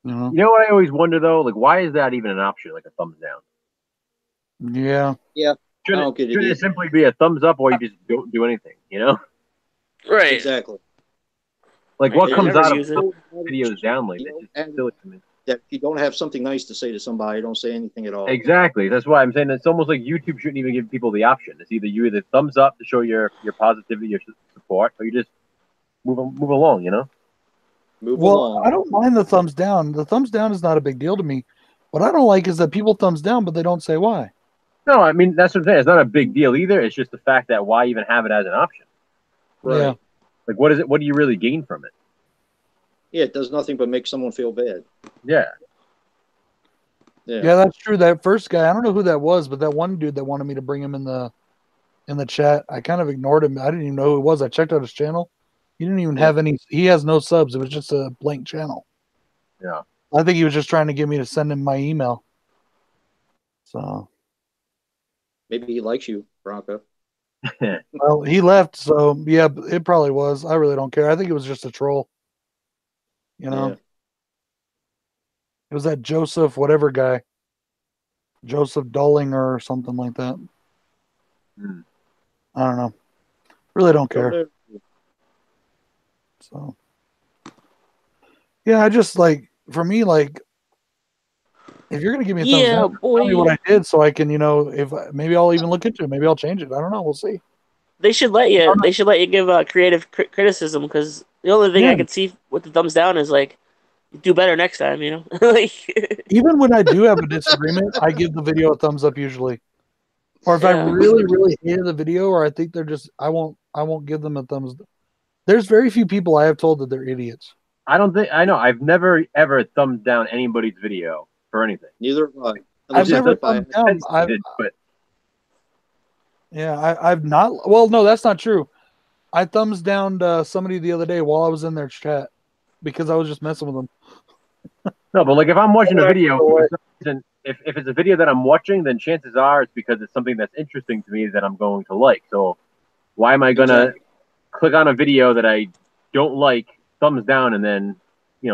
You know what I always wonder though? Like, why is that even an option? Like a thumbs down? Yeah. Yeah. Shouldn't it simply be a thumbs up, or you just don't do anything? Right. Exactly. Like what I comes never out of use it. videos down like that? You It's just silly to me. That if you don't have something nice to say to somebody, don't say anything at all. Exactly. That's why I'm saying it's almost like YouTube shouldn't even give people the option. It's either you thumbs up to show your positivity, your support, or you just move along. Move Well, along. I don't mind the thumbs down. The thumbs down is not a big deal to me. What I don't like is that people thumbs down, but they don't say why. No, I mean that's what I'm saying. It's not a big deal either. It's just the fact that why even have it as an option? Right. Yeah. Like what is it? What do you really gain from it? Yeah, it does nothing but make someone feel bad. Yeah. Yeah, that's true. That first guy, I don't know who that was, but that one dude that wanted me to bring him in the chat, I kind of ignored him. I didn't even know who it was. I checked out his channel. He didn't even have any. He has no subs. It was just a blank channel. Yeah. I think he was just trying to get me to send him my email. So. Maybe he likes you, Bronco. Well, he left, so yeah, it probably was. I really don't care. I think it was just a troll. Yeah. It was that Joseph whatever guy. Joseph Dollinger or something like that. I don't know. Really don't care. So yeah, I just like for me, like if you're gonna give me a thumbs down, tell me what I did so I can, if maybe I'll even look into it. Maybe I'll change it. I don't know. We'll see. They should let you. They should let you give creative criticism because the only thing I can see with the thumbs down is like do better next time. Like even when I do have a disagreement, I give the video a thumbs up usually. Or if I really, really hated the video, or I think they're just, I won't give them a thumbs up. There's very few people I have told that they're idiots. I know. I've never ever thumbs down anybody's video for anything. Neither have I. I've never thumbs down. I've not. Well, no, that's not true. I thumbs downed somebody the other day while I was in their chat because I was just messing with them. No, but like if I'm watching a video, if it's a video that I'm watching, then chances are it's because it's something that's interesting to me that I'm going to like. So why am I gonna click on a video that I don't like, thumbs down, and then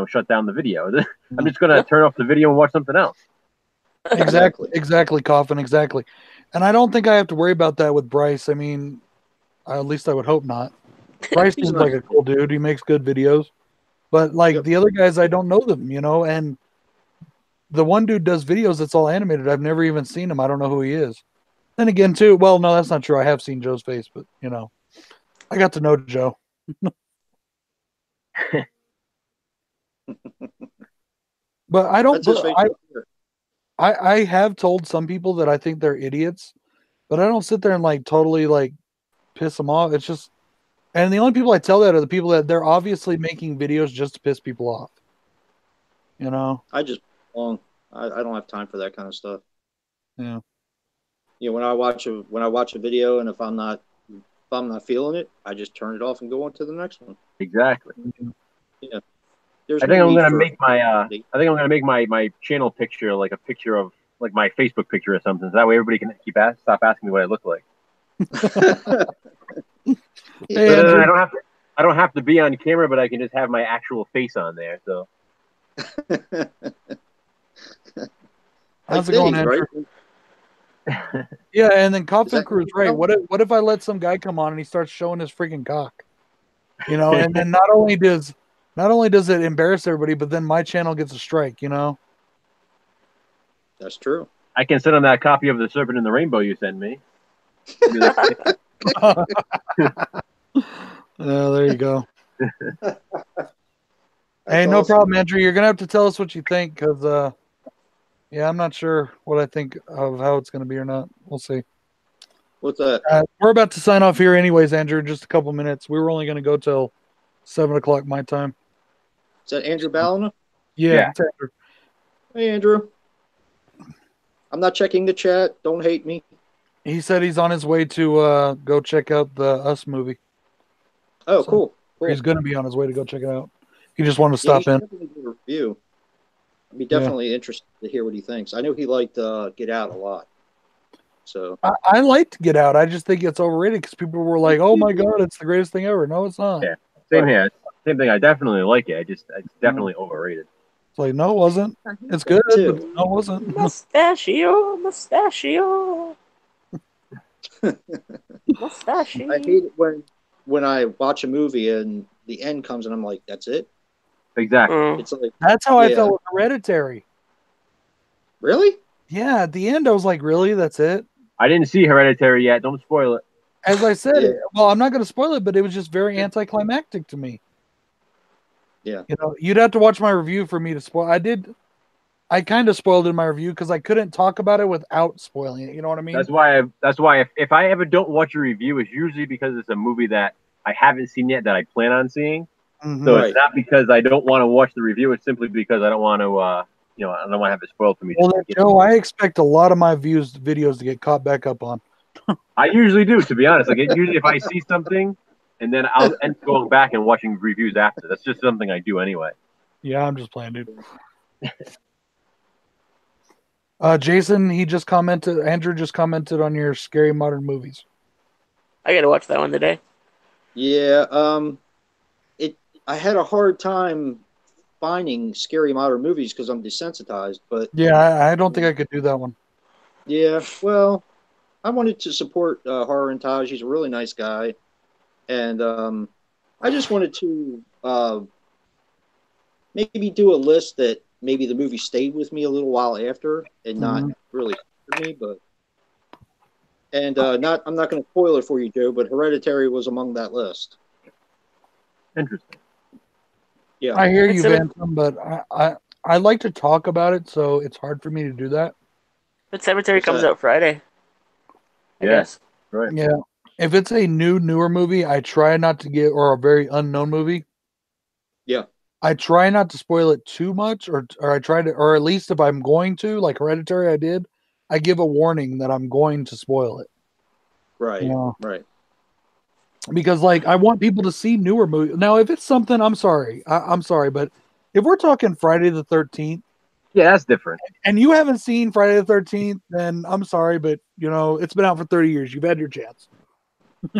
shut down the video? I'm just gonna turn off the video and watch something else. Exactly, Coffin, exactly. And I don't think I have to worry about that with Bryce. I mean, at least I would hope not. Bryce seems like a cool dude. He makes good videos. But like the other guys, I don't know them, and the one dude does videos that's all animated. I've never even seen him. I don't know who he is. Then again, too, well, no, that's not true. I have seen Joe's face, but you know, I got to know Joe. But I don't. I have told some people that I think they're idiots, but I don't sit there and like totally like piss them off. It's just, and the only people I tell that are the people that they're obviously making videos just to piss people off. You know, I don't have time for that kind of stuff. Yeah. You know, when I watch a video, and if I'm not feeling it, I just turn it off and go on to the next one. Exactly. Yeah. I think I'm gonna make my channel picture like a picture of like my Facebook picture or something. So that way everybody can stop asking me what I look like. Hey, I don't have to be on camera, but I can just have my actual face on there. So how's it going, Andrew? Right? Yeah, and then Coffin Crew is right. What if I let some guy come on and he starts showing his freaking cock? You know, and then not only does it embarrass everybody, but then my channel gets a strike, you know? That's true. I can send on that copy of The Serpent in the Rainbow you sent me. There you go. Hey, no problem, Andrew. You're gonna have to tell us what you think, because yeah, I'm not sure what I think of how it's gonna be or not. We'll see. What's that? We're about to sign off here, anyways, Andrew. In just a couple minutes. We were only gonna go till 7:00 my time. Is that Andrew Ballina? Yeah. It's Andrew. Hey, Andrew. I'm not checking the chat. Don't hate me. He said he's on his way to go check out the Us movie. Oh, so cool. He's going to be on his way to go check it out. He just wanted to stop in. Definitely do a review. I'd be definitely interested to hear what he thinks. I know he liked Get Out a lot. So I liked Get Out. I just think it's overrated because people were like, "Oh my god, it's the greatest thing ever." No, it's not. Yeah, same here. Same thing. I definitely like it. It's definitely overrated. It's like, no, it wasn't. It's good, but no, it wasn't. Mustachio. Mustachio. I hate it when I watch a movie and the end comes and I'm like, that's it? Exactly. It's like, that's how I felt with Hereditary. Really? Yeah, at the end I was like, really? That's it? I didn't see Hereditary yet. Don't spoil it. As I said, well, I'm not going to spoil it, but it was just very anticlimactic to me. Yeah. You know, you'd have to watch my review for me to spoil. I kind of spoiled it in my review because I couldn't talk about it without spoiling it. You know what I mean? That's why if I ever don't watch a review, it's usually because it's a movie that I haven't seen yet that I plan on seeing. Mm-hmm. So it's not because I don't want to watch the review. It's simply because I don't want to, I don't want to have it spoiled for me. Well, Joe, I expect a lot of my videos to get caught back up on. I usually do, to be honest. Like usually if I see something, and then I'll end up going back and watching reviews after. That's just something I do anyway. Yeah, I'm just playing, dude. Jason, Andrew just commented on your scary modern movies. I gotta watch that one today. Yeah, I had a hard time finding scary modern movies because I'm desensitized, but yeah, I don't think I could do that one. Yeah, well, I wanted to support Horror and Taj. He's a really nice guy, and I just wanted to maybe do a list that maybe the movie stayed with me a little while after and not really hurt me, but I'm not going to spoil it for you, Joe, but Hereditary was among that list. Interesting. Yeah, I hear you, Bantam, but I like to talk about it, so it's hard for me to do that. But Cemetery comes out Friday. I guess. Right. Yeah. If it's a newer movie, I try not to or a very unknown movie. Yeah. I try not to spoil it too much, or I try to, or at least if I'm going to, like Hereditary, I give a warning that I'm going to spoil it. Right. Right. Because like I want people to see newer movies. Now, if it's something, I'm sorry, but if we're talking Friday the 13th, yeah, that's different. And you haven't seen Friday the 13th, then I'm sorry, but it's been out for 30 years. You've had your chance.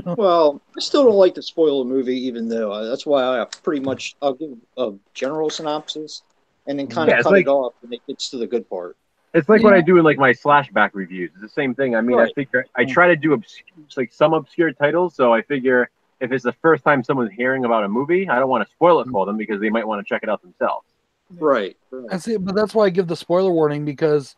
Well, I still don't like to spoil a movie, even though that's why I'll give a general synopsis and then kind of cut it off when it gets to the good part. It's like what I do in like my slashback reviews. It's the same thing. I mean, I figure I try to do some obscure titles. So I figure if it's the first time someone's hearing about a movie, I don't want to spoil it for them because they might want to check it out themselves. Right. I see, but that's why I give the spoiler warning because,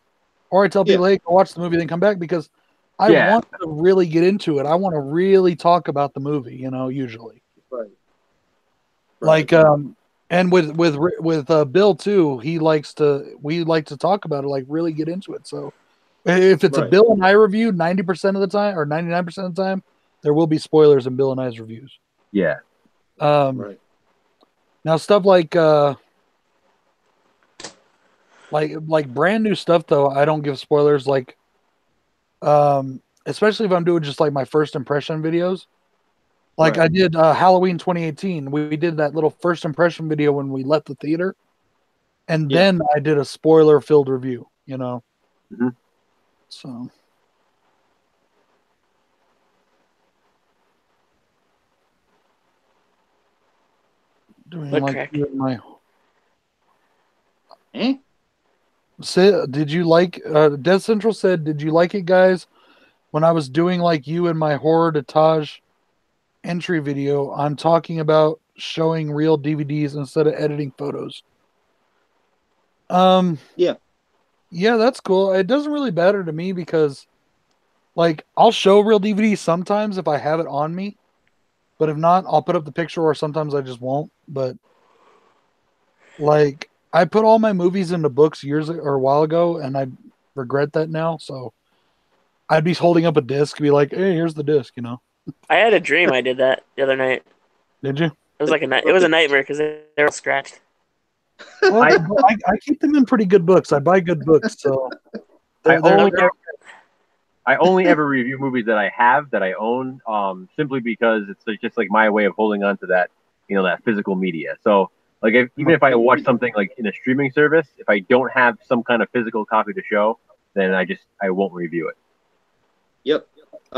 or I tell people, hey, go watch the movie, then come back because I want to really get into it. I want to really talk about the movie, usually. Right. Like, and with Bill too, we like to talk about it, like really get into it. So if it's a Bill and I review, 90% of the time or 99% of the time, there will be spoilers in Bill and I's reviews. Yeah. Right. Now stuff like brand new stuff though, I don't give spoilers. Like, especially if I'm doing just like my first impression videos. Like I did Halloween 2018. We did that little first impression video when we left the theater, and then I did a spoiler-filled review. Mm-hmm. So. Doing What like crack? my. Eh? Did you like? Death Central said, "Did you like it, guys?" When I was doing like you and my horror to Taj entry video, I'm talking about showing real DVDs instead of editing photos. Yeah, that's cool. It doesn't really matter to me because, like, I'll show real DVDs sometimes if I have it on me, but if not, I'll put up the picture, or sometimes I just won't. But like, I put all my movies into books a while ago, and I regret that now. So I'd be holding up a disc, be like, "Hey, here's the disc," I had a dream I did that the other night. Did you? It was like it was a nightmare because they're all scratched. Well, I keep them in pretty good books. I buy good books, so I only ever review movies that I own, simply because it's just like my way of holding on to that, that physical media. So like even if I watch something like in a streaming service, if I don't have some kind of physical copy to show, then I won't review it. Yep.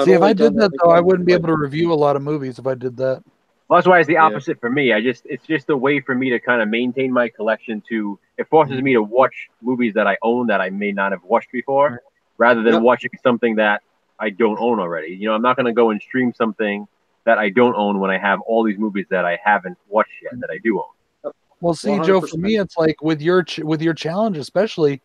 See, if I did that though, I wouldn't be able to review a lot of movies if I did that. Well, that's why it's the opposite for me. It's just a way for me to kind of maintain my collection. It forces me to watch movies that I own that I may not have watched before, rather than watching something that I don't own already. I'm not going to go and stream something that I don't own when I have all these movies that I haven't watched yet that I do own. Well, see, 100%. Joe, for me, it's like with your challenge, especially,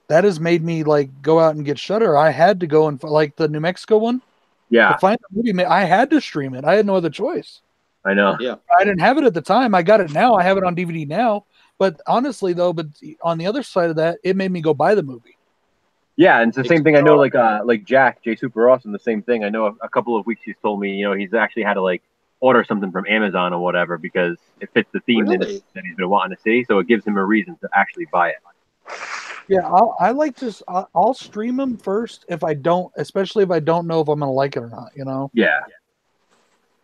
that has made me like go out and get Shudder. I had to go and like the New Mexico one. Yeah. To find the movie, I had to stream it. I had no other choice. I know. Yeah. I didn't have it at the time. I got it now. I have it on DVD now. But honestly, though, on the other side of that, it made me go buy the movie. Yeah, and it's the same thing. I know, like Jack, J Super Awesome, the same thing. I know a couple of weeks he's told me, he's actually had to like order something from Amazon or whatever because it fits the theme that he's been wanting to see. So it gives him a reason to actually buy it. Yeah, I'll stream them first especially if I don't know if I'm gonna like it or not. Yeah.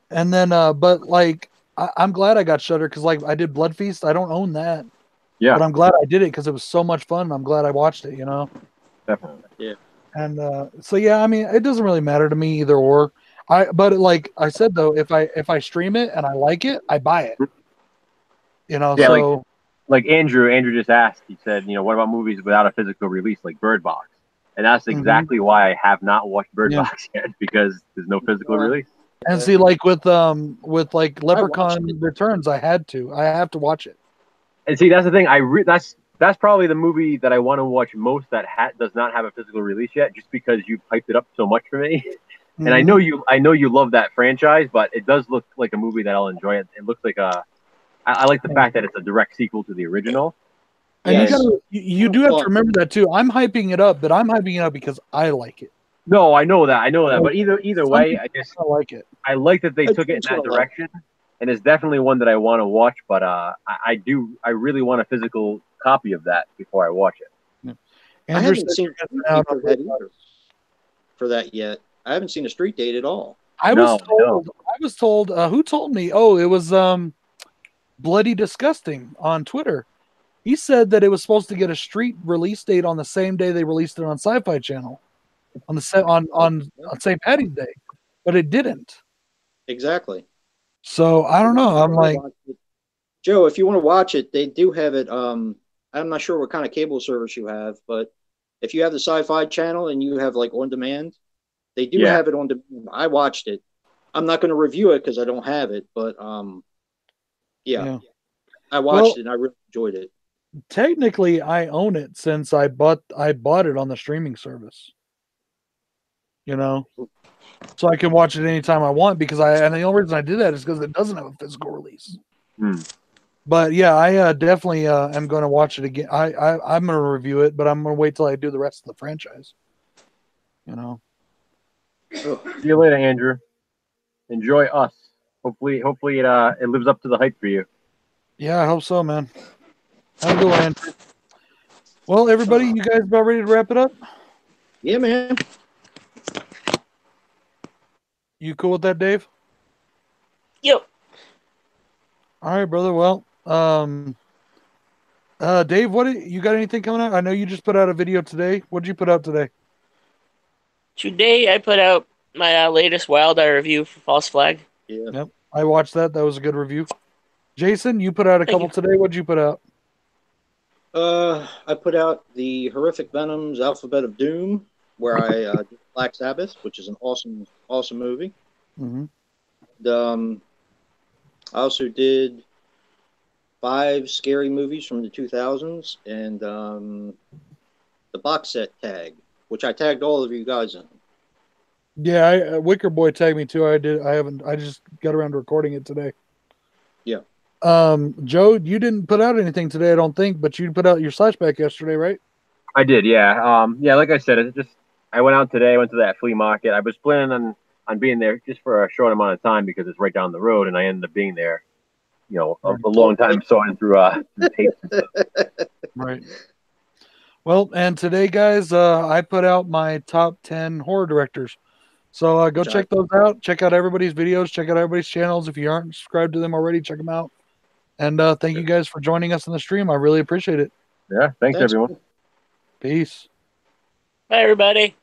And then, but like, I'm glad I got Shudder because like I did Blood Feast. I don't own that. Yeah. But I'm glad I did it because it was so much fun. I'm glad I watched it. Definitely. Yeah. And so yeah, I mean, it doesn't really matter to me either or. But like I said though, if I stream it and I like it, I buy it. Yeah, so like Andrew just asked. He said, what about movies without a physical release, like Bird Box? And that's exactly why I have not watched Bird Box yet, because there's no physical release. And see, like with like Leprechaun Returns, I have to watch it. And see, that's the thing. That's probably the movie that I want to watch most that does not have a physical release yet, just because you hyped it up so much for me. And I know you love that franchise, but it does look like a movie that I'll enjoy. It looks like I like the fact that it's a direct sequel to the original. And you do have to remember that too. I'm hyping it up, but I'm hyping it up because I like it. No, I know that. But either way, I like it. I like that they took it in that direction, and it's definitely one that I want to watch. But I really want a physical copy of that before I watch it. Yeah. I haven't seen for that yet. I haven't seen a street date at all. I was told. Who told me? Oh, it was Bloody Disgusting on Twitter. He said that it was supposed to get a street release date on the same day they released it on Sci-Fi Channel, on St. Patty's Day, but it didn't. Exactly. So I don't know. I'm like, Joe, if you want to watch it, they do have it. I'm not sure what kind of cable service you have, but if you have the Sci-Fi Channel and you have like on demand, they do have it on demand. I watched it. I'm not going to review it because I don't have it, but I watched it and I really enjoyed it. technically I own it since I bought it on the streaming service. You know, so I can watch it anytime I want and the only reason I did that is because it doesn't have a physical release. But yeah, I definitely am going to watch it again. I'm going to review it, but I'm going to wait till I do the rest of the franchise. You know. See you later, Andrew. Enjoy Us. Hopefully it lives up to the hype for you. Yeah, I hope so, man. Have a good one, Andrew. Well, everybody, you guys about ready to wrap it up? Yeah, man. You cool with that, Dave? Yep. All right, brother. Well, Dave, you got anything coming out? I know you just put out a video today. What did you put out today? Today I put out my latest Wild Eye review for False Flag. Yeah. Yep, I watched that. That was a good review. Jason, you put out a couple today. What did you put out? I put out the Horrific Venom's Alphabet of Doom, where I did Black Sabbath, which is an awesome movie. I also did 5 scary movies from the 2000s and the box set tag, which I tagged all of you guys in. Yeah, Wicker Boy tagged me too. I did. I just got around to recording it today. Yeah. Joe, you didn't put out anything today, I don't think, but you put out your slashback yesterday, right? I did, yeah. Like I said, I went out today, went to that flea market. I was planning on being there just for a short amount of time because it's right down the road, and I ended up being there, a long time sorting through tapes and stuff. Right. Well, and today, guys, I put out my top 10 horror directors. So go check those out. Check out everybody's videos. Check out everybody's channels. If you aren't subscribed to them already, check them out. And thank you guys for joining us on the stream. I really appreciate it. Yeah, thanks everyone. Peace. Bye, everybody.